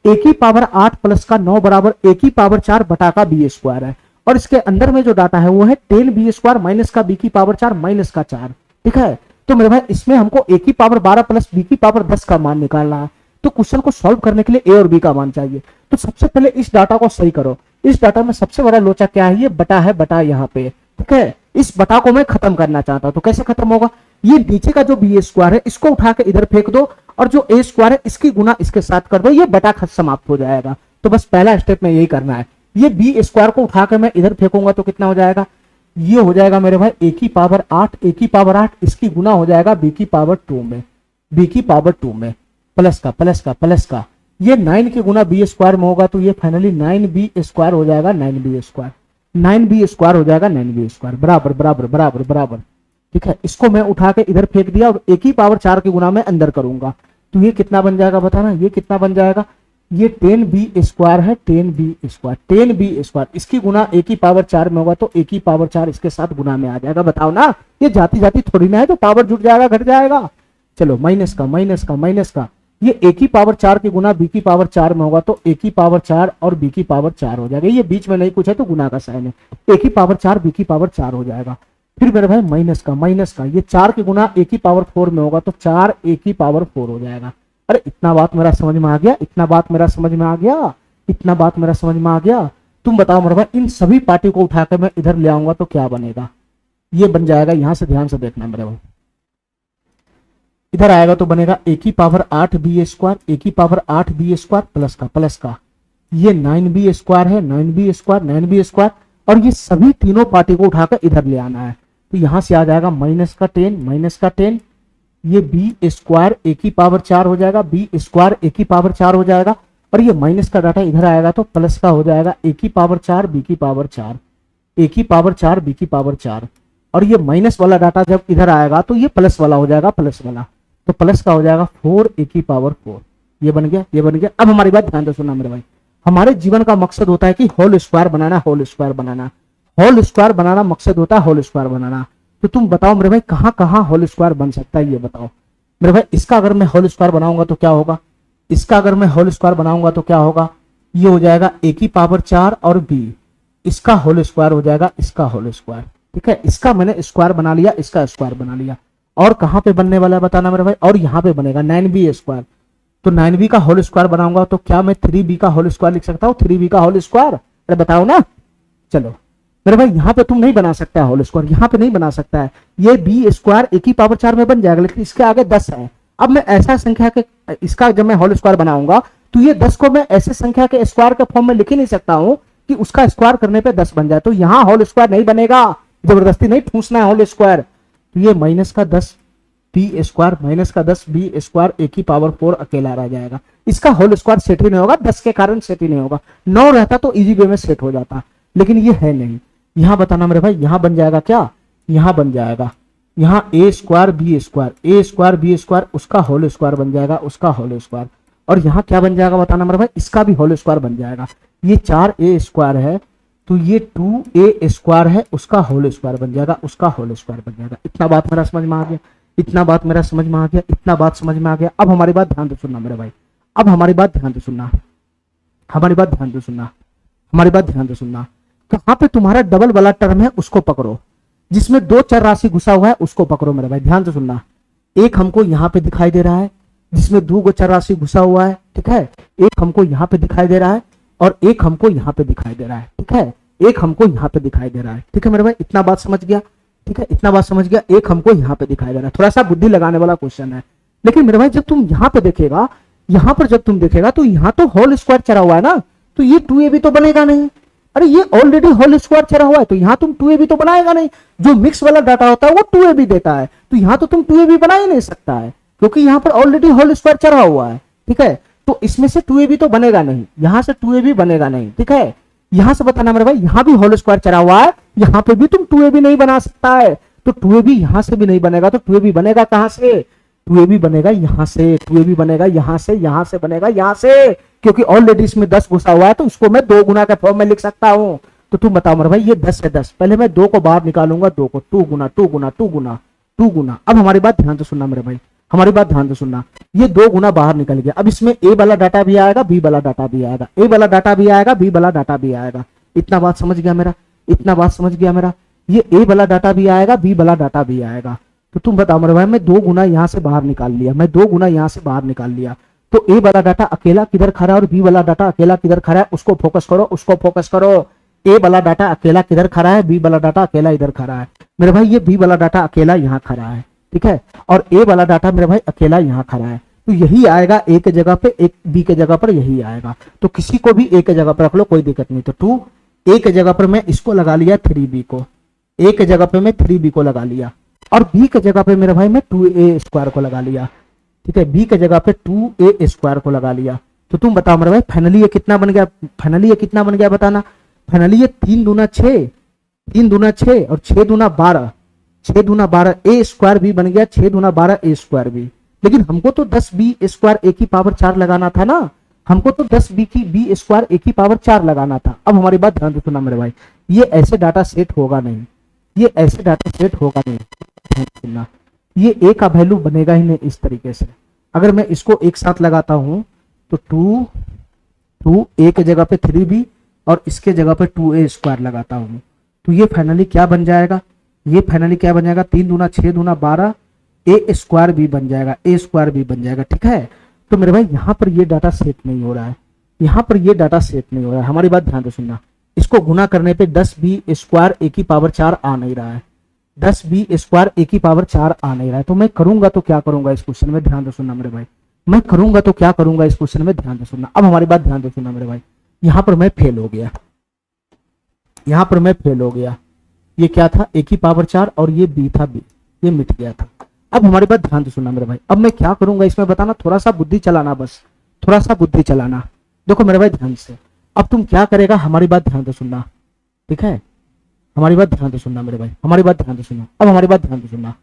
ए की पावर 8 प्लस का 9 बराबर ए की पावर 4 बटा का बी स्क्वायर है, और इसके अंदर में जो डाटा है वो है 10 बी स्क्वायर माइनस का बी की पावर 4 माइनस का 4। ठीक है, तो मेरे भाई इसमें हमको ए की पावर 12 प्लस बी की पावर 10 का मान निकालना है। तो क्वेश्चन को सॉल्व करने के लिए ए और बी का मान चाहिए। तो सबसे पहले इस डाटा को सही करो। इस डाटा में सबसे बड़ा लोचा क्या है, ये बटा है, बटा यहाँ पे। ठीक है, इस बटा को मैं खत्म करना चाहता हूं, तो कैसे खत्म होगा, ये नीचे का जो बी स्क्वायर है इसको उठा के इधर फेंक दो, और जो ए स्क्वायर है इसकी गुना इसके साथ कर दो, ये बटा समाप्त हो जाएगा। तो बस पहला स्टेप में यही करना है। ये बी स्क्वायर को उठा के मैं इधर फेंकूंगा तो कितना हो जाएगा, ये हो जाएगा मेरे भाई ए की पावर 8, ए की पावर 8 इसकी गुना हो जाएगा बी की पावर 2 में, बी की पावर 2 में, प्लस का प्लस का प्लस का, ये 9 की गुना बी स्क्वायर में होगा, तो ये फाइनली 9b स्क्वायर हो जाएगा, 9b स्क्वायर, 9b स्क्वायर हो जाएगा, 9b स्क्वायर बराबर बराबर बराबर बराबर। ठीक है, इसको मैं उठा के इधर फेंक दिया और एक ही पावर 4 की गुना में अंदर करूंगा, तो ये कितना बन जाएगा बताना, ये कितना बन जाएगा, ये 10b स्क्वायर है, 10b स्क्वायर, 10b स्क्वायर इसकी गुना एक ही पावर 4 में होगा, तो एक ही पावर 4 इसके साथ गुना में आ जाएगा। बताओ ना, ये जाती जाती थोड़ी ना है तो पावर जुट जाएगा, घट जाएगा। चलो माइनस का माइनस का माइनस का, ये ए की पावर 4 की गुना बी की पावर 4 में होगा, तो ए की पावर 4 और बी की पावर 4 हो जाएगा। ये बीच में नहीं कुछ है तो गुना का साइन है, ए की पावर 4 बी की पावर 4 हो जाएगा। फिर मेरे भाई माइनस का, ये 4 की गुना ए की पावर 4 में होगा, तो 4 ए की पावर 4 हो जाएगा। अरे इतना बात मेरा समझ में आ गया, इतना बात मेरा समझ में आ गया, इतना बात मेरा समझ में आ गया। तुम बताओ मेरे भाई इन सभी पार्टी को उठाकर मैं इधर ले आऊंगा तो क्या बनेगा, ये बन जाएगा, यहां से ध्यान से देखना मेरे भाई, इधर आएगा तो बनेगा ए की पावर 8 बी स्क्वायर, ए की पावर 8 बी स्क्वायर प्लस का ये 9b स्क्वायर है, 9b स्क्वायर 9b स्क्वायर, और ये सभी तीनों पार्टी को उठाकर इधर ले आना है। तो यहां से आ जाएगा माइनस का 10, ये बी स्क्वायर ए की पावर 4 हो जाएगा, बी स्क्वायर ए की पावर 4 हो जाएगा, और ये माइनस का डाटा इधर आएगा तो प्लस का हो जाएगा ए की पावर 4 बी की पावर 4, ए की पावर 4 बी की पावर 4, और ये माइनस वाला डाटा जब इधर आएगा तो ये प्लस वाला हो जाएगा, प्लस वाला, तो प्लस का हो जाएगा 4 ए की पावर 4। ये बन गया, ये बन गया। अब हमारी बात ध्यान से सुनना मेरे भाई, हमारे जीवन का मकसद होता है कि होल स्क्वायर बनाना, होल स्क्वायर बनाना, होल स्क्वायर बनाना मकसद होता है, होल स्क्वायर बनाना। तो तुम बताओ मेरे भाई कहां कहां होल स्क्वायर बन सकता है, ये बताओ मेरे भाई। इसका अगर मैं होल स्क्वायर बनाऊंगा तो क्या होगा, इसका अगर मैं होल स्क्वायर बनाऊंगा तो क्या होगा, ये हो जाएगा ए की पावर 4 और बी, इसका होल स्क्वायर हो जाएगा, इसका होल स्क्वायर। ठीक है, इसका मैंने स्क्वायर बना लिया, इसका स्क्वायर बना लिया, और कहां पे बनने वाला है बताना मेरे भाई, और यहां पे बनेगा 9b स्क्वायर। तो 9b का होल स्क्वायर बनाऊंगा तो क्या मैं 3b का होल स्क्वायर लिख सकता हूं, 3b का होल स्क्वायर, अरे बताओ ना। चलो मेरे भाई यहां पे तुम नहीं बना सकता है होल स्क्वायर, यहां पे नहीं बना सकता है, ये बी स्क्वायर ए की पावर 4 में बन जाएगा, लेकिन इसके आगे 10 है। अब मैं ऐसा संख्या के इसका जब मैं होल स्क्वायर बनाऊंगा तो ये 10 को मैं ऐसे संख्या के स्क्वायर के फॉर्म में लिख ही नहीं सकता हूं कि उसका स्क्वायर करने पे 10 बन जाए, तो यहां होल स्क्वायर नहीं बनेगा, जबरदस्ती नहीं ठूसना है होल स्क्वायर। तो ये माइनस का 10 बी स्क्वायर माइनस का 10 बी स्क्वायर ए की पावर 4 अकेला रह जाएगा, इसका होल स्क्वायर सेट ही नहीं होगा, 10 के कारण सेट ही नहीं होगा। 9 रहता तो इजी वे में सेट हो जाता, लेकिन ये है नहीं। यहां बताना मेरे भाई, यहां बन जाएगा क्या, यहां बन जाएगा, यहाँ ए square B square, A square B square उसका होल स्क्वायर बन जाएगा, उसका होल स्क्वायर, और यहाँ क्या बन जाएगा बताना मेरे भाई, इसका भी होल स्क्वायर बन जाएगा। ये 4a स्क्वायर है तो ये 2a स्क्वायर है, उसका होल स्क्वायर बन जाएगा, उसका होल स्क्वायर बन जाएगा। इतना बात मेरा समझ में आ गया, इतना बात मेरा समझ में आ गया, इतना बात समझ में आ गया। अब हमारी बात ध्यान से सुनना मेरे भाई, अब हमारी बात ध्यान से सुनना, हमारी बात ध्यान से सुनना, हमारी बात ध्यान से सुनना। कहां पे तुम्हारा डबल वाला टर्म है उसको पकड़ो, जिसमें दो चर राशि घुसा हुआ है उसको पकड़ो मेरे भाई, ध्यान से सुनना। एक हमको यहाँ पे दिखाई दे रहा है जिसमें दो गो चर राशि घुसा हुआ है, ठीक है। एक हमको यहाँ पे दिखाई दे रहा है और एक हमको यहाँ पे दिखाई दे रहा है, ठीक है। एक हमको यहाँ पे दिखाई दे रहा है, ठीक है मेरे भाई, इतना बात समझ गया, ठीक है, इतना बात समझ गया। एक हमको यहाँ पे दिखाई दे रहा है, थोड़ा सा बुद्धि लगाने वाला क्वेश्चन है, लेकिन मेरे भाई जब तुम यहाँ पे देखेगा, यहाँ पर जब तुम देखेगा तो यहाँ तो होल स्क्वायर चढ़ा हुआ है ना, तो ये 2ab तो बनेगा नहीं। अरे ये ऑलरेडी होल स्क्वायर चढ़ा हुआ है तो यहाँ तुम 2ab तो बनाएगा नहीं। जो मिक्स वाला डाटा होता है वो 2ab देता है, तो यहाँ तो तुम 2ab बना ही नहीं सकता है, क्योंकि यहाँ पर ऑलरेडी होल स्क्वायर चढ़ा हुआ है, ठीक है। तो इसमें से 2ab तो बनेगा नहीं, यहाँ से 2ab बनेगा नहीं, ठीक है। यहाँ से बताना मेरे भाई, यहाँ भी होल स्क्वायर चढ़ा हुआ है, यहाँ पे भी तुम 2ab नहीं बना सकता है, तो 2ab यहाँ से भी नहीं बनेगा, तो 2ab बनेगा कहां से, 2ab बनेगा यहाँ से, 2ab बनेगा यहाँ से बनेगा यहाँ से, क्योंकि ऑलरेडी इसमें 10 घुसा हुआ है तो उसको मैं 2 गुना के फॉर्म में लिख सकता हूं। तो तुम बताओ मेरे भाई, ये 10 है 10, पहले मैं 2 को बाहर निकालूंगा, 2 को 2 गुना 2 गुना 2 गुना 2 गुना। अब हमारी बात ध्यान से सुनना मेरे भाई, हमारी बात ध्यान से सुनना, ये 2 गुना बाहर निकल गया। अब इसमें ए वाला डाटा भी आएगा, बी वाला डाटा भी आएगा, ए वाला डाटा भी आएगा, बी वाला डाटा भी आएगा। इतना बात समझ गया मेरा, इतना बात समझ गया मेरा। ये ए वाला डाटा भी आएगा, बी वाला डाटा भी आएगा। तो तुम बताओ मेरे भाई, मैं 2 गुना यहां से बाहर निकाल लिया, मैं 2 गुना यहां से बाहर निकाल लिया, तो ए वाला डाटा अकेला किधर खड़ा है और बी वाला डाटा अकेला किधर खड़ा है, उसको फोकस करो, उसको फोकस करो। ए वाला डाटा अकेला किधर खड़ा है, बी वाला डाटा अकेला इधर खड़ा है मेरे भाई, ये बी वाला डाटा अकेला यहाँ खड़ा है, ठीक है, और ए वाला डाटा मेरे भाई अकेला यहाँ खड़ा है। तो यही आएगा ए के जगह पे, एक बी के जगह पर यही आएगा। तो किसी को भी ए के जगह पर रख लो, कोई दिक्कत नहीं। तो 2 ए के जगह पर मैं इसको लगा लिया 3b को, ए के जगह पे मैं 3b को लगा लिया, और बी के जगह पे मेरे भाई मैं 2a स्क्वायर को लगा लिया, ठीक है। बी के जगह पे 2a स्क्वायर को लगा लिया। तो तुम बताओ मेरे भाई, फाइनली ये कितना बन गया, फाइनली ये कितना बन गया बताना। फाइनली ये 3 दूना 6, 3 दूना 6 और 6 दूना 12, 6 दूना 12 ए स्क्वायर भी बन गया, 6 दूना 12 ए स्क्वायर भी। लेकिन हमको तो 10b स्क्वायर ए की पावर 4 लगाना था ना, हमको तो 10b की बी स्क्वायर ए की पावर 4 लगाना था। अब हमारी बात ध्यान से सुनना मेरे भाई, ये ऐसे डाटा सेट होगा नहीं, ये ऐसे डाटा सेट होगा नहीं, ध्यान से सुनना। ये ए का वैल्यू बनेगा ही नहीं इस तरीके से। अगर मैं इसको एक साथ लगाता हूं तो 2 ए के जगह पे 3b और इसके जगह पे 2a स्क्वायर लगाता हूं, तो ये फाइनली क्या बन जाएगा, ये फाइनली क्या बन जाएगा, 3 दूना 6 दूना 12 ए स्क्वायर भी बन जाएगा, ए स्क्वायर भी बन जाएगा, ठीक है। तो मेरे भाई यहाँ पर ये डाटा सेट नहीं हो रहा है, यहाँ पर ये डाटा सेट नहीं हो रहा है। हमारी बात ध्यान से सुनना, इसको गुना करने पे 10b स्क्वायर ए की पावर 4 आ नहीं रहा है, 10b स्क्वायर ए की पावर 4 आ नहीं रहा है। तो मैं करूंगा तो क्या करूंगा इस क्वेश्चन में, ध्यान से सुनना मेरे भाई, मैं करूंगा तो क्या करूंगा इस क्वेश्चन में, ध्यान से सुनना। अब हमारी बात ध्यान से सुनना मेरे भाई, यहां पर मैं फेल हो गया, यहां पर मैं फेल हो गया। ये क्या था, ए की पावर 4 और ये बी था, बी, ये मिट गया था। अब हमारी बात ध्यान से सुनना मेरे भाई, अब मैं क्या करूंगा इसमें बताना, थोड़ा सा बुद्धि चलाना, बस थोड़ा सा बुद्धि चलाना। देखो मेरे भाई ध्यान से, अब तुम क्या करेगा, हमारी बात ध्यान से सुनना, ठीक है, हमारी बात ध्यान से सुनना मेरे भाई, हमारी बात ध्यान से सुनना। अब हमारी बात ध्यान से सुनना,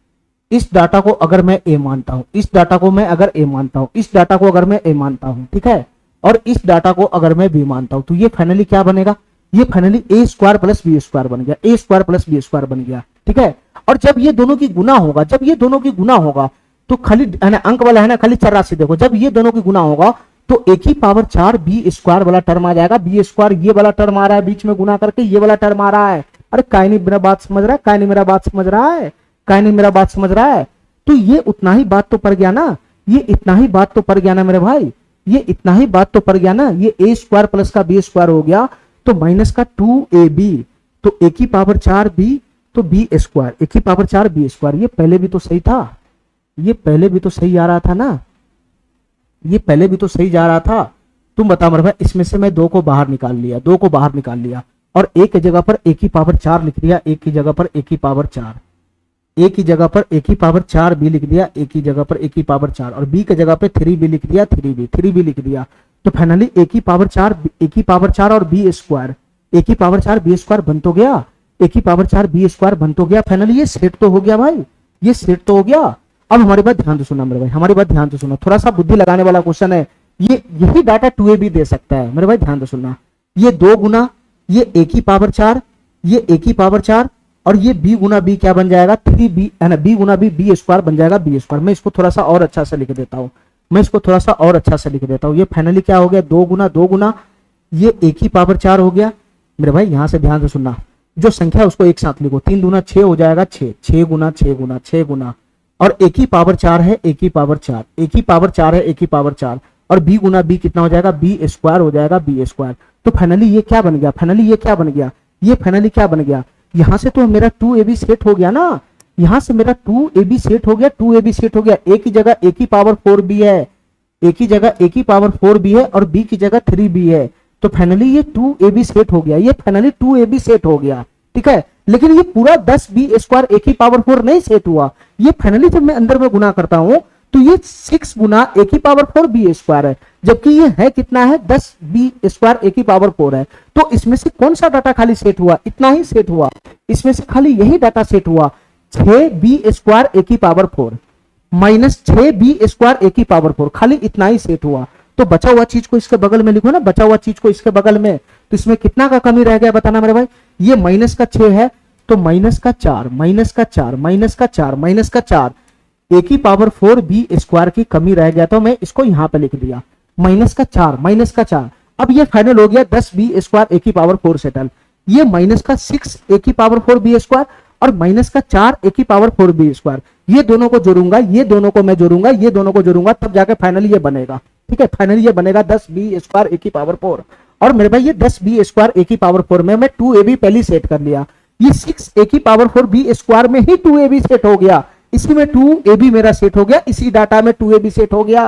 इस डाटा को अगर मैं ए मानता हूं, इस डाटा को मैं अगर ए मानता हूं, इस डाटा को अगर मैं ए मानता हूं, ठीक है, और इस डाटा को अगर मैं बी मानता हूं, तो ये फाइनली क्या बनेगा, ये फाइनली ए स्क्वायर प्लस बी स्क्वायर बन गया, A square plus B square बन गया, ठीक है। और जब ये दोनों की गुना होगा, जब ये दोनों की गुना होगा तो खाली है ना, अंक वाला है ना, खाली चर राशि देखो, जब ये दोनों की गुना होगा तो ए की पावर 4 बी स्क्वायर वाला टर्म आ जाएगा, बी स्क्वायर ये वाला टर्म आ रहा है, बीच में गुना करके ये वाला टर्म आ रहा है। अरे काय नहीं मेरा बात समझ रहा है, काय नहीं मेरा बात समझ रहा है, काय नहीं मेरा बात समझ रहा है। तो ये उतना ही बात तो पड़ गया ना, ये इतना ही बात तो पड़ गया ना मेरे भाई, ये इतना ही बात तो पड़ गया ना। ये ए स्क्वायर प्लस का बी स्क्वायर हो गया तो माइनस का 2ab, तो ए की पावर 4 बी तो बी स्क्वायर, ए की पावर 4 बी स्क्वायर। ये पहले भी तो सही था, ये पहले भी तो सही आ रहा था ना, ये पहले भी तो सही जा रहा था। तुम बताओ मेरे भाई, इसमें से मैं 2 को बाहर निकाल लिया, 2 को बाहर निकाल लिया और ए की जगह पर ए की पावर 4 लिख दिया, ए की जगह पर ए की पावर 4, ए की जगह पर ए की पावर 4 बी लिख दिया, ए की जगह पर ए की पावर 4 और बी की जगह पे 3b लिख दिया, 3b लिख दिया। तो फाइनली ए की पावर 4 और बी स्क्वायर, ए की पावर 4 बी स्क्वायर बन तो गया, ए की पावर 4 बी स्क्वायर बन तो गया फाइनली, ये सेट तो हो गया भाई, ये सेट तो हो गया। अब हमारी बात ध्यान से सुनना मेरे भाई, हमारी बात ध्यान से सुनना, थोड़ा सा बुद्धि लगाने वाला क्वेश्चन है ये, यही डाटा 2a भी दे सकता है मेरे भाई, ध्यान से सुनना। ये 2 गुना ये ए की पावर 4, ये ए की पावर 4 और ये b गुना b क्या बन जाएगा 3b है ना, b गुना b बी स्क्वायर बन जाएगा बी स्क्वायर। मैं इसको थोड़ा सा और अच्छा से लिख देता हूं, मैं इसको थोड़ा सा और अच्छा से लिख देता हूं। ये फाइनली क्या हो गया 2 गुना ये ए की पावर 4 हो गया मेरे भाई। यहां से ध्यान से सुनना, जो संख्या है उसको एक साथ लिखो, 3 दूना 6 हो जाएगा 6, 6 गुना 6 गुना 6 गुना, और ए की पावर 4 है, ए की पावर 4, ए की पावर 4 है, ए की पावर 4, और b गुना b कितना हो जाएगा बी स्क्वायर हो जाएगा बी स्क्वायर। तो फाइनली ये क्या बन गया, फाइनली ये क्या बन गया, ये फाइनली क्या बन गया, यहां से तो मेरा 2ab सेट हो गया ना, यहां से मेरा 2ab सेट हो गया, 2ab सेट हो गया। a की जगह a की पावर 4b है, a की जगह a की पावर 4b है और b की जगह 3b है। तो फाइनली ये 2ab सेट हो गया, ये फाइनली 2ab सेट हो गया, ठीक है। लेकिन ये पूरा 10b स्क्वायर a की पावर 4 नहीं सेट हुआ, ये फाइनली जब मैं अंदर में गुना करता हूं तो ये 6 गुना a की पावर 4 b स्क्वायर है, जबकि ये है कितना है 10b स्क्वायर a की पावर 4 है। तो इसमें से कौन सा डाटा खाली सेट हुआ, इतना ही सेट हुआ, इसमें से खाली यही डाटा सेट हुआ 6b स्क्वायर a की power 4 minus 6b square a की पावर 4, खाली इतना ही सेट हुआ। तो बचा हुआ चीज को इसके बगल में लिखो ना, बचा हुआ चीज को इसके बगल में, तो इसमें कितना का कमी रह गया बताना मेरे भाई। ये माइनस का 6 है तो माइनस का 4 माइनस का 4 माइनस का 4 माइनस का 4 ए की पावर 4 बी स्क्वायर की कमी रह गया, तो मैं इसको यहां पे लिख दिया माइनस का 4 माइनस का 4। अब ये फाइनल हो गया 10 बी स्क्वायर ए की पावर 4 सेटल, ये माइनस का 6 ए की पावर 4 बी स्क्वायर और माइनस का 4 ए की पावर 4 बी स्क्वायर, ये दोनों को जोड़ूंगा, ये दोनों को मैं जोड़ूंगा, ये दोनों को जोड़ूंगा, तब जाके फाइनली ये बनेगा, ठीक है। फाइनली ये बनेगा 10 बी स्क्वायर ए की पावर 4। और मेरे भाई ये 10 बी स्क्वायर ए की पावर 4 में मैं 2ab पहले सेट कर लिया, ये 6 ए की पावर 4 बी स्क्वायर में ही 2ab सेट हो गया, इसी में 2ab मेरा सेट हो गया, इसी डाटा में 2ab सेट हो गया।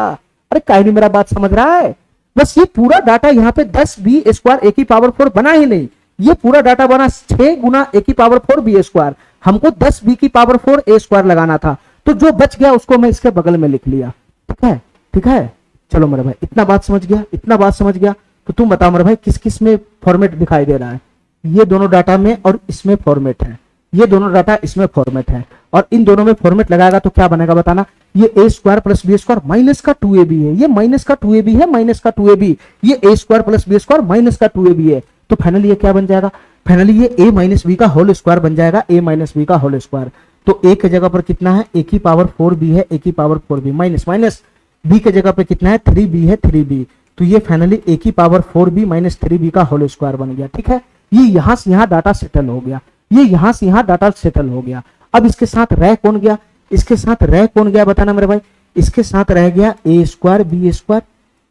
अरे काहे नहीं मेरा बात समझ रहा है, बस ये पूरा डाटा यहाँ पे 10 बी स्क्वायर ए की पावर 4 बना ही नहीं, ये पूरा डाटा बना 6 गुना ए की पावर 4 बी स्क्वायर, हमको 10 बी की पावर 4 ए स्क्वायर लगाना था, तो जो बच गया उसको मैं इसके बगल में लिख लिया, ठीक है, ठीक है। चलो मेरे भाई इतना बात समझ गया, इतना बात समझ गया, तो तुम बताओ मेरे भाई किस किस में फॉर्मेट दिखाई दे रहा है, ये दोनों डाटा में और इसमें फॉर्मेट है, ये दोनों डाटा इसमें फॉर्मेट है, और इन दोनों में फॉर्मेट लगाएगा तो क्या बनेगा बताना, ये A square plus B square minus का 2ab है, ये माइनस का 2ab है, माइनस का 2ab, ये A square plus B square minus का 2ab है। तो फाइनली ये क्या बन जाएगा, फाइनली ये a माइनस बी का होल स्क्वायर बन जाएगा, a माइनस बी का होल स्क्वायर। तो a के जगह पर कितना है a की पावर 4b है, a की power 4b minus minus b के जगह पर कितना है 3b है 3b, तो ये फाइनली a की पावर 4b माइनस 3b का होल स्क्वायर बन गया, ठीक है। ये यहां से यहां डाटा सेटल हो गया, ये यहां से यहां डाटा सेटल हो गया। अब इसके साथ रह कौन गया, इसके साथ रह कौन गया बताना मेरे भाई, इसके साथ रह गया a square B square,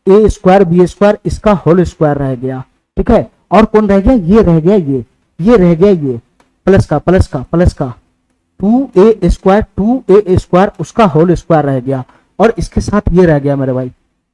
a square B square इसका होल स्क्वायर रह गया, ठीक है। और कौन रह गया, ये रह गया, ये रह गया, ये प्लस का 2a स्क्वायर उसका होल स्क्वायर रह गया, और इसके साथ ये रह गया मेरे भाई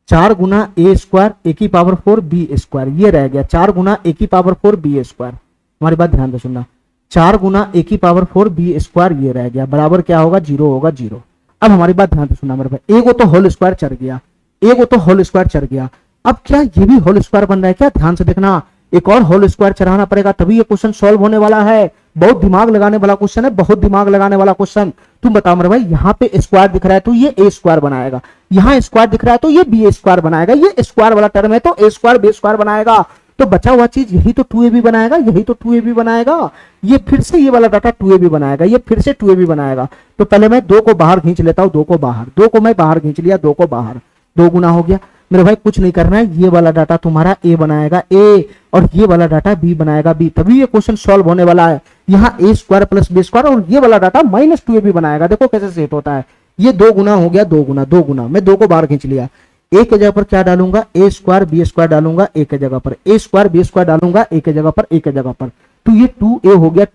4 गुना a स्क्वायर ए की पावर 4 बी स्क्वायर, ये रह गया 4 गुना ए की पावर 4 बी स्क्वायर। हमारी बात ध्यान से सुनना, 4 गुना ए की पावर 4 बी स्क्वायर ये रह गया, बराबर क्या होगा 0 होगा 0। अब हमारी बात ध्यान से सुनना मेरे भाई, एक तो होल स्क्वायर चढ़ गया, एक तो होल स्क्वायर चढ़ गया, अब क्या ये भी होल स्क्वायर बन रहा है क्या, ध्यान से देखना, एक और होल स्क्वायर चढ़ाना पड़ेगा तभी ये क्वेश्चन सॉल्व होने वाला है। बहुत दिमाग लगाने वाला क्वेश्चन है, बहुत दिमाग लगाने वाला क्वेश्चन। तुम बताओ मेरे भाई, यहाँ पे स्क्वायर दिख रहा है तो ये ए स्क्वायर बनाएगा, यहाँ स्क्वायर दिख रहा है तो ये बी स्क्वायर बनाएगा, ये स्क्वायर वाला टर्म है तो ए स्क्वायर बी स्क्वायर बनाएगा, तो बचा हुआ चीज यही तो 2ab बनाएगा, यही तो 2ab बनाएगा, ये फिर से ये वाला डाटा 2ab बनाएगा, ये फिर से 2ab बनाएगा। तो पहले मैं 2 को बाहर खींच लेता हूँ, 2 को बाहर, 2 को मैं बाहर खींच लिया, 2 को बाहर, 2 गुना हो गया मेरे भाई। कुछ नहीं करना है, ये वाला डाटा तुम्हारा a बनाएगा a, और ये वाला डाटा b बनाएगा b, तभी ये क्वेश्चन सॉल्व होने वाला है। यहाँ a square plus B square और ये वाला डाटा माइनस 2ab बनाएगा, देखो कैसे सेट होता है। ये 2 गुना हो गया, 2 गुना, 2 गुना, मैं 2 को बाहर खींच लिया, a के जगह पर क्या डालूंगा, a स्क्वायर बी स्क्वायर डालूंगा a के जगह पर, a स्क्वायर बी स्क्वायर डालूंगा a के जगह पर, a के जगह पर, तो ये 2a हो गया,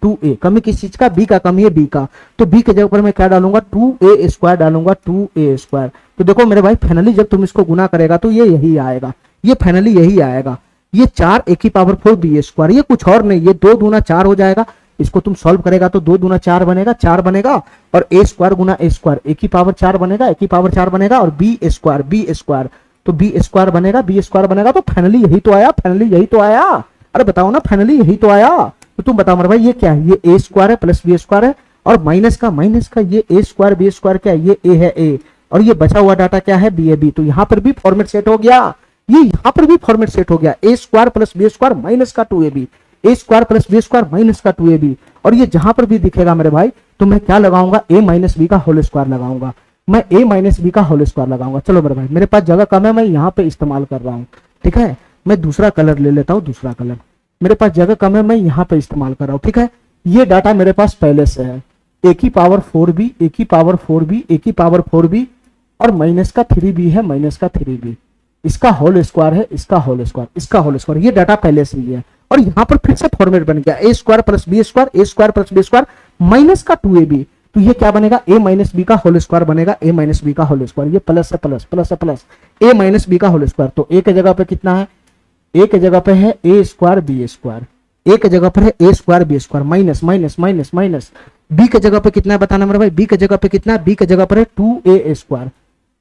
2a कमी किस चीज का, b का कमी है b का, तो b के जगह पर मैं क्या डालूंगा 2a स्क्वायर डालूंगा, 2a स्क्वायर। तो देखो मेरे भाई फाइनली जब तुम इसको गुना करेगा तो ये यही आएगा, ये फाइनली यही आएगा, ये 4 ए की पावर 4 बी स्क्वायर, ये कुछ और नहीं, ये 2 दूना 4 हो जाएगा, इसको तुम सॉल्व करेगा तो 2 दूना 4 बनेगा, 4 बनेगा, और a स्क्वायर गुना a स्क्वायर ए की पावर 4 बनेगा, ए की पावर 4 बनेगा, और b स्क्वायर तो b स्क्वायर बनेगा, b स्क्वायर बनेगा, तो फाइनली यही तो आया, फाइनली यही तो आया। अरे बताओ ना, फाइनली यही तो आया। तो तुम बताओ मेरे भाई ये क्या है, ये ए स्क्वायर है प्लस बी स्क्वायर है, और माइनस का ये ए स्क्वायर बी स्क्वायर क्या है, ये ए है ए, और ये बचा हुआ डाटा क्या है, बी है बी। तो यहाँ पर भी फॉर्मेट सेट हो गया, ये यहाँ पर भी फॉर्मेट सेट हो गया, A square plus B square minus का 2ab, A square plus B square minus का 2ab। और ये जहां पर भी दिखेगा मेरे भाई तो मैं क्या लगाऊंगा, ए माइनस बी का होल स्क्वायर लगाऊंगा, मैं ए माइनस बी का होल स्क्वायर लगाऊंगा। चलो मेरे भाई मेरे पास जगह कम है, मैं यहाँ पे इस्तेमाल कर रहा हूँ, ठीक है। मैं दूसरा कलर ले लेता हूँ, दूसरा कलर, मेरे पास जगह कम है, मैं यहाँ पे इस्तेमाल कर रहा हूँ, ठीक है। ये डाटा मेरे पास पहले से है, ए की पावर 4b, ए की पावर 4b, ए की पावर 4b, और माइनस का 3b है, माइनस का 3b, इसका होल स्क्वायर है, इसका होल स्क्वायर, इसका होल स्क्वायर, ये डाटा पहले से ही है। और यहां पर फिर से फॉर्मेट बन गया, A square plus B square, A square plus B square minus का 2ab। तो ये क्या बनेगा, ए माइनस बी का होल स्क्वायर बनेगा, ए माइनस बी का होल स्क्वायर, ये प्लस है प्लस, प्लस है प्लस, ए माइनस बी का होल स्क्वायर। तो ए के जगह पे कितना है, ए के जगह पे है A square B square, A के जगह पर है A square B square minus minus minus minus, B के जगह पे कितना है बताना मेरे भाई, बी के जगह पे कितना है, बी के जगह पर है 2a स्क्वायर,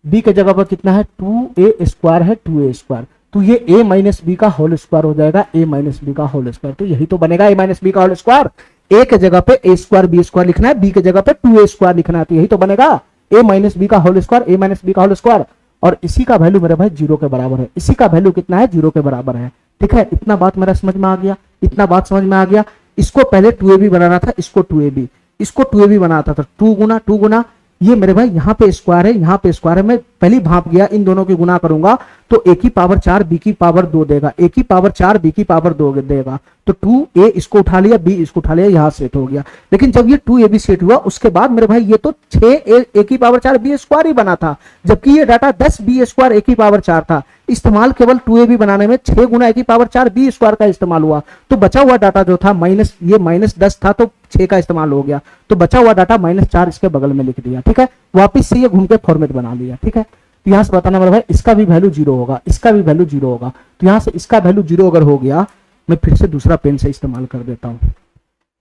बी के जगह पर कितना है 2a स्क्वायर है, 2a स्क्वायर। तो ये a माइनस बी का होल स्क्वायर हो जाएगा, a माइनस बी का होल स्क्वायर। तो यही तो बनेगा a माइनस बी का होल स्क्वायर। a के जगह पे a स्क्वायर बी स्क्वायर लिखना है, b के जगह पे 2a स्क्वायर लिखना है, तो यही तो बनेगा a माइनस बी का whole square, a minus B का होल स्क्वायर। और इसी का वैल्यू मेरे भाई 0 के बराबर है, इसी का वैल्यू कितना है, 0 के बराबर है, ठीक है। इतना बात मेरा समझ में आ गया, इतना बात समझ में आ गया। इसको पहले 2ab बनाना था, इसको 2ab, इसको 2ab बनाता था, 2 गुना ये मेरे भाई यहाँ पे स्क्वायर है, यहाँ पे स्क्वायर है, मैं पहली भाप गया, इन दोनों की गुना करूंगा तो ए की पावर 4 बी की पावर 2 देगा, ए की पावर 4 बी की पावर 2 देगा। तो 2a इसको उठा लिया, b इसको उठा लिया, यहाँ सेट हो गया। लेकिन जब ये 2ab सेट हुआ उसके बाद मेरे भाई ये तो 6 ए की पावर 4 बी स्क्वायर ही बना था, जबकि ये डाटा 10 बी स्क्वायर ए की पावर 4 था। इस्तेमाल केवल 2ab बनाने में 6 गुना ए की पावर 4 बी स्क्वायर का इस्तेमाल हुआ। तो बचा हुआ डाटा जो था माइनस, ये -10 था तो 6 का इस्तेमाल हो गया, तो बचा हुआ डाटा -4 इसके बगल में लिख दिया, ठीक है। वापिस से ये घूम के फॉर्मेट बना लिया, ठीक है। तो यहां से बताना मेरे भाई इसका भी वैल्यू 0 होगा, इसका भी वैल्यू 0 होगा। तो यहां से इसका वैल्यू 0 अगर हो गया, मैं फिर से दूसरा पेन से इस्तेमाल कर देता हूं।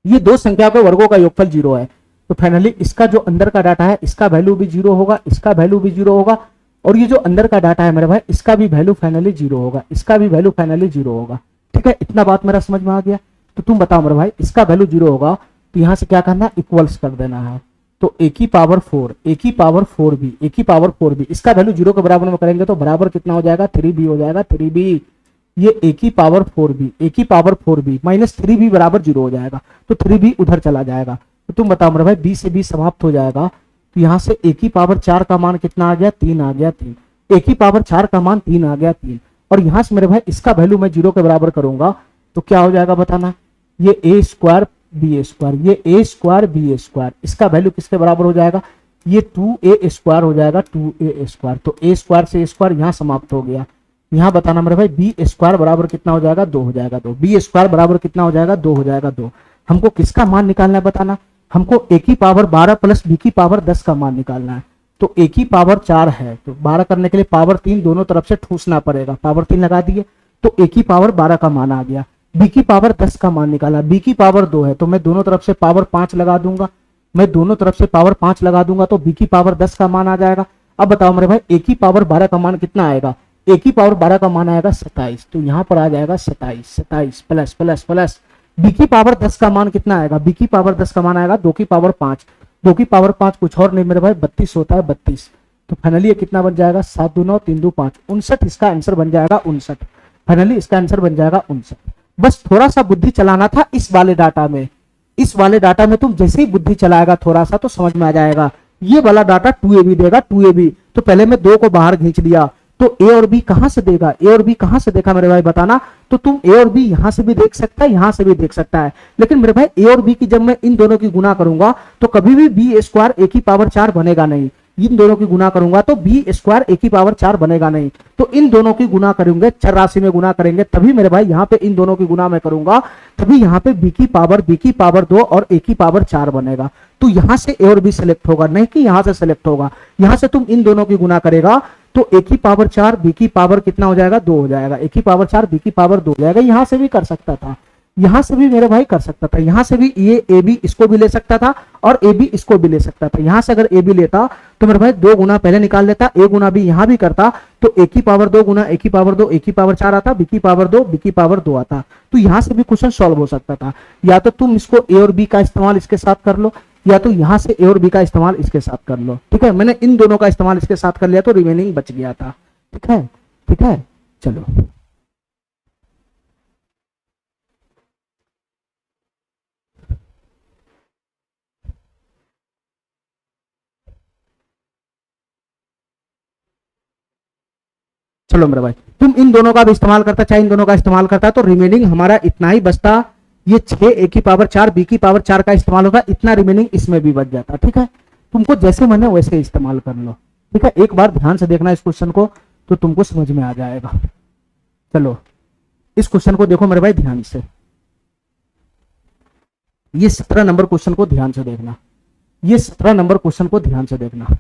ये दो संख्या के वर्गों का योगफल 0 है, तो फाइनली इसका जो अंदर का डाटा है इसका वैल्यू भी 0 होगा, इसका वैल्यू भी 0 होगा, और ये जो अंदर का डाटा है मेरे भाई इसका भी वैल्यू फाइनली 0 होगा, इसका भी वैल्यू फाइनली 0 होगा, ठीक है। इतना बात मेरा समझ में आ गया। तो तुम बताओ मेरे भाई इसका वैल्यू 0 होगा तो यहां से क्या करना है, इक्वल्स कर देना है। तो ए की पावर 4, ए की पावर 4b, ए की पावर 4b, इसका वैल्यू 0 के बराबर में करेंगे तो बराबर कितना हो जाएगा, 3b हो जाएगा, 3b। ये ए की पावर 4b, ए की पावर 4b माइनस 3b बराबर 0 हो जाएगा, तो 3b उधर चला जाएगा। तो तुम बताओ मेरे भाई b से b समाप्त हो जाएगा, तो यहां से ए की पावर 4 का मान कितना आ गया, 3 आ गया, 3, ए की पावर 4 का मान 3 आ गया, 3। और यहां से मेरे भाई इसका वैल्यू मैं 0 के बराबर करूंगा तो क्या हो जाएगा बताना, ये ए स्क्वायर बी स्क्वायर, ये ए स्क्वायर बी स्क्वायर, इसका वैल्यू किसके बराबर हो जाएगा, ये 2a स्क्वायर हो जाएगा, 2a स्क्वायर। तो a स्क्वायर से a स्क्वायर यहां समाप्त हो गया। यहां बताना मेरे भाई b स्क्वायर बराबर कितना हो जाएगा, 2 हो जाएगा, 2, b स्क्वायर बराबर कितना हो जाएगा, 2 हो जाएगा, 2। हमको किसका मान निकालना है बताना, हमको a की पावर 12 प्लस b की पावर 10 का मान निकालना है। तो a की पावर 4 है तो 12 करने के लिए पावर 3 दोनों तरफ से ठूसना पड़ेगा, पावर 3 लगा दिए तो a की पावर 12 का मान आ गया। b की पावर 10 का मान निकाला, b की पावर 2 है तो मैं दोनों तरफ से पावर 5 लगा दूंगा, मैं दोनों तरफ से पावर 5 लगा दूंगा तो b की पावर 10 का मान आ जाएगा। अब बताओ मेरे भाई a की पावर 12 का मान कितना आएगा, a की पावर 12 का मान आएगा 27, तो यहां पर आ जाएगा 27, 27 प्लस प्लस प्लस b की पावर 10 का मान कितना आएगा, b की पावर 10 का मान आएगा 2 की पावर 5, 2 की पावर 5 कुछ और नहीं मेरे भाई 32 होता है, 32। तो फाइनली ये कितना बन जाएगा, 7 2 9 3 2 5, 59 इसका आंसर बन जाएगा, 59। फाइनली इसका आंसर बन जाएगा 59। बस थोड़ा सा बुद्धि चलाना था इस वाले डाटा में, इस वाले डाटा में तुम जैसे ही बुद्धि चलाएगा थोड़ा सा तो समझ में आ जाएगा। ये वाला डाटा 2ab देगा, 2ab, तो पहले मैं 2 को बाहर खींच लिया तो a और b कहां से देगा, a और b कहां से देखा मेरे भाई बताना। तो तुम a और b यहां से भी देख सकता है, यहां से भी देख सकता है, लेकिन मेरे भाई a और b की जब मैं इन दोनों की गुना करूंगा तो कभी भी b स्क्वायर a की पावर 4 बनेगा नहीं, इन दोनों की गुना करूंगा तो b स्क्वायर a की पावर 4 बनेगा नहीं। तो इन दोनों की गुना करेंगे, चर राशि में गुना करेंगे तभी मेरे भाई यहाँ पे इन दोनों की गुना मैं करूंगा तभी यहाँ पे b की पावर 2 और a की पावर 4 बनेगा। तो यहां से a और b सिलेक्ट होगा, नहीं कि यहां से सिलेक्ट होगा। यहां से तुम इन दोनों की गुना करेगा तो a की पावर 4 b की पावर कितना हो जाएगा, 2 हो जाएगा, a की पावर 4 b की पावर 2 हो जाएगा। यहां से भी कर सकता था, यहां से भी मेरे भाई कर सकता था, यहां से भी ये ए बी इसको भी ले सकता था और ए बी इसको भी ले सकता था। यहां से अगर ए बी लेता तो मेरे भाई 2 गुना पहले निकाल लेता, ए गुना बी यहां भी करता तो ए की पावर 2 गुना ए की पावर 2 ए की पावर 4 आता, बी की पावर 2 बी की पावर 2 आता। तो यहां से भी क्वेश्चन सॉल्व हो सकता था। या तो तुम इसको ए और बी का इस्तेमाल इसके साथ कर लो, या तो यहां से ए और बी का इस्तेमाल इसके साथ कर लो। ठीक है, मैंने इन दोनों का इस्तेमाल इसके साथ कर लिया तो रिमेनिंग बच गया था। ठीक है, ठीक है, चलो चलो मेरे भाई, तुम इन दोनों का भी इस्तेमाल करता चाहे इन दोनों का इस्तेमाल करता तो रिमेनिंग हमारा इतना ही बचता। ये 6 ए की पावर 4 बी की पावर 4 का इस्तेमाल होगा, इतना रिमेनिंग इसमें भी बच जाता। ठीक है, तुमको जैसे मन है वैसे इस्तेमाल कर लो। ठीक है, एक बार ध्यान से देखना इस क्वेश्चन को तो तुमको समझ में आ जाएगा। चलो इस क्वेश्चन को देखो मेरे भाई ध्यान से, ये 17 नंबर क्वेश्चन को ध्यान से देखना, ये 17 नंबर क्वेश्चन को ध्यान से देखना,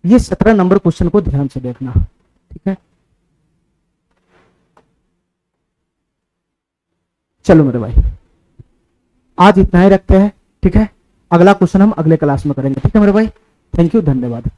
ये 17 नंबर क्वेश्चन को ध्यान से देखना। ठीक है, चलो मेरे भाई आज इतना ही रखते हैं। ठीक है, अगला क्वेश्चन हम अगले क्लास में करेंगे। ठीक है मेरे भाई, थैंक यू, धन्यवाद।